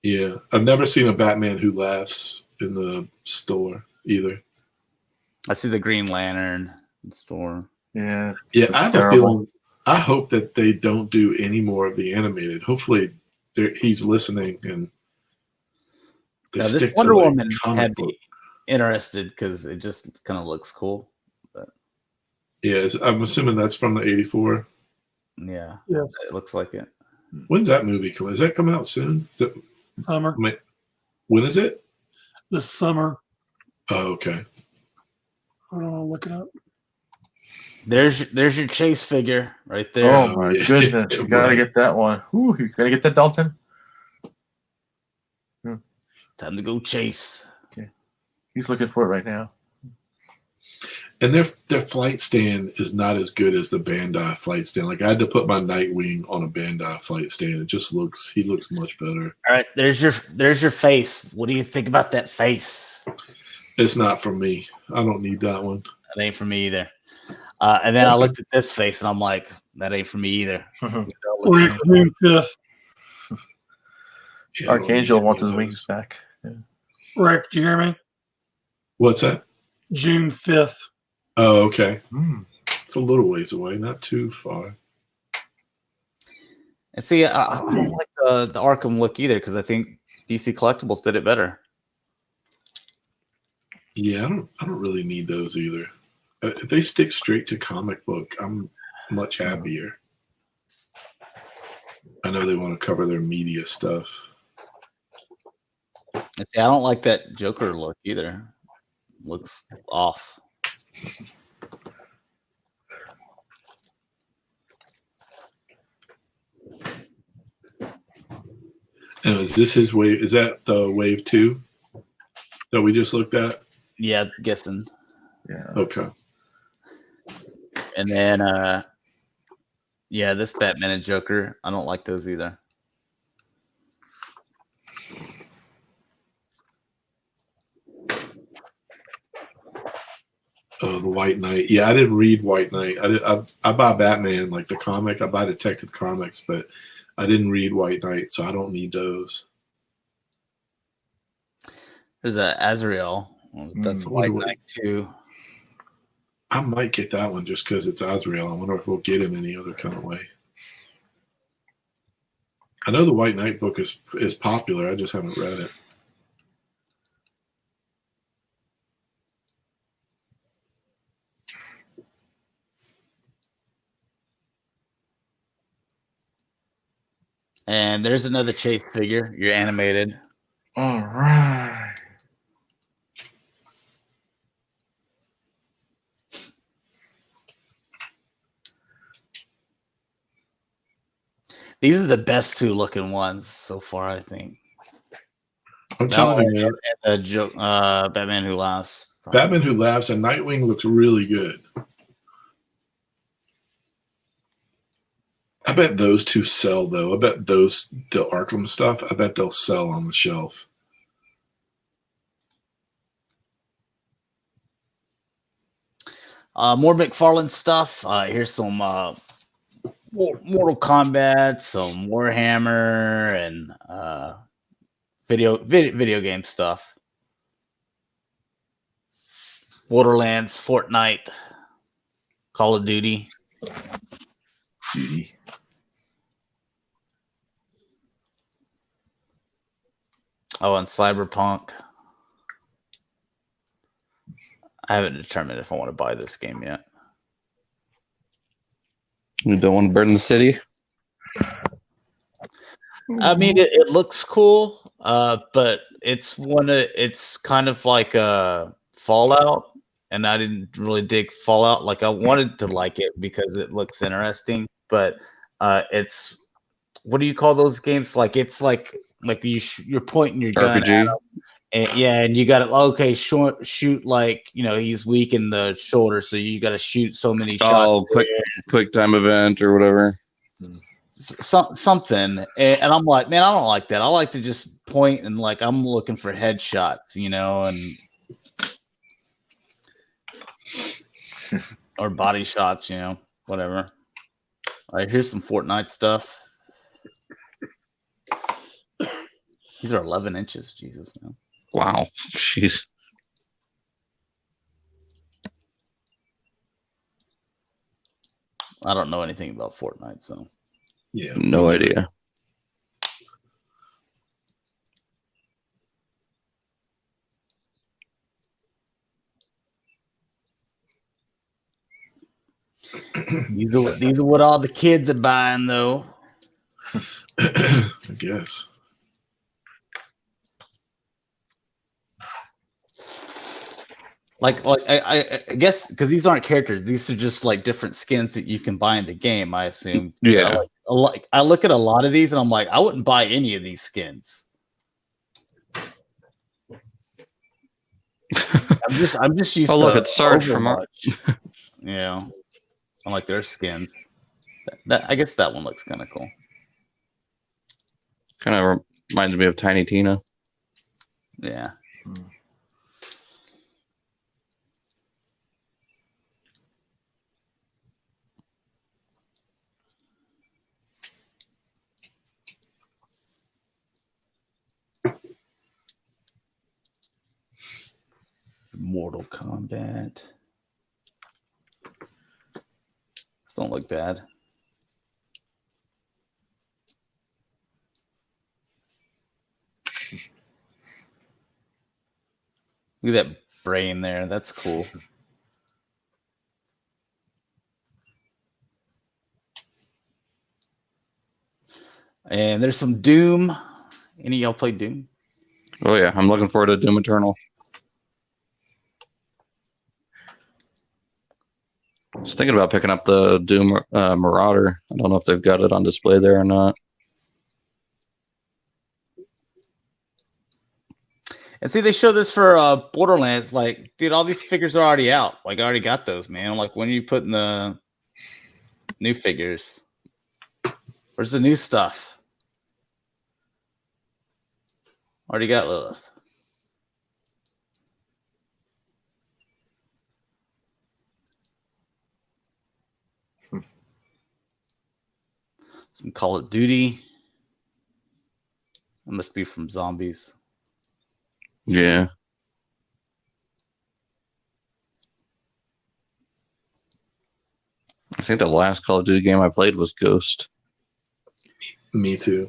Yeah, I've never seen a Batman Who Laughs in the store either. I see the Green Lantern in the store. Yeah. Yeah, I have a feeling. I hope that they don't do any more of the animated. Hopefully, he's listening and. Now, this Wonder Woman had me interested because it just kind of looks cool. But. Yeah, I'm assuming that's from the '84. Yeah, it looks like it. When's that movie coming? Is that coming out soon? Summer. When is it? This summer. Oh, okay. Hold on, I'll look it up. There's your Chase figure right there. Oh my goodness! You gotta get that one. Ooh, you gotta get that, Dalton. Time to go Chase. Okay, he's looking for it right now. And their flight stand is not as good as the Bandai flight stand. Like I had to put my Nightwing on a Bandai flight stand. It just he looks much better. All right, there's your face. What do you think about that face? It's not for me. I don't need that one. That ain't for me either. And then I looked at this face and I'm like, that ain't for me either. Rick, June 5th. Yeah, Archangel wants his wings back. Yeah. Rick, do you hear me? What's that? June 5th. Oh, okay. It's a little ways away, not too far. And see, I don't like the Arkham look either because I think DC Collectibles did it better. Yeah, I don't really need those either. If they stick straight to comic book, I'm much happier. I know they want to cover their media stuff. And see, I don't like that Joker look either. Looks off. And is this his wave? Is that the wave 2 that we just looked at? Yeah, guessing. Yeah. Okay. And then, yeah, this Batman and Joker, I don't like those either. Oh, the White Knight. Yeah, I didn't read White Knight. I buy Batman, like the comic. I buy Detective Comics, but I didn't read White Knight, so I don't need those. There's a Azrael. That's White Knight too. I might get that one just because it's Azrael. I wonder if we'll get him any other kind of way. I know the White Knight book is popular. I just haven't read it. And there's another Chase figure. You're animated. All right. These are the best two looking ones so far, I think. I'm telling you, man. Batman Who Laughs. Batman Who Laughs and Nightwing looks really good. I bet those two sell, though. I bet the Arkham stuff, I bet they'll sell on the shelf. More McFarlane stuff. Here's some Mortal Kombat, some Warhammer, and video game stuff. Borderlands, Fortnite, Call of Duty. Oh, and Cyberpunk. I haven't determined if I want to buy this game yet. You don't want to burn the city? I mean, it looks cool, but it's kind of like a Fallout, and I didn't really dig Fallout. Like I wanted to like it because it looks interesting, but it's what do you call those games? Like it's like you're pointing your gun at them, And you got to shoot like he's weak in the shoulder, so you got to shoot so many shots. Oh, quick time event or whatever. Something, and I'm like, man, I don't like that. I like to just point and like I'm looking for headshots, and or body shots, whatever. All right, here's some Fortnite stuff. These are 11 inches, Jesus. Man. Wow, jeez. I don't know anything about Fortnite, so. Yeah. No idea. These are what all the kids are buying, though. I guess. Like I guess because these aren't characters; these are just like different skins that you can buy in the game. I assume. Yeah. I look at a lot of these and I'm like, I wouldn't buy any of these skins. I'm just used. Oh, to look, it's Sarge from Overwatch. I like their skins. I guess that one looks kind of cool. Kind of reminds me of Tiny Tina. Yeah. Mortal Kombat. Don't look bad. Look at that brain there. That's cool. And there's some Doom. Any of y'all play Doom? Oh yeah, I'm looking forward to Doom Eternal. I was thinking about picking up the Doom Marauder. I don't know if they've got it on display there or not. And see, they show this for Borderlands. Like, dude, all these figures are already out. Like, I already got those, man. Like, when are you putting the new figures? Where's the new stuff? Already got Lilith. Some Call of Duty. That must be from Zombies. Yeah. I think the last Call of Duty game I played was Ghost. Me too.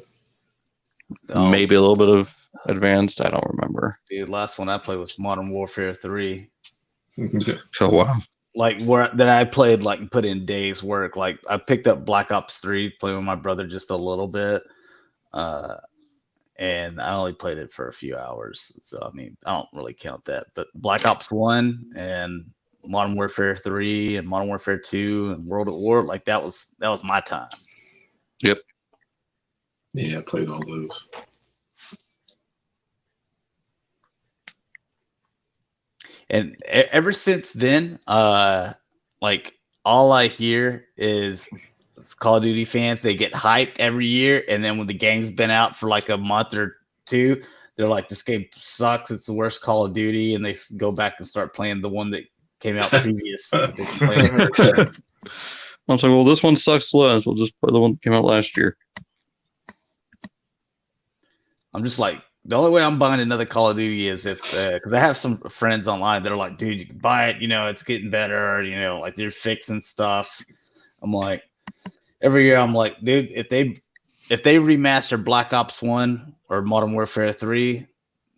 Maybe a little bit of Advanced. I don't remember. The last one I played was Modern Warfare 3. Oh, wow. Like that I played, like put in days work. Like I picked up Black Ops 3, played with my brother just a little bit, and I only played it for a few hours. So I mean, I don't really count that. But Black Ops 1 and Modern Warfare 3 and Modern Warfare 2 and World at War, like that was my time. Yep. Yeah, I played all those. And ever since then, like all I hear is Call of Duty fans. They get hyped every year, and then when the game's been out for like a month or two, they're like, "This game sucks. It's the worst Call of Duty," and they go back and start playing the one that came out previous. That they played. I was like, well, this one sucks less. We'll just play the one that came out last year. I'm just like, the only way I'm buying another Call of Duty is if, because I have some friends online that are like, dude, you can buy it, it's getting better, like they're fixing stuff. I'm like, every year I'm like, dude, if they remaster Black Ops 1 or Modern Warfare 3,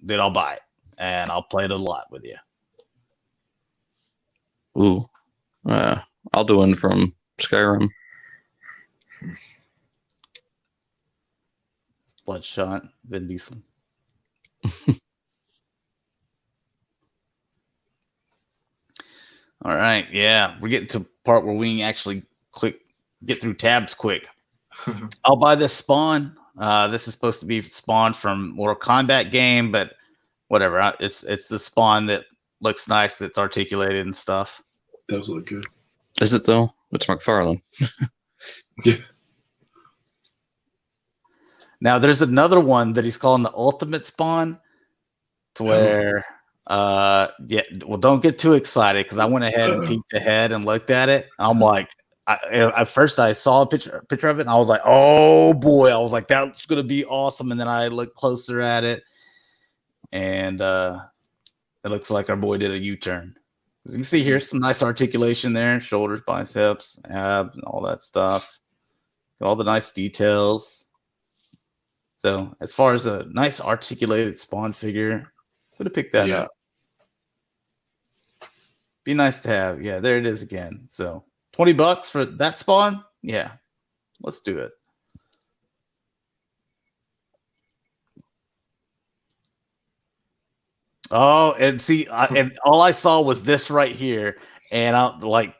then I'll buy it and I'll play it a lot with you. Ooh, I'll do one from Skyrim. Bloodshot, Vin Diesel. All right, yeah, we're getting to the part where we can actually get through tabs quick. I'll buy this Spawn. This is supposed to be Spawn from Mortal Kombat game, but whatever. It's the Spawn that looks nice, that's articulated and stuff. Does look good. Is it though? It's McFarlane. Yeah. Now there's another one that he's calling the Ultimate Spawn, to where well, don't get too excited, because I went ahead and peeked ahead and looked at it. I'm like, at first I saw a picture of it, and I was like, oh boy, I was like, that's gonna be awesome. And then I looked closer at it, and it looks like our boy did a U-turn. As you can see here, some nice articulation there, shoulders, biceps, abs, and all that stuff. All the nice details. So as far as a nice articulated Spawn figure, would have picked that up. Be nice to have. Yeah, there it is again. So $20 for that Spawn? Yeah, let's do it. Oh, and see, and all I saw was this right here, and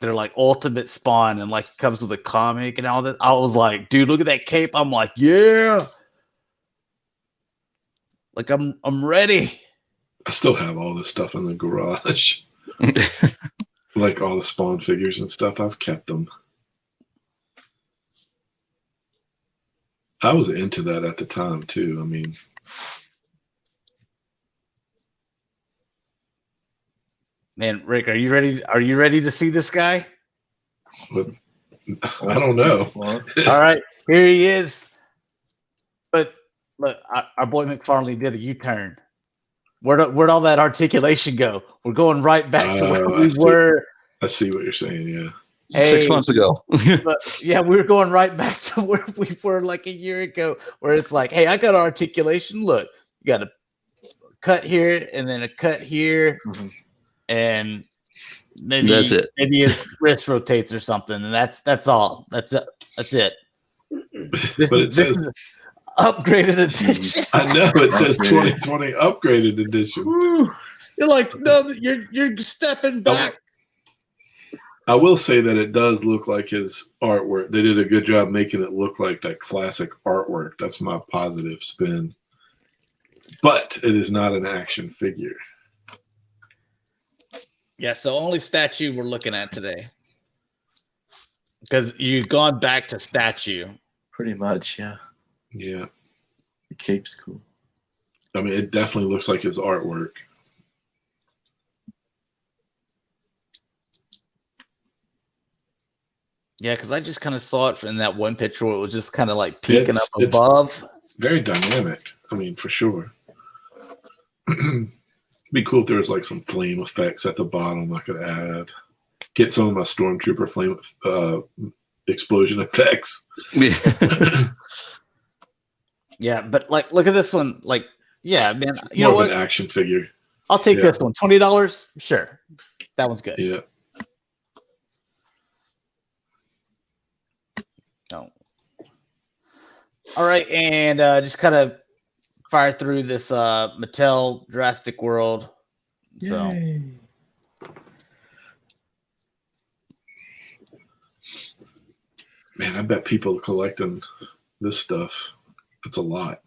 they're like Ultimate Spawn, and like it comes with a comic and all that. I was like, dude, look at that cape. I'm like, yeah, like I'm ready. I still have all this stuff in the garage. Like all the Spawn figures and stuff. I've kept them. I was into that at the time too. I mean, man, Rick, are you ready? Are you ready to see this guy? but I don't know. All right, here he is. But look, our boy McFarlane did a U-turn. Where'd all that articulation go? We're going right back to where we were. I see what you're saying. Yeah. Hey, 6 months ago. but yeah, we were going right back to where we were like a year ago, where it's like, hey, I got articulation. Look, you got a cut here and then a cut here, and maybe that's it. Maybe his wrist rotates or something, and that's all. That's it. That's it. But it says is upgraded edition. I know it says 2020 upgraded edition. You're like, no, you're stepping back. I will say that it does look like his artwork. They did a good job making it look like that classic artwork. That's my positive spin. But it is not an action figure. Yeah, so only statue we're looking at today. Because you've gone back to statue. Pretty much, yeah. Yeah. The cape's cool. I mean, it definitely looks like his artwork. Yeah, because I just kind of saw it in that one picture where it was just kind of like peeking up above. Very dynamic. I mean, for sure. It'd be cool if there was like some flame effects at the bottom I could add. Get some of my Stormtrooper flame explosion effects. Yeah, but like, look at this one. Like, yeah, man. You More know of what? an action figure. I'll take this one. $20. Sure, that one's good. Yeah. No. All right, and just kind of fire through this Mattel Jurassic World. So. Yay. Man, I bet people collecting this stuff. It's a lot.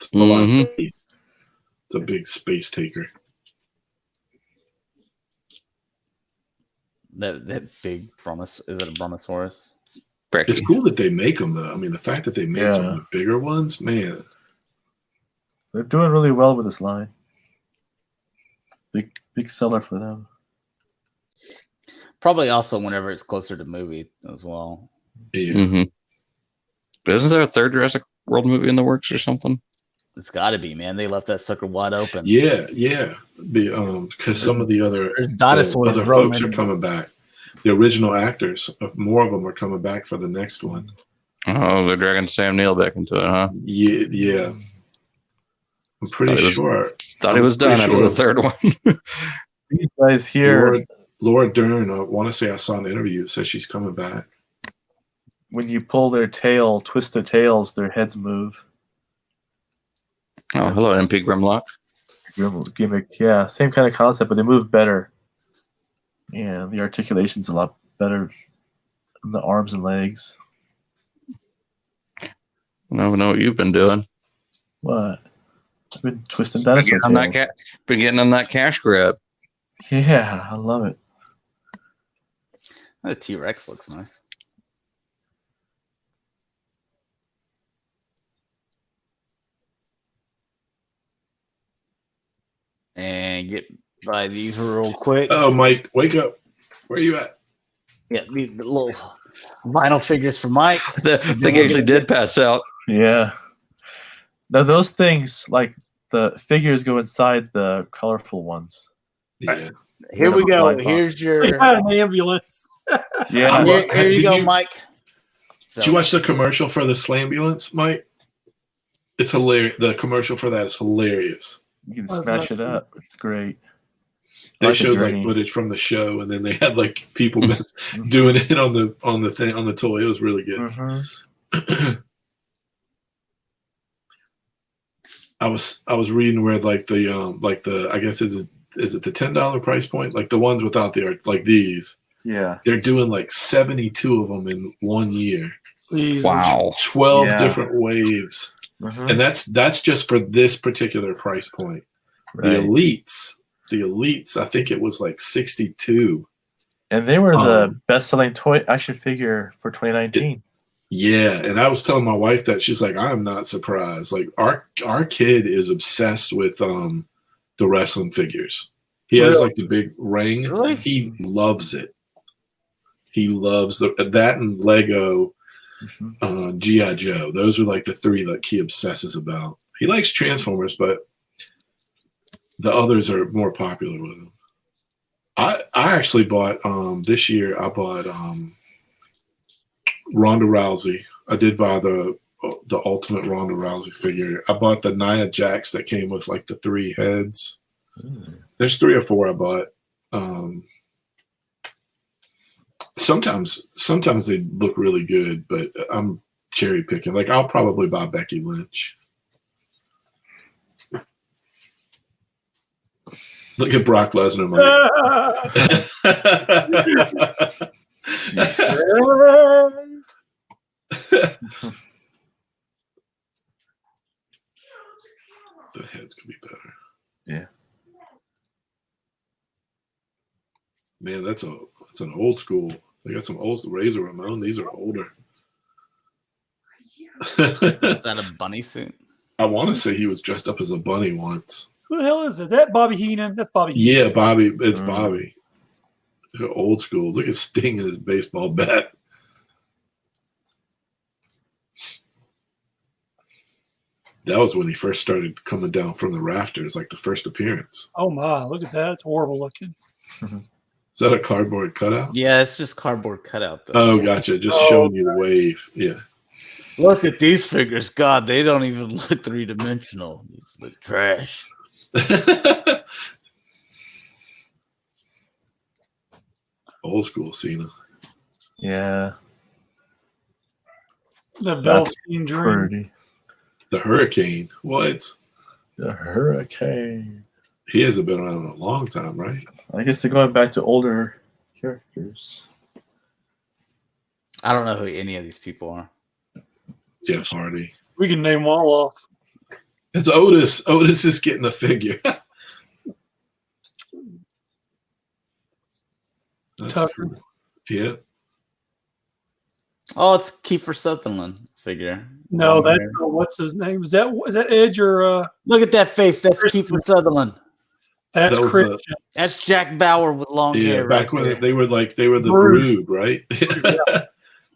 It's a lot of space. It's a big space taker. That big Brontosaurus, is it a Brontosaurus? It's cool that they make them, though. I mean, the fact that they made some of the bigger ones, man. They're doing really well with this line. Big seller for them. Probably also whenever it's closer to movie as well. Yeah. Isn't there a third Jurassic World movie in the works or something? It's got to be, man. They left that sucker wide open. Yeah. Because some of the other dinosaurs folks are coming back. The original actors, more of them are coming back for the next one. Oh, they're dragging Sam Neill back into it, huh? Yeah. I'm pretty sure. Thought he was done after the third one. These guys here. Laura Dern, I want to say I saw an interview that says she's coming back. When you pull their tail, twist their tails, their heads move. Oh, hello, MP Grimlock. Gimmick, yeah, same kind of concept, but they move better. Yeah, the articulation's a lot better in the arms and legs. I don't know what you've been doing. What? It's been twisting dinosaur tails. Been getting on that cash grab. Yeah, I love it. The T-Rex looks nice. And get by these real quick. Oh, Mike, wake up. Where are you at? Yeah, the little vinyl figures for Mike. The thing actually did pass out. Yeah. Now those things, like the figures, go inside the colorful ones. Yeah. Here we go. Here's your. We had an ambulance. Yeah. Here you go, Mike. So, Did you watch the commercial for the Slambulance, Mike? It's hilarious. The commercial for that is hilarious. You can smash it up. It's great. They showed like footage from the show, and then they had like people doing it on the toy. It was really good. Mm-hmm. I was reading where like the I guess is it the $10 price point, like the ones without the art, like these. Yeah. They're doing like 72 of them in 1 year. Please. Wow. 12 different waves. Mm-hmm. And that's just for this particular price point. Right. The elites, I think it was like 62. And they were the best-selling toy action figure for 2019. Yeah, and I was telling my wife that. She's like, I'm not surprised. Like our kid is obsessed with the wrestling figures. He has like the big ring. Really? He loves it. He loves that and Lego, G.I. Joe. Those are like the three that he obsesses about. He likes Transformers, but the others are more popular with him. I actually bought this year. I bought Ronda Rousey. I did buy the Ultimate Ronda Rousey figure. I bought the Nia Jax that came with like the 3 heads. There's 3 or 4 I bought. Sometimes they look really good, but I'm cherry picking. Like I'll probably buy Becky Lynch. Look at Brock Lesnar, Mike. The heads could be better. Yeah. Man, that's an old school. They got some old Razor Ramon. These are older. is that a bunny suit? I want to say he was dressed up as a bunny once. Who the hell is it? Is that Bobby Heenan? That's Bobby Heenan. Yeah, Bobby. It's Bobby. They're old school. Look at Sting in his baseball bat. That was when he first started coming down from the rafters, like the first appearance. Oh my, look at that. It's horrible looking. Is that a cardboard cutout? Yeah, it's just cardboard cutout. Though. Oh, gotcha. Just showing you the wave. Yeah. Look at these figures. God, they don't even look 3-dimensional. These look trash. Old school Cena. Yeah. The That's Velveteen Dream. pretty. The Hurricane. What? The Hurricane. He hasn't been around in a long time, right? I guess they're going back to older characters. I don't know who any of these people are. Jeff Hardy. We can name them all off. It's Otis. Otis is getting a figure. That's Tucker. cool. Yeah. Oh, it's Kiefer Sutherland figure. No, Long that's hair. what's his name? Is that Edge or Look at that face. That's Christian. Kiefer Sutherland. that's That was Christian? That's Jack Bauer with long Yeah, hair. back right when there. they were the Brood. Brood, right?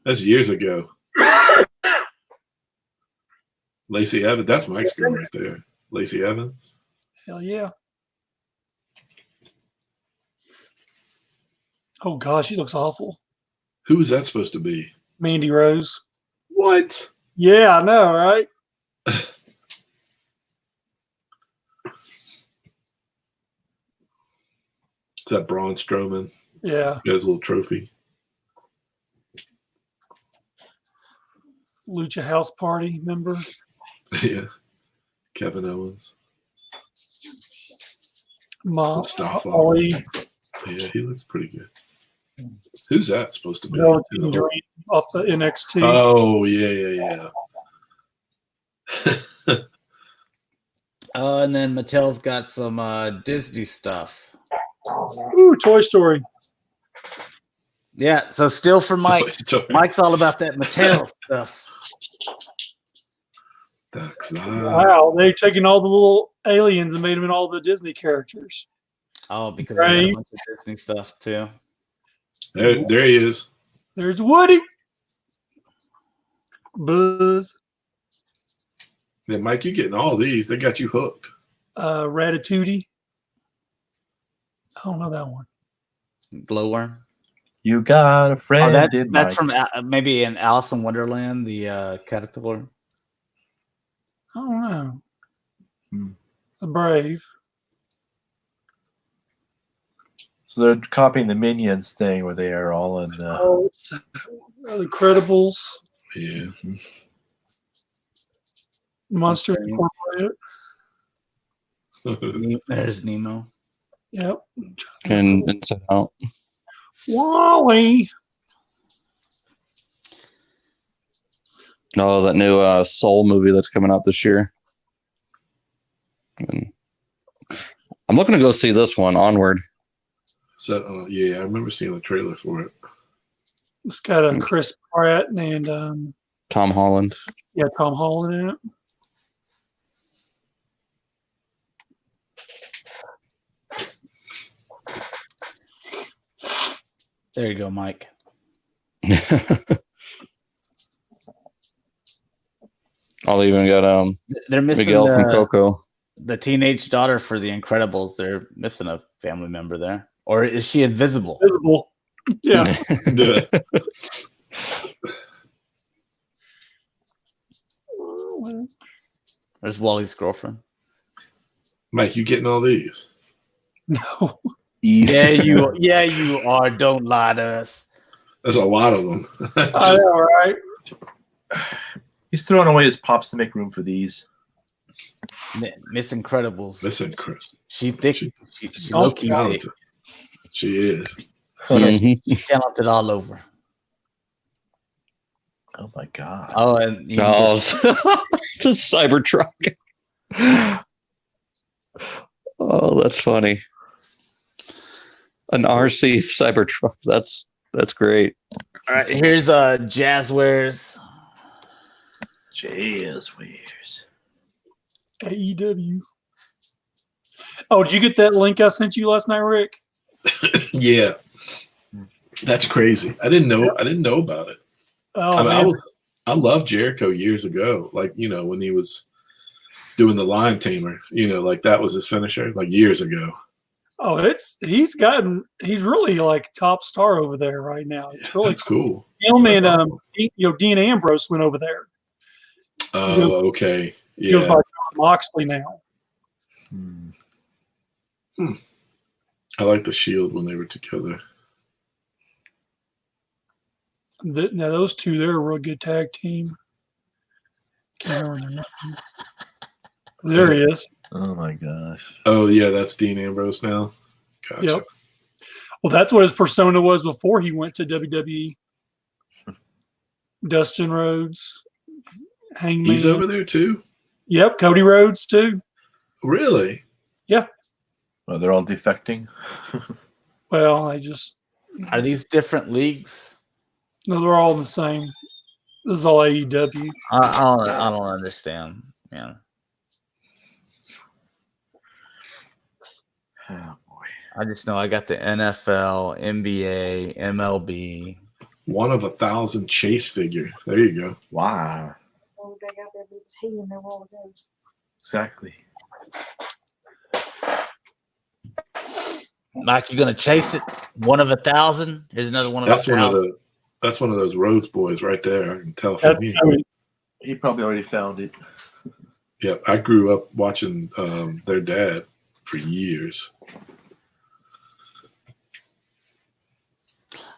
That's years ago. Lacey Evans. That's Mike's girl right there. Lacey Evans. Hell yeah. Oh gosh, she looks awful. Who is that supposed to be? Mandy Rose. What? Yeah, I know, right? Is that Braun Strowman? Yeah. Got his little trophy. Lucha House Party member. Yeah. Kevin Owens. Mustafa. Ollie. Yeah, he looks pretty good. Who's that supposed to be? Velveteen Dream off the NXT. Oh, yeah. And then Mattel's got some Disney stuff. Ooh, Toy Story. Yeah, so still for Mike. Mike's all about that Mattel stuff. The cloud. Wow, they've taken all the little aliens and made them in all the Disney characters. Oh, because I got a bunch of Disney stuff too. There he is. There's Woody. Buzz. Yeah, Mike, you getting all these. They got you hooked. Ratatouille. I don't know that one. Glowworm. You got a friend. Oh, that's from maybe in Alice in Wonderland, the caterpillar. I don't know. Hmm. The Brave. So they're copying the Minions thing where they are all in the. Oh, it's the Incredibles. Yeah. Monster Okay. Incorporated. There's Nemo. Yep. And Inside Out. Wally. Oh, that new Soul movie that's coming out this year. And I'm looking to go see this one, Onward. So, yeah, I remember seeing the trailer for it. It's got a Chris Pratt and Tom Holland. Tom Holland in it. There you go, Mike. I'll even got They're missing Miguel from Coco. the teenage daughter for the Incredibles. They're missing a family member there, or is she invisible? Visible. Yeah. There's Wally's girlfriend. Mike, you getting all these? No. Yeah, you are. Don't lie to us. There's a lot of them. I know, right? He's throwing away his pops to make room for these. Miss Incredibles. Listen, Chris. She thick. She- She low key thick. Talented. She is. Mhm. She's talented all over. Oh my god. Oh, and you Oh, the Cybertruck. Oh, that's funny. An RC Cybertruck. That's great. all right, here's Jazwares. Jazwares. AEW. Oh, did you get that link I sent you last night, Rick? Yeah. That's crazy. I didn't know about it. Oh, I man. I loved Jericho years ago. Like, when he was doing the Lion Tamer, like that was his finisher, like years ago. Oh, he's really like top star over there right now. It's really That's cool. him and That's awesome. Dean Ambrose went over there. Oh, okay. He goes Yeah. by John Moxley now. I like the Shield when they were together. Now those two, they're a real good tag team. Can't remember their name. There he is. Oh my gosh. Oh, yeah, that's Dean Ambrose now. Gotcha. Yep. Well, that's what his persona was before he went to WWE. Dustin Rhodes, Hangman. He's over there too? Yep, Cody Rhodes too. Really? Yeah. Well, they're all defecting. Well, Are these different leagues? no, they're all the same. This is all AEW. I don't understand. Yeah. Oh boy. I just know I got the NFL, NBA, MLB. 1 of 1,000 Chase figure. There you go. Wow. Oh, they got that little T in there all day. Exactly. Mike, you gonna chase it? 1 of 1,000. Here's another one of That's one of 1,000. that's one of those Rhodes boys right there. I can tell from That's here. Cody. He probably already found it. Yeah, I grew up watching their dad for years.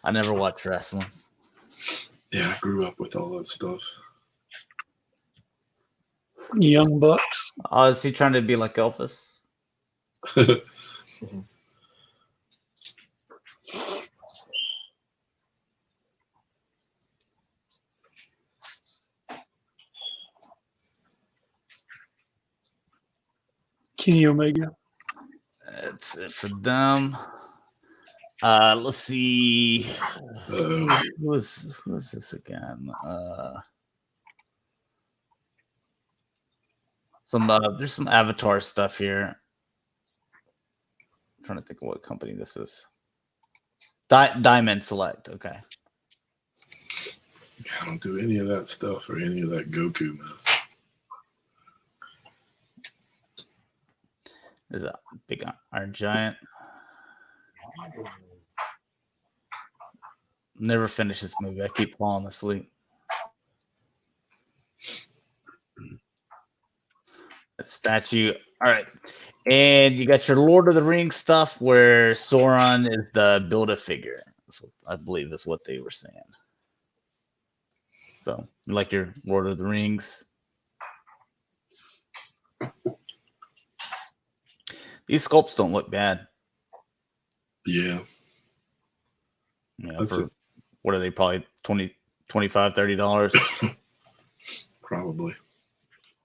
I never watched wrestling. Yeah, I grew up with all that stuff. Young Bucks. Oh, is he trying to be like Elvis? Kenny Omega. That's it for them. Let's see. Who is this again? There's some Avatar stuff here. I'm trying to think of what company this is. Diamond Select. Okay. I don't do any of that stuff or any of that Goku mess. There's a big Iron Giant. Never finish this movie. I keep falling asleep. A statue. All right. And you got your Lord of the Rings stuff where Sauron is the Build-A-Figure. I believe that's what they were saying. So, like your Lord of the Rings. These sculpts don't look bad. Yeah. Yeah, for what are they, probably $25, $30? Probably.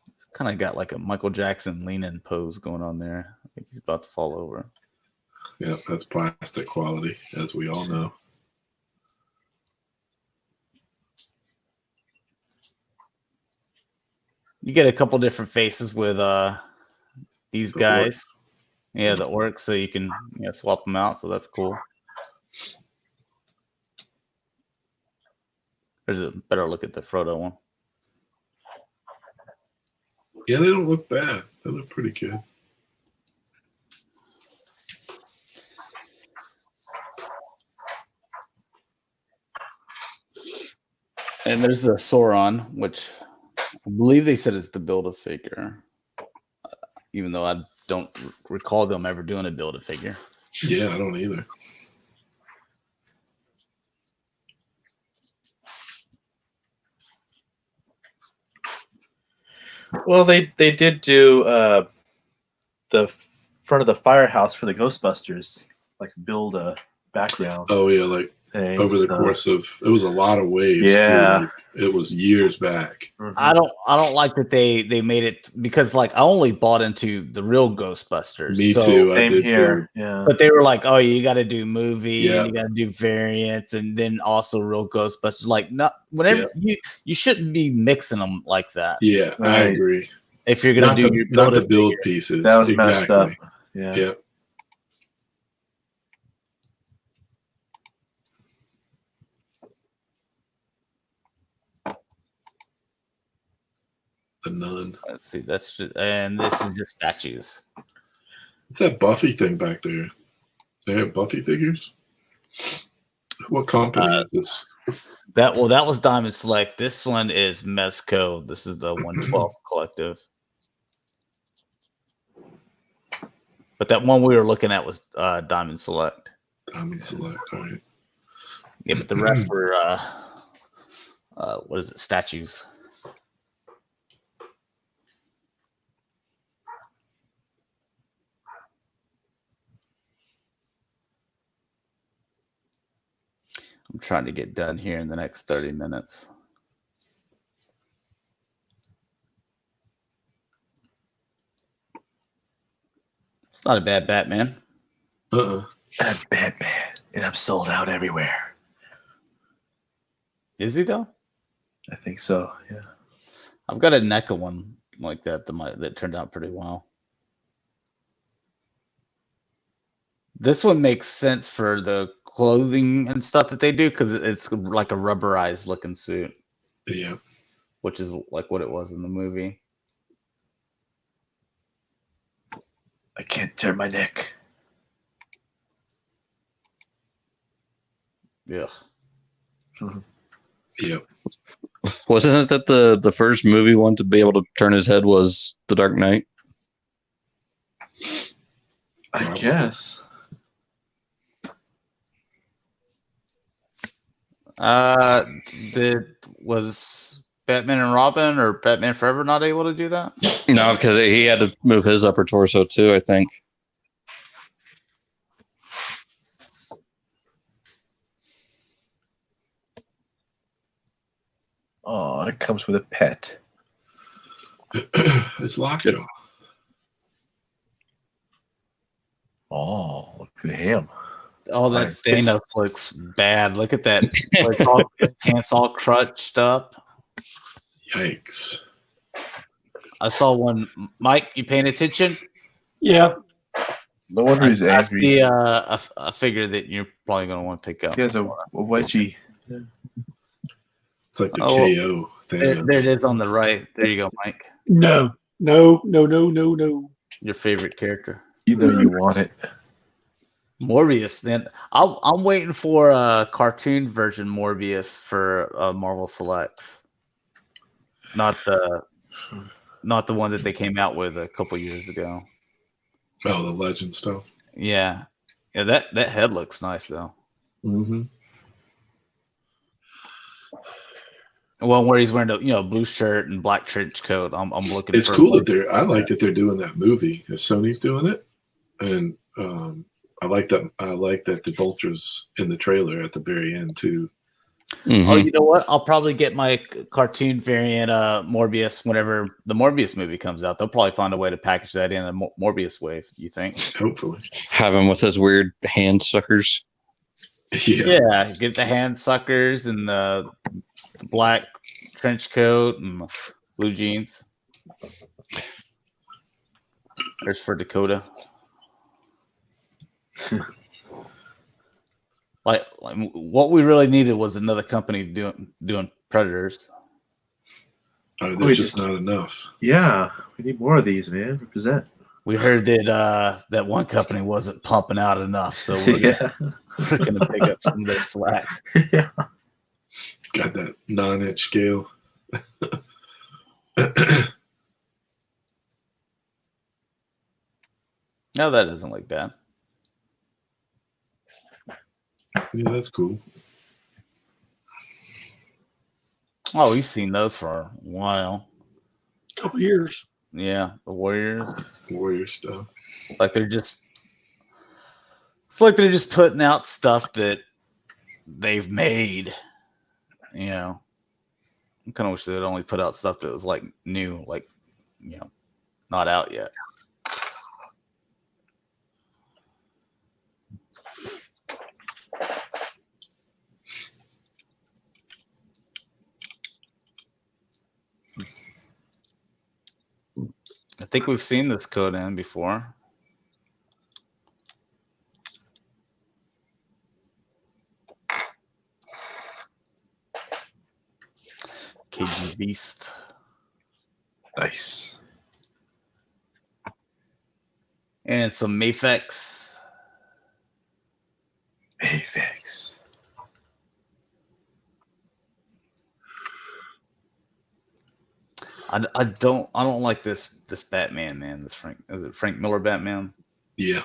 It's kind of got like a Michael Jackson lean-in pose going on there. I think he's about to fall over. Yeah, that's plastic quality, as we all know. You get a couple different faces with these guys. Orcs. Yeah, the orcs, so you can swap them out, so that's cool. There's a better look at the Frodo one. Yeah, they don't look bad. They look pretty good. And there's the Sauron, which I believe they said is the Build-A-Figure. Even though I don't recall them ever doing a Build-A-Figure. Yeah, I don't either. Well, they did do the front of the firehouse for the Ghostbusters, like build a background. Oh yeah, like thing, over the course of it was a lot of waves. Yeah. Like, it was years back. I don't like that they made it, because like I only bought into the real Ghostbusters. Me so, too. Same I did here. Yeah. But they were like, oh, you got to do movie Yeah. and you got to do variants and then also real Ghostbusters. Like, not whenever you shouldn't be mixing them like that. Yeah, I Right. agree. If you're gonna do your not the Build-A-Figure. build pieces. That was messed up. Yeah. Yeah. The nun. Let's see, and this is just statues. What's that Buffy thing back there? They have Buffy figures? What company is this? That was Diamond Select. This one is Mezco. This is the 112 Collective. But that one we were looking at was Diamond Select. Diamond Select, all right. Yeah, but the rest were what is it? Statues. I'm trying to get done here in the next 30 minutes. It's not a bad Batman. Uh-uh. I'm Batman, and I'm sold out everywhere. Is he though? I think so. Yeah. I've got a NECA one like that that turned out pretty well. This one makes sense for the clothing and stuff that they do because it's like a rubberized looking suit. Yeah. Which is like what it was in the movie. I can't turn my neck. Yeah. Yep. Wasn't it that the first movie one to be able to turn his head was The Dark Knight? I guess. Was Batman and Robin or Batman Forever not able to do that? No, because he had to move his upper torso too, I think. Oh, it comes with a pet. It's Lockjaw. Oh, look at him. Oh, that Nice. Thanos looks bad. Look at that. Like his pants all crunched up. Yikes. I saw one. Mike, you paying attention? Yeah. No wonder he's I angry. see a figure that you're probably going to want to pick up. He has a wedgie. It's like the Oh, KO thing. There it is on the right. There you go, Mike. No. No. No. No. No. No. Your favorite character. You know you want it. Morbius. Then I'm waiting for a cartoon version Morbius for Marvel Selects. Not the one that they came out with a couple years ago. Oh, the legend stuff. Yeah. That head looks nice though. Mm-hmm. Well, where he's wearing a blue shirt and black trench coat. I'm looking. It's for cool that I like that they're doing that movie. Sony's doing it, and I like that. I like that the Vulture's in the trailer at the very end too. Mhm. Oh, you know what? I'll probably get my cartoon variant Morbius whenever the Morbius movie comes out. They'll probably find a way to package that in a Morbius wave. You think? Hopefully, Have him with those weird hand suckers. Yeah. Get the hand suckers and the black trench coat and blue jeans. There's for Dakota. Like what we really needed was another company doing Predators. There's just not enough. Yeah, we need more of these, man. Represent. We heard that that one company wasn't pumping out enough, so we're gonna pick up some of their slack. Yeah. Got that 9-inch scale. No, that doesn't look bad. Yeah, that's cool. Oh, we've seen those for a while. Couple years. Yeah, the Warriors. Warrior stuff. Like it's like they're just putting out stuff that they've made. You know, I kind of wish they'd only put out stuff that was like new, like not out yet. I think we've seen this code in before. KG Beast. Nice. And some Mafex. Mafex. I don't like this Batman, man. Is it Frank Miller Batman? Yeah.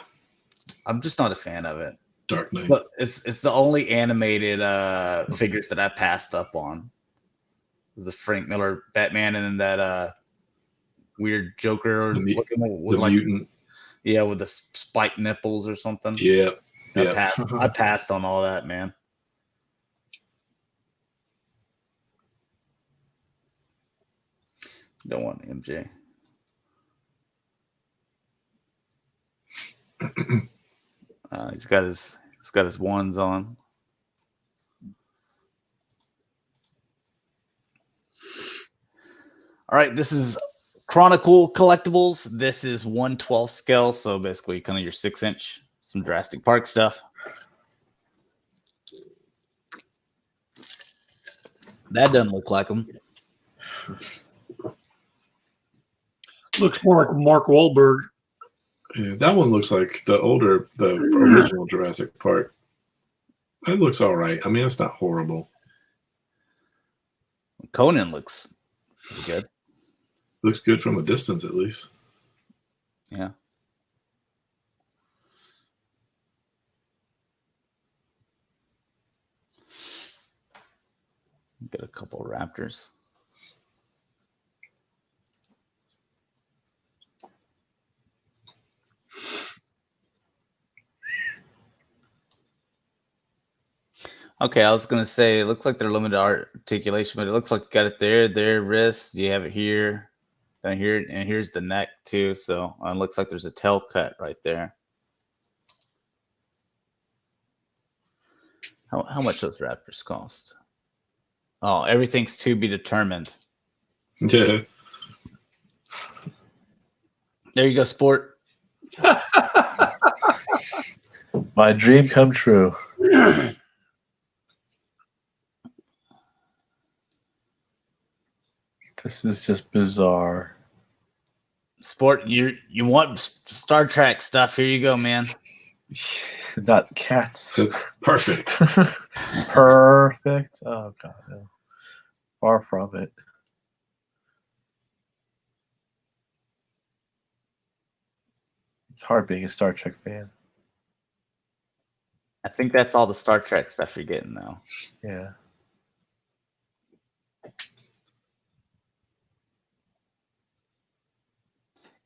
I'm just not a fan of it. Dark Knight. But it's the only animated figures that I passed up on. The Frank Miller Batman and then that weird Joker looking with like Mutant. Yeah, with the spiked nipples or something. Yeah. I passed on all that, man. Don't want MJ. He's got his ones on. All right, this is Chronicle Collectibles. This is 1/12 scale, so basically kind of your 6-inch, some Jurassic Park stuff. That doesn't look like him. Looks more like Mark Wahlberg. Yeah, that one looks like the original Jurassic Park. It looks all right. I mean, it's not horrible. Conan looks pretty good. Looks good from a distance, at least. Yeah. Get a couple of Raptors. Okay, I was gonna say it looks like they're limited articulation, but it looks like you got it there, wrist. You have it here, down here, and here's the neck too. So it looks like there's a tail cut right there. How much those Raptors cost? Oh, everything's to be determined. Yeah. There you go, sport. My dream come true. This is just bizarre. Sport, you want Star Trek stuff? Here you go, man. Not cats. That's perfect. Perfect. Oh god, no. Far from it. It's hard being a Star Trek fan. I think that's all the Star Trek stuff you're getting now. Yeah.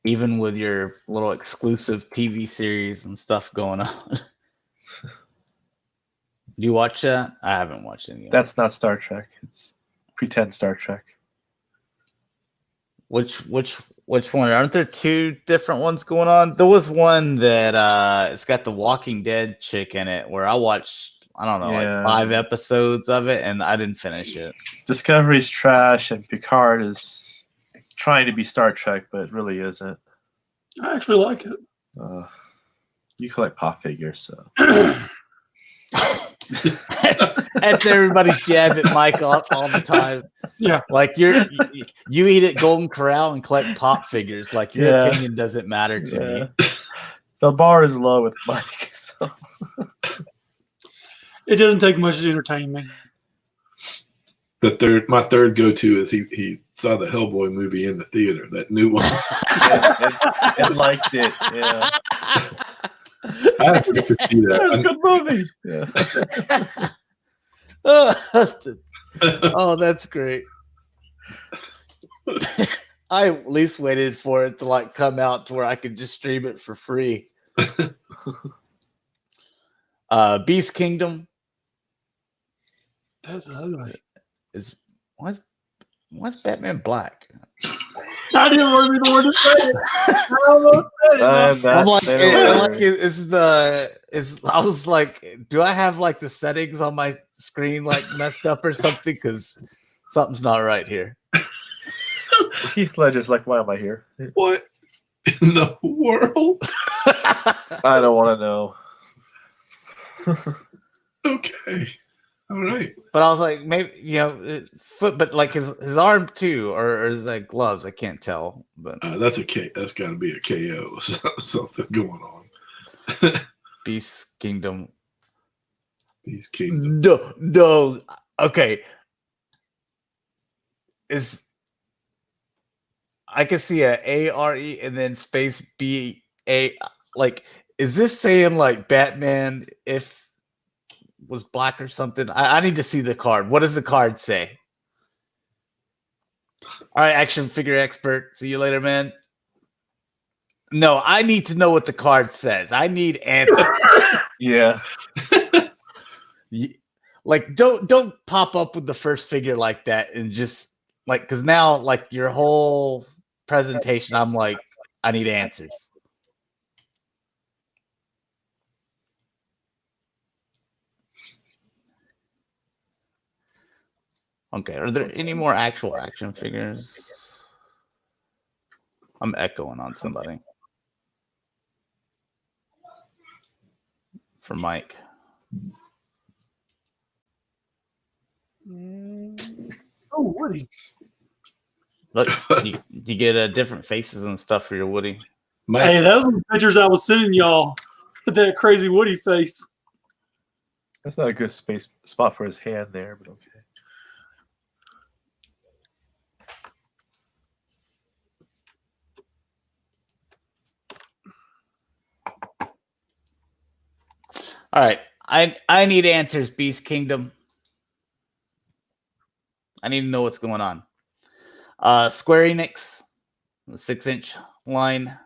Even with your little exclusive TV series and stuff going on. Do you watch that? I haven't watched any. That's not Star Trek. It's pretend Star Trek. Which one? Aren't there two different ones going on? There was one that it's got the Walking Dead chick in it where I watched, I don't know, Yeah. like 5 episodes of it and I didn't finish it. Discovery's trash and Picard is trying to be Star Trek, but it really isn't. I actually like it. You collect pop figures, so. That's everybody's jab at Mike all the time. Yeah. Like you eat at Golden Corral and collect pop figures. Like your Yeah. opinion doesn't matter to me. The bar is low with Mike. So. It doesn't take much to entertain me. My third go-to is he saw the Hellboy movie in the theater, that new one. and liked it. Yeah. I have to get to see That was a that. good movie. Yeah. Oh, that's great. I at least waited for it to like come out to where I could just stream it for free. Beast Kingdom That's ugly. is why's Batman black? I didn't want to be the one to say it. I almost said it. I'm like, I was like, do I have like the settings on my screen like messed up or something? Because something's not right here. Heath Ledger's like, why am I here? What in the world? I don't want to know. Okay. All right. But I was like, maybe foot, but like his arm too, or his like gloves. I can't tell. But That's a K. That's got to be a KO. Something going on. Beast Kingdom. Beast Kingdom. No. Okay. I can see a ARE and then space BA. Like, is this saying like Batman if was black or something? I need to see the card. What does the card say? All right, action figure expert. See you later, man. No, I need to know what the card says. I need answers. Yeah. Like, don't pop up with the first figure like that and just like, because now like your whole presentation, I'm like, I need answers. Okay, are there any more actual action figures? I'm echoing on somebody. For Mike. Oh, Woody. Look, you get different faces and stuff for your Woody. Mike, Hey, those were the pictures I was sending y'all with that crazy Woody face. That's not a good spot for his hand there, but okay. All right, I need answers, Beast Kingdom. I need to know what's going on. Square Enix, the 6-inch line.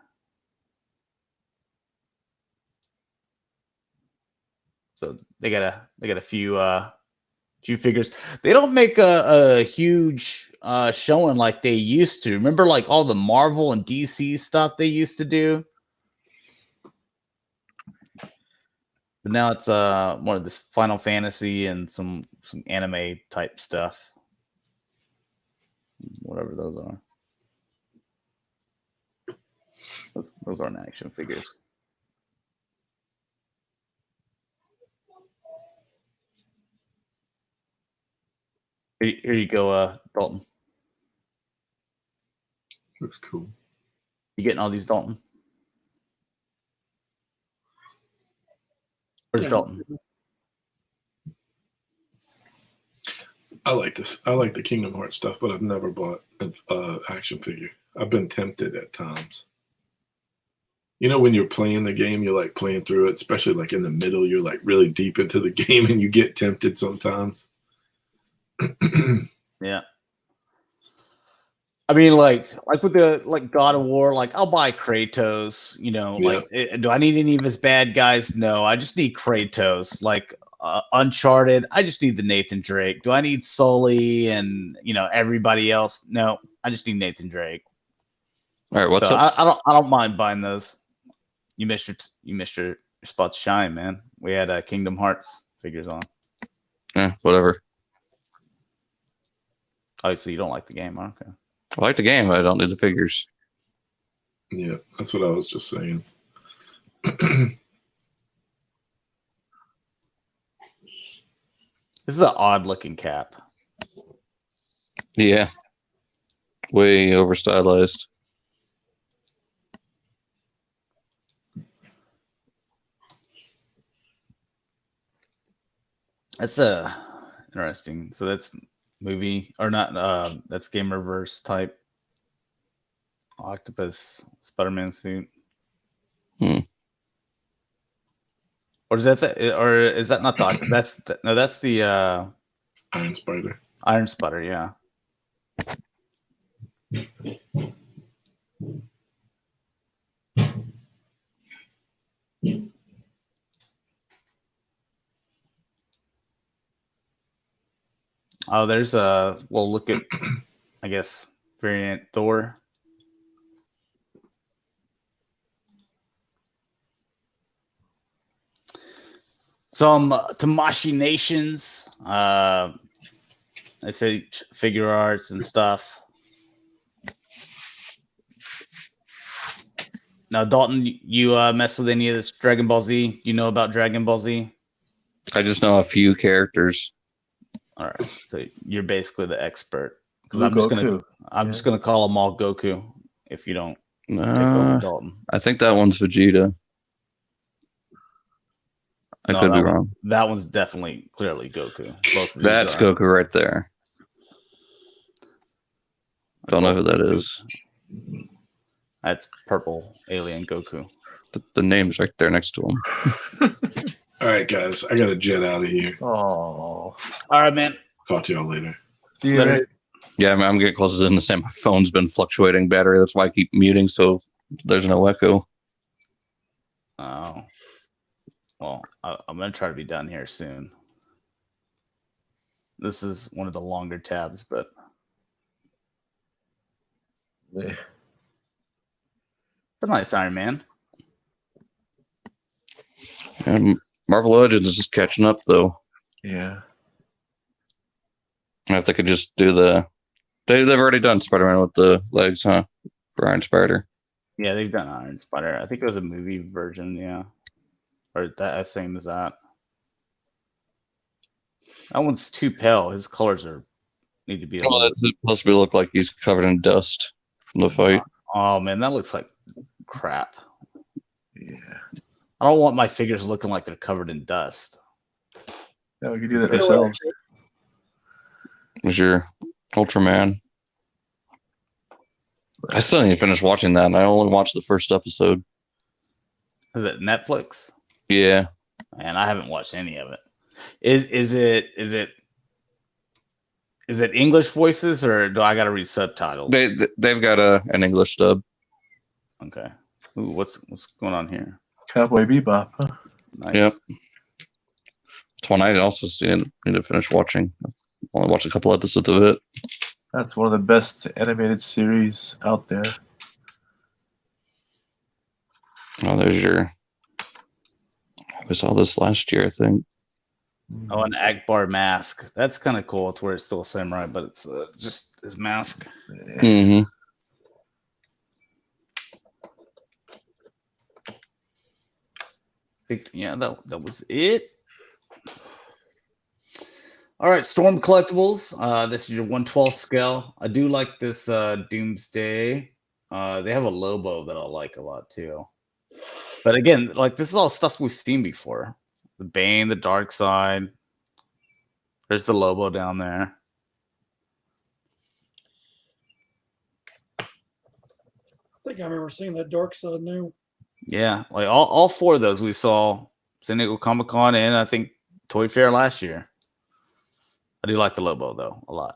So they got a few figures. They don't make a huge showing like they used to. Remember, like all the Marvel and DC stuff they used to do. But now it's more of this Final Fantasy and some anime type stuff. Whatever those are. Those aren't action figures. Here you go, Dalton. Looks cool. You getting all these, Dalton? Where's Dalton? I like this. I like the Kingdom Hearts stuff, but I've never bought an action figure. I've been tempted at times. You know, when you're playing the game, you're like playing through it, especially like in the middle, you're like really deep into the game and you get tempted sometimes. Yeah. I mean, like with the God of War, like I'll buy Kratos. You know, like do I need any of his bad guys? No, I just need Kratos. Like Uncharted, I just need the Nathan Drake. Do I need Sully and everybody else? No, I just need Nathan Drake. All right, what's up? I don't mind buying those. You missed your spot to shine, man. We had Kingdom Hearts figures on. Whatever. Obviously, you don't like the game, okay? I like the game, but I don't need the figures. Yeah, that's what I was just saying. This is an odd looking cap. Yeah. Way over stylized. That's interesting. So that's movie or not? That's Gamerverse type octopus Spider-Man suit. Or is that or is that not the octopus? That's the Iron Spider. Iron Spider, yeah. Oh, there's well, look at, I guess, variant Thor. Some Tamashii Nations. I say figure arts and stuff. Now, Dalton, you mess with any of this Dragon Ball Z? You know about Dragon Ball Z? I just know a few characters. All right, so you're basically the expert. Because Blue I'm just gonna call them all Goku. If you don't take over Dalton, I think that one's Vegeta. I could be wrong. That one's definitely clearly Goku. That's Goku right there. Don't know who that is. That's purple alien Goku. The name's right there next to him. All right, guys, I got to jet out of here. Oh. All right, man. Talk to y'all later. See you later. Yeah, I'm getting closer to the same. My phone's been fluctuating battery. That's why I keep muting, so there's no echo. Oh. Well, I'm going to try to be done here soon. This is one of the longer tabs, but... Yeah. It's a nice Iron Man. And Marvel Legends is just catching up, though. Yeah. If they could just do the... They've already done Spider-Man with the legs, huh? For Iron Spider. Yeah, they've done Iron Spider. I think it was a movie version, yeah. Or that same as that. That one's too pale. His colors need to be. It's supposed to look like he's covered in dust from the fight. Oh man, that looks like crap. Yeah. I don't want my figures looking like they're covered in dust. Yeah, we can do that ourselves. Was your Ultraman? I still need to finish watching that, and I only watched the first episode. Is it Netflix? Yeah. Man, I haven't watched any of it. Is it English voices or do I got to read subtitles? They've got an English dub. Okay. Ooh, what's going on here? Cowboy Bebop, huh? Nice. Yep. It's one I also need to finish watching. I've only watched a couple episodes of it. That's one of the best animated series out there. Oh, there's your We saw this last year, I think. Oh, an Akbar mask. That's kind of cool. It's where it's still a samurai, but it's just his mask. Mm-hmm. I think, yeah, that was it. All right, Storm Collectibles. This is your 1/12 scale. I do like this Doomsday. They have a Lobo that I like a lot too. But again, like this is all stuff we've seen before. The Bane, the Dark Side. There's the Lobo down there. I think I remember seeing that Dark Side now. Yeah, like all four of those we saw San Diego Comic Con and I think Toy Fair last year. I do like the Lobo though a lot.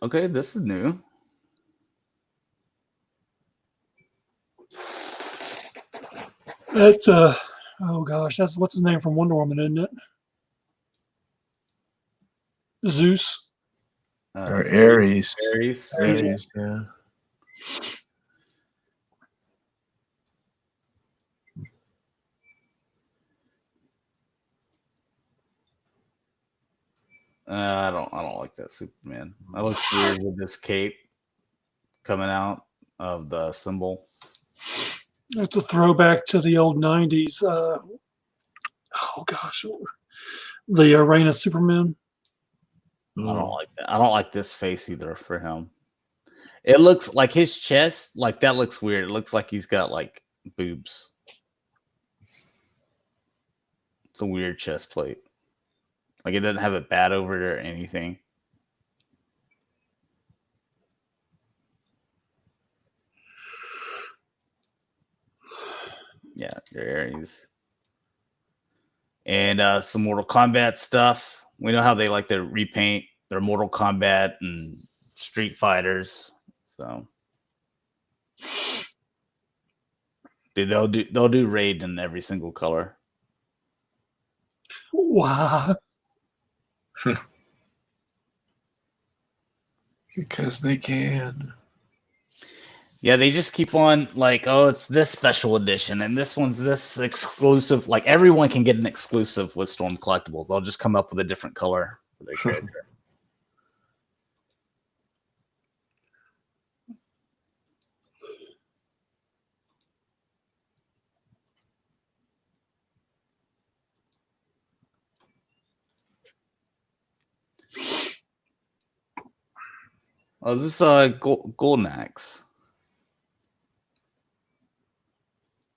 Okay, this is new. That's oh gosh, that's what's his name from Wonder Woman, isn't it? Zeus. Or Ares. Ares. Ares, yeah. I don't like that Superman. That looks weird with this cape coming out of the symbol. It's a throwback to the old '90s. Oh gosh, the Reign of Superman. I don't like that. I don't like this face either for him. It looks like his chest, like that looks weird. It looks like he's got like boobs. It's a weird chest plate. Like it doesn't have a bat over it or anything. Yeah, your Ares. And some Mortal Kombat stuff. We know how they like to repaint their Mortal Kombat and Street Fighters. So dude, they'll do Raid in every single color. Wow. Because they can. Yeah, they just keep on like, oh, it's this special edition and this one's this exclusive. Like everyone can get an exclusive with Storm Collectibles. They'll just come up with a different color for their character. Oh, is this Golden Axe?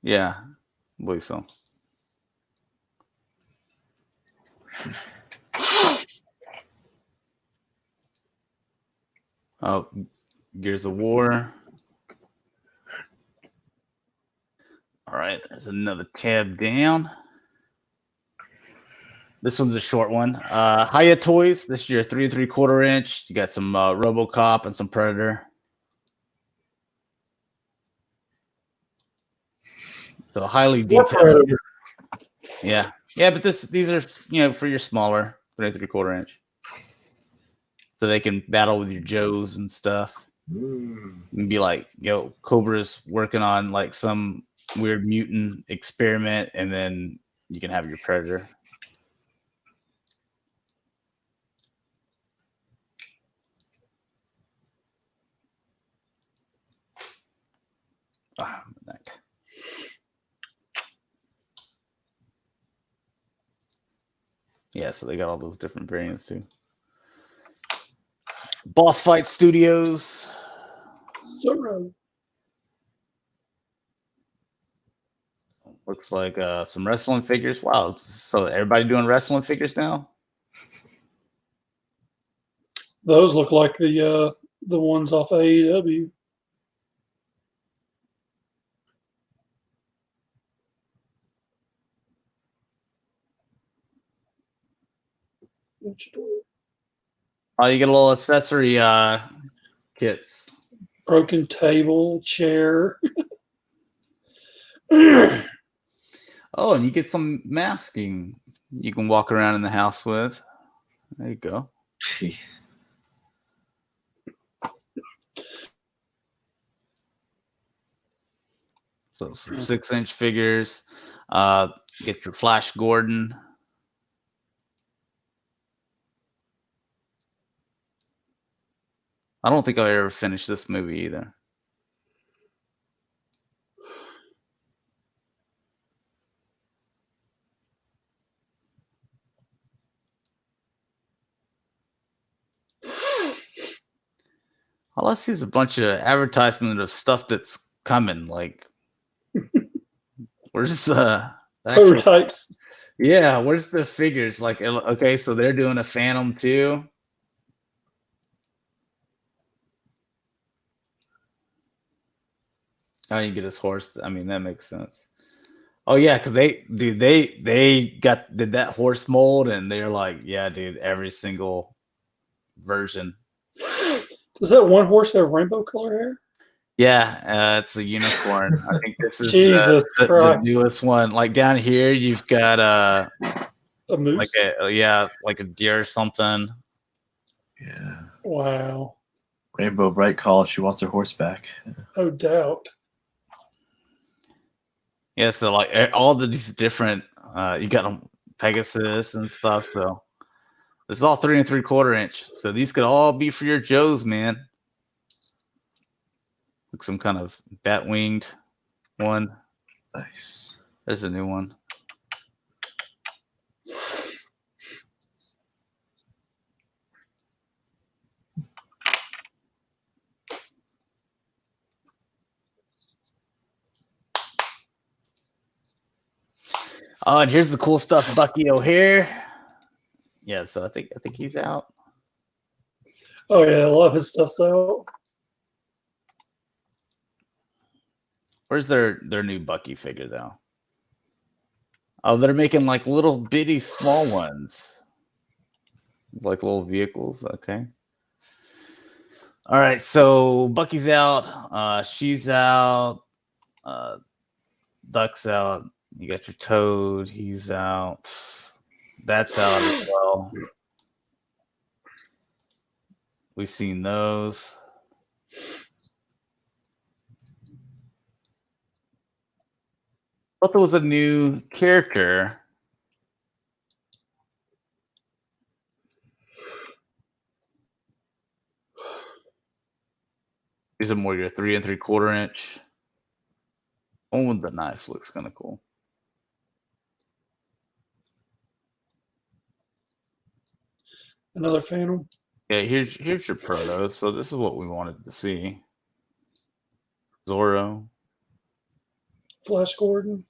Yeah, I believe so. Oh, Gears of War. All right, there's another tab down. This one's a short one. Hiya Toys. This is your 3 3/4 inch. You got some RoboCop and some Predator. So highly detailed. Yeah, but these are for your smaller 3 3/4 inch, so they can battle with your Joes and stuff. And be like, Cobra's working on like some weird mutant experiment, and then you can have your Predator. Yeah, so they got all those different variants too. Boss Fight Studios. Looks like some wrestling figures. Wow, so everybody doing wrestling figures now? Those look like the ones off AEW. Oh, you get a little accessory kits. Broken table, chair. Oh, and you get some masking you can walk around in the house with. There you go. Jeez. So some 6-inch figures. Get your Flash Gordon. I don't think I'll ever finish this movie either. All I see is a bunch of advertisement of stuff that's coming. Like, where's the actual, Prototypes. yeah, where's the figures? Like, okay, so they're doing a Phantom too. Oh, you get his horse. I mean, that makes sense. Oh yeah, because they did that horse mold, and they're like, yeah, dude, every single version. Does that one horse have rainbow color hair? Yeah, it's a unicorn. I think this is Jesus the Christ. newest one. Like down here, you've got A moose? like a deer or something. Yeah. Wow. Rainbow Bright calls. She wants her horse back. No doubt. Yeah, so like all these different, you got them Pegasus and stuff. So this is all 3 3/4 inch. So these could all be for your Joes, man. Like some kind of bat winged one. Nice. There's a new one. Oh, and here's the cool stuff, Bucky O'Hare. Yeah, so I think he's out. Oh yeah, a lot of his stuff's out. Where's their new Bucky figure though? Oh, they're making like little bitty small ones. Like little vehicles, okay. All right, so Bucky's out, she's out, Duck's out. You got your Toad, he's out. That's out as well. We've seen those. Thought there was a new character. These are more your 3 3/4 inch. One with the knives looks kind of cool. Another Phantom. Yeah, here's your proto. So this is what we wanted to see. Zorro. Flash Gordon.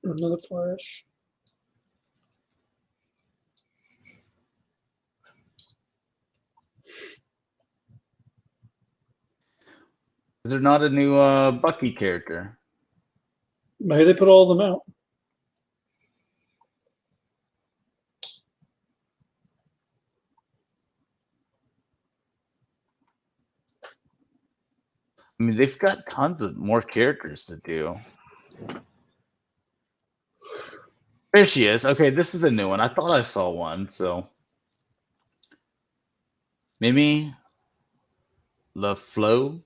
Another Flash. Is there not a new Bucky character? Maybe they put all of them out. I mean, they've got tons of more characters to do. There she is. Okay, this is the new one. I thought I saw one, so. Mimi LaFleur.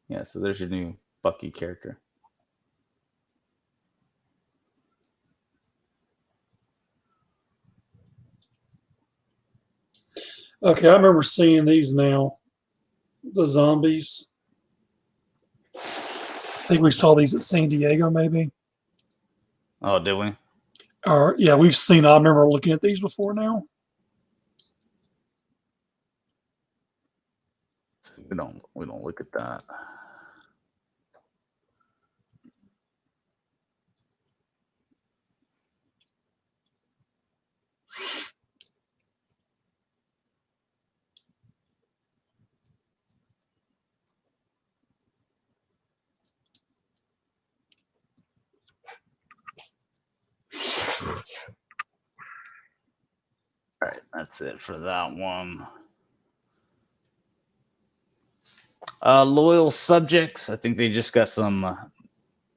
Yeah, so there's your new Bucky character. Okay, I remember seeing these now. The zombies. I think we saw these at San Diego, maybe. Oh, did we? Or yeah, we've seen. I remember looking at these before now. We don't look at that. All right, that's it for that one. Loyal subjects. I think they just got some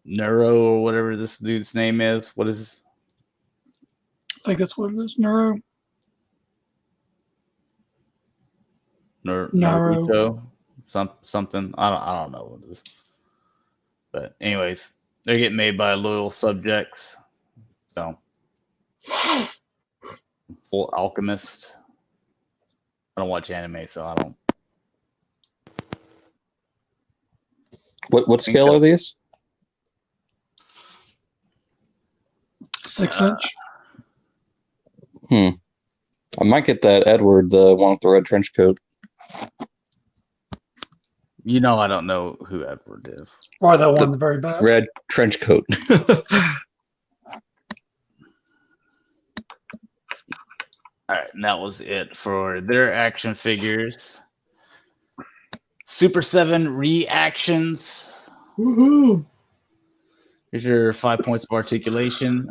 neuro or whatever this dude's name is. What is this? think that's what it is. Neuro. Naruto, something. I don't know what it is. But anyways, they're getting made by loyal subjects. So, Full Alchemist. I don't watch anime, so I don't. What scale are these? 6-inch. I might get that Edward, the one with the red trench coat. You know, I don't know who Edward is. Or that one in the very back. Red trench coat. All right, and that was it for their action figures. Super 7 reactions. Woohoo! Here's your 5 points of articulation.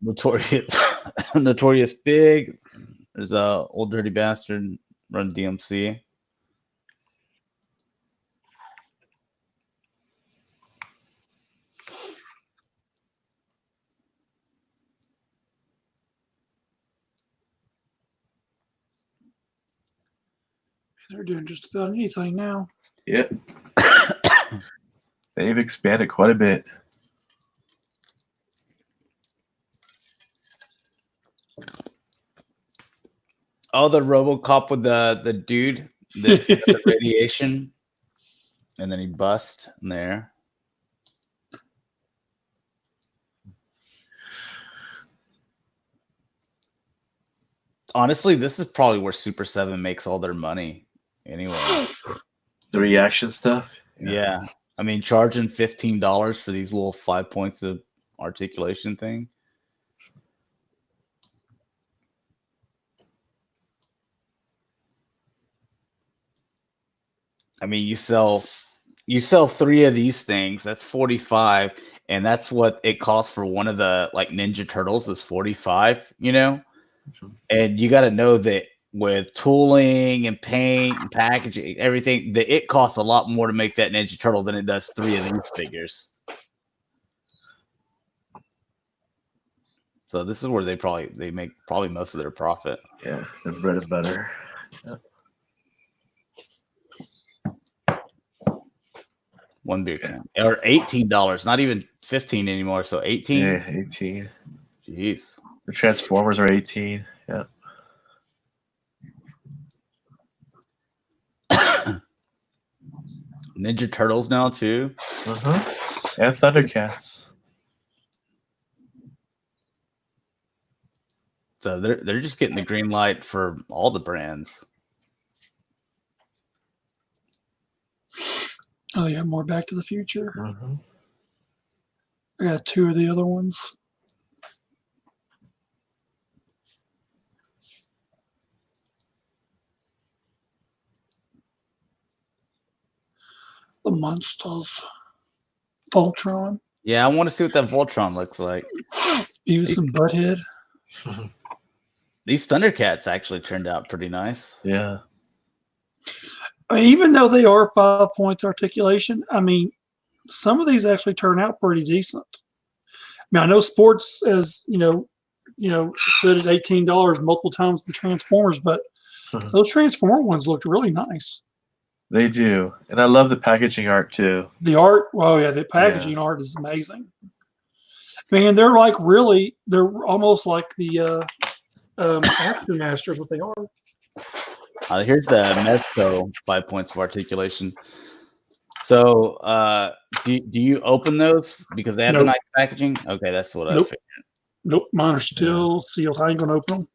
Notorious Big. There's Old Dirty Bastard, Run DMC. They're doing just about anything now. Yep. They've expanded quite a bit. Oh, the RoboCop with the dude that's got the radiation, and then he busts in there. Honestly, this is probably where Super 7 makes all their money. Anyway, The reaction stuff. yeah. I mean, charging $15 for these little 5 points of articulation thing. I mean, you sell 3 of these things, that's 45, and that's what it costs for one of the like Ninja Turtles is 45, you know? And you got to know that with tooling and paint and packaging, everything, that it costs a lot more to make that Ninja Turtle than it does 3 of these figures. So this is where they make probably most of their profit. Yeah, the bread and butter. Yeah. One beer can. Or $18, not even 15 anymore, so 18. Yeah, 18. Jeez. The Transformers are 18. Yeah. Ninja Turtles now too. And Thundercats. So they're just getting the green light for all the brands. Oh, yeah, more Back to the Future. I got 2 of the other ones. The Monsters. Voltron. Yeah, I want to see what that Voltron looks like. Beavis and Butthead. These Thundercats actually turned out pretty nice. Yeah. I mean, even though they are 5 points articulation, I mean, some of these actually turn out pretty decent. I mean, I know Sports as said at $18 multiple times the Transformers, but those Transformer ones looked really nice. They do. And I love the packaging art too. The art, oh yeah, the packaging art is amazing. Man, they're almost like the Action Masters, what they are. Here's the Mezco 5 points of articulation. So, do you open those because they have the nice packaging? Okay, that's what I figured. Nope, mine are still sealed. I ain't gonna open them.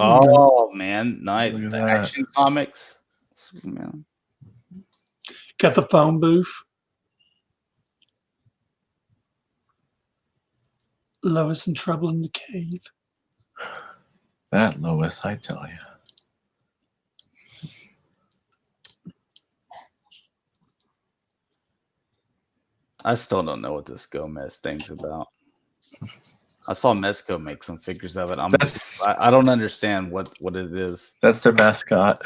Oh man, nice. Look at The that. Action Comics. Man. Got the phone booth. Lois in Trouble in the Cave. That Lois, I tell you. I still don't know what this Gomez thing's about. I saw Mezco make some figures of it. That's I don't understand what it is. that's their mascot.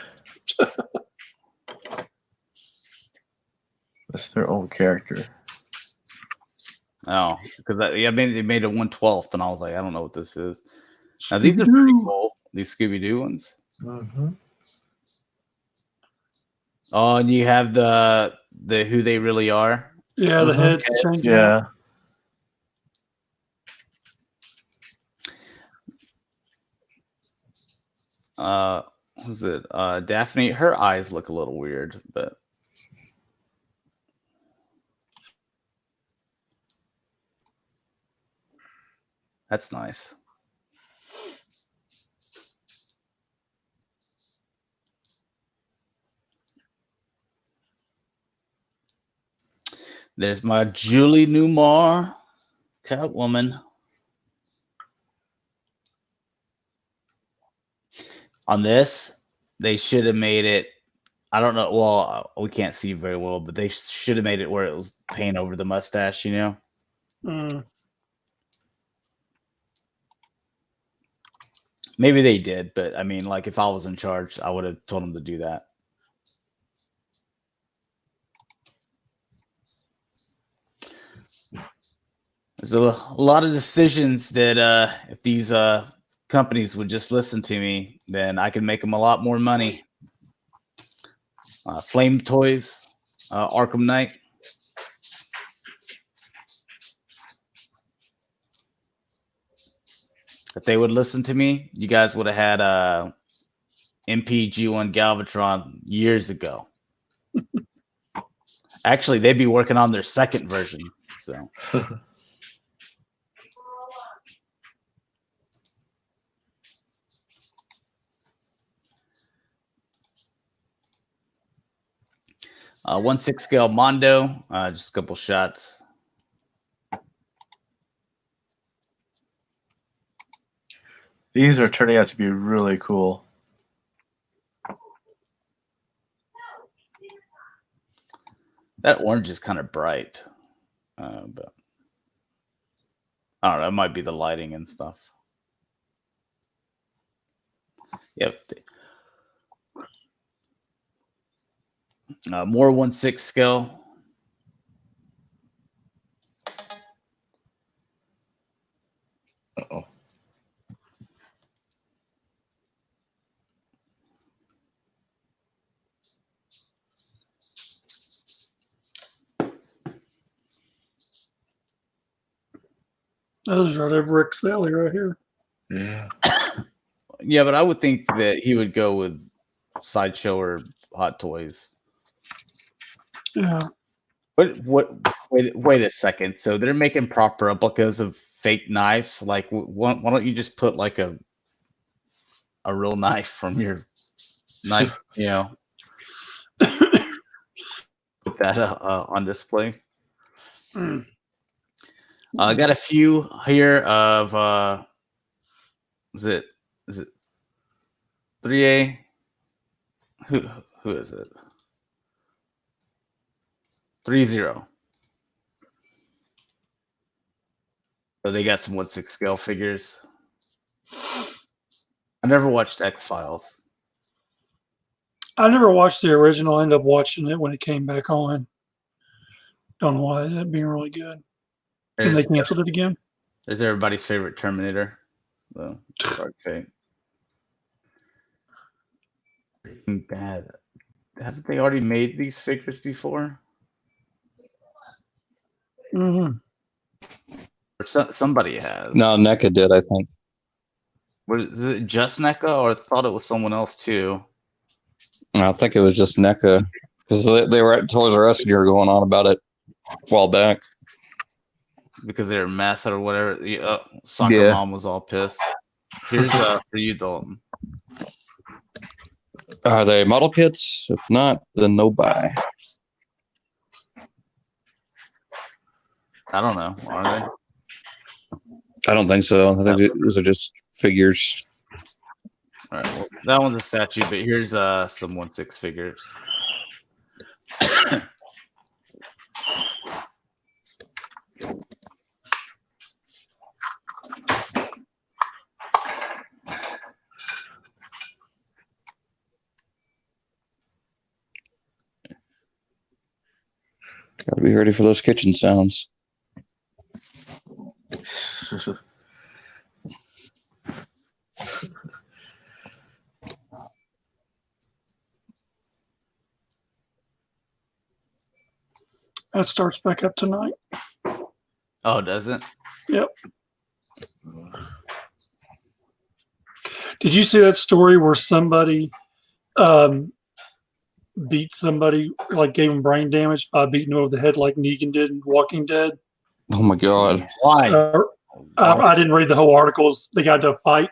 That's their own character. Oh, because they made a 1/12, and I was like, I don't know what this is. Now these are pretty cool. These Scooby Doo ones. Mm-hmm. Oh, and you have the who they really are. Yeah, the heads change. Out. Yeah. Who's it? Daphne. Her eyes look a little weird, but that's nice. There's my Julie Newmar, Catwoman. On this, they should have made it. I don't know. Well, we can't see very well, but they should have made it where it was paint over the mustache. You know. Mm. Maybe they did, but I mean, like if I was in charge, I would have told them to do that. There's a lot of decisions that if these companies would just listen to me, then I could make them a lot more money. Flame Toys, Arkham Knight. If they would listen to me, you guys would have had MPG1 Galvatron years ago. Actually, they'd be working on their second version. So. 1/6 scale Mondo, just a couple shots. These are turning out to be really cool. That orange is kind of bright, but I don't know. It might be the lighting and stuff. Yep. More 1/6 scale. Uh-oh. Those are the Rick Sally right here. Yeah. Yeah, but I would think that he would go with Sideshow or Hot Toys. Yeah. Wait a second. So they're making prop replicas of fake knives. Like, why don't you just put like a real knife from your knife? You know, put that on display. Mm. I got a few here of is it 3A? Who is it? 3-0. So they got some 1/6 scale figures. I never watched X-Files. I never watched the original. I ended up watching it when it came back on. Don't know why. That being really good. And they canceled it again. There's everybody's favorite Terminator. The Dark Fate. Breaking Bad. Haven't they already made these figures before? Mm-hmm. Or somebody has. No, NECA did, I think. Is it just NECA, or I thought it was someone else too? I think it was just NECA because they were at Toys R Us and you were going on about it a while back. Because they're meth or whatever. Soccer Mom was all pissed. Here's for you, Dalton. Are they model kits? If not, then no buy. I don't know. Are they? I don't think so. I think those are just figures. All right. Well, that one's a statue, but here's some 1/6 figures. Gotta be ready for those kitchen sounds. That starts back up tonight. Oh, does it? Yep. Did you see that story where somebody beat somebody, like gave him brain damage by beating over the head like Negan did in Walking Dead? Oh my god! Why? I didn't read the whole articles. They got into a fight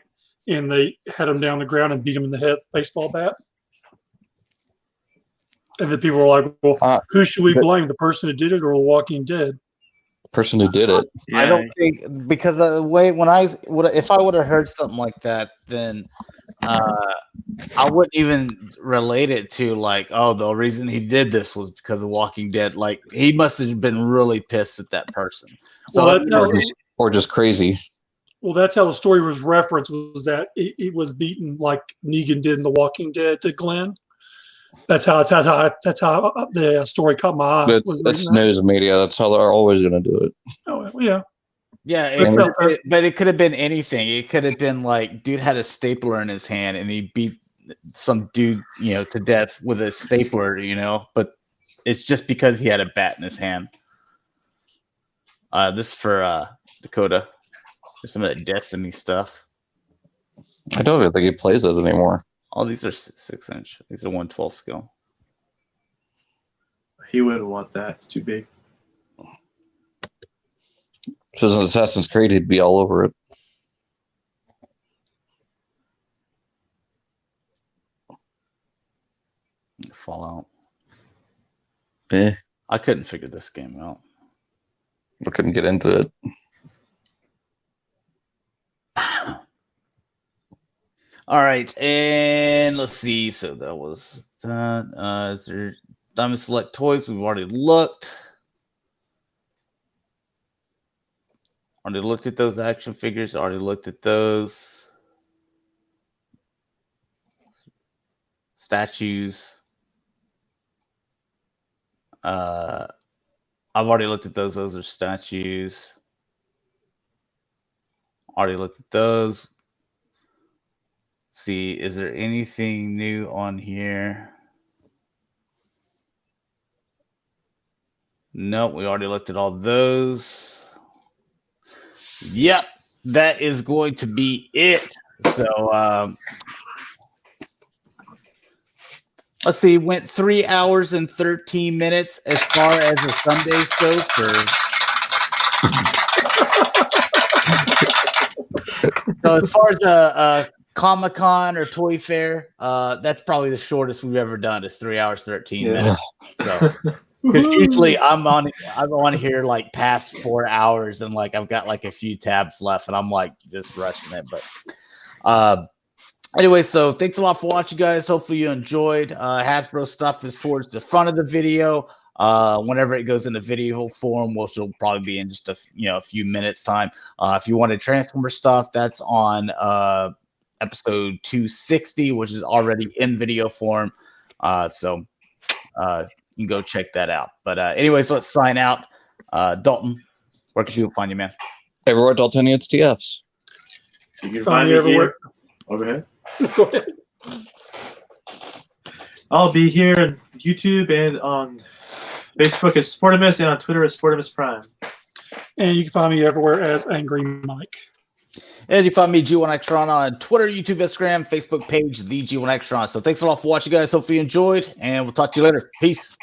and they had him down the ground and beat him in the head with a baseball bat. And the people were like, "Well, who should we blame? The person who did it or Walking Dead?" The person who did it. Yeah. I don't think, because the way if I would have heard something like that, then I wouldn't even relate it to like, oh, the reason he did this was because of Walking Dead. Like, he must have been really pissed at that person. So or just crazy. Well, that's how the story was referenced, was that it was beaten like Negan did in The Walking Dead to Glenn. That's how the story caught my eye. That's news media. That's how they're always going to do it. Oh, yeah. Yeah, but it could have been anything. It could have been like, dude had a stapler in his hand and he beat some dude, to death with a stapler, but it's just because he had a bat in his hand. This is for Dakota. There's some of that Destiny stuff. I don't even think he plays it anymore. All these are 6-inch. These are 1/12 scale. He wouldn't want that. It's too big. If it was an Assassin's Creed, he'd be all over it. Fallout. Yeah. I couldn't figure this game out. I couldn't get into it. All right, and let's see. So that was that. Is there Diamond Select Toys? We've already looked. Already looked at those action figures. Already looked at those statues. I've already looked at those. Those are statues. Already looked at those. See, is there anything new on here? Nope, we already looked at all those. Yep, that is going to be it. So let's see, went 3 hours and 13 minutes as far as the Sunday show So as far as the Comic-Con or Toy Fair, that's probably the shortest we've ever done. Is 3 hours 13 minutes. So because usually I'm on here like past 4 hours and like I've got like a few tabs left and I'm like just rushing it. But anyway, so thanks a lot for watching, guys. Hopefully you enjoyed. Hasbro stuff is towards the front of the video. Whenever it goes into video form, which will probably be in just a few minutes time. If you wanted Transformer stuff, that's on episode 260, which is already in video form. So you can go check that out. But anyways, let's sign out. Dalton, where can people find you, man? Everywhere Daltonians TFs. You can find me everywhere. Over here. Go ahead. I'll be here on YouTube and on Facebook as Sportimus and on Twitter as Sportimus Prime. And you can find me everywhere as Angry Mike. And you find me G1Xtron on Twitter, YouTube, Instagram, Facebook page, the G1Xtron. So thanks a lot for watching, guys. Hopefully you enjoyed, and we'll talk to you later. Peace.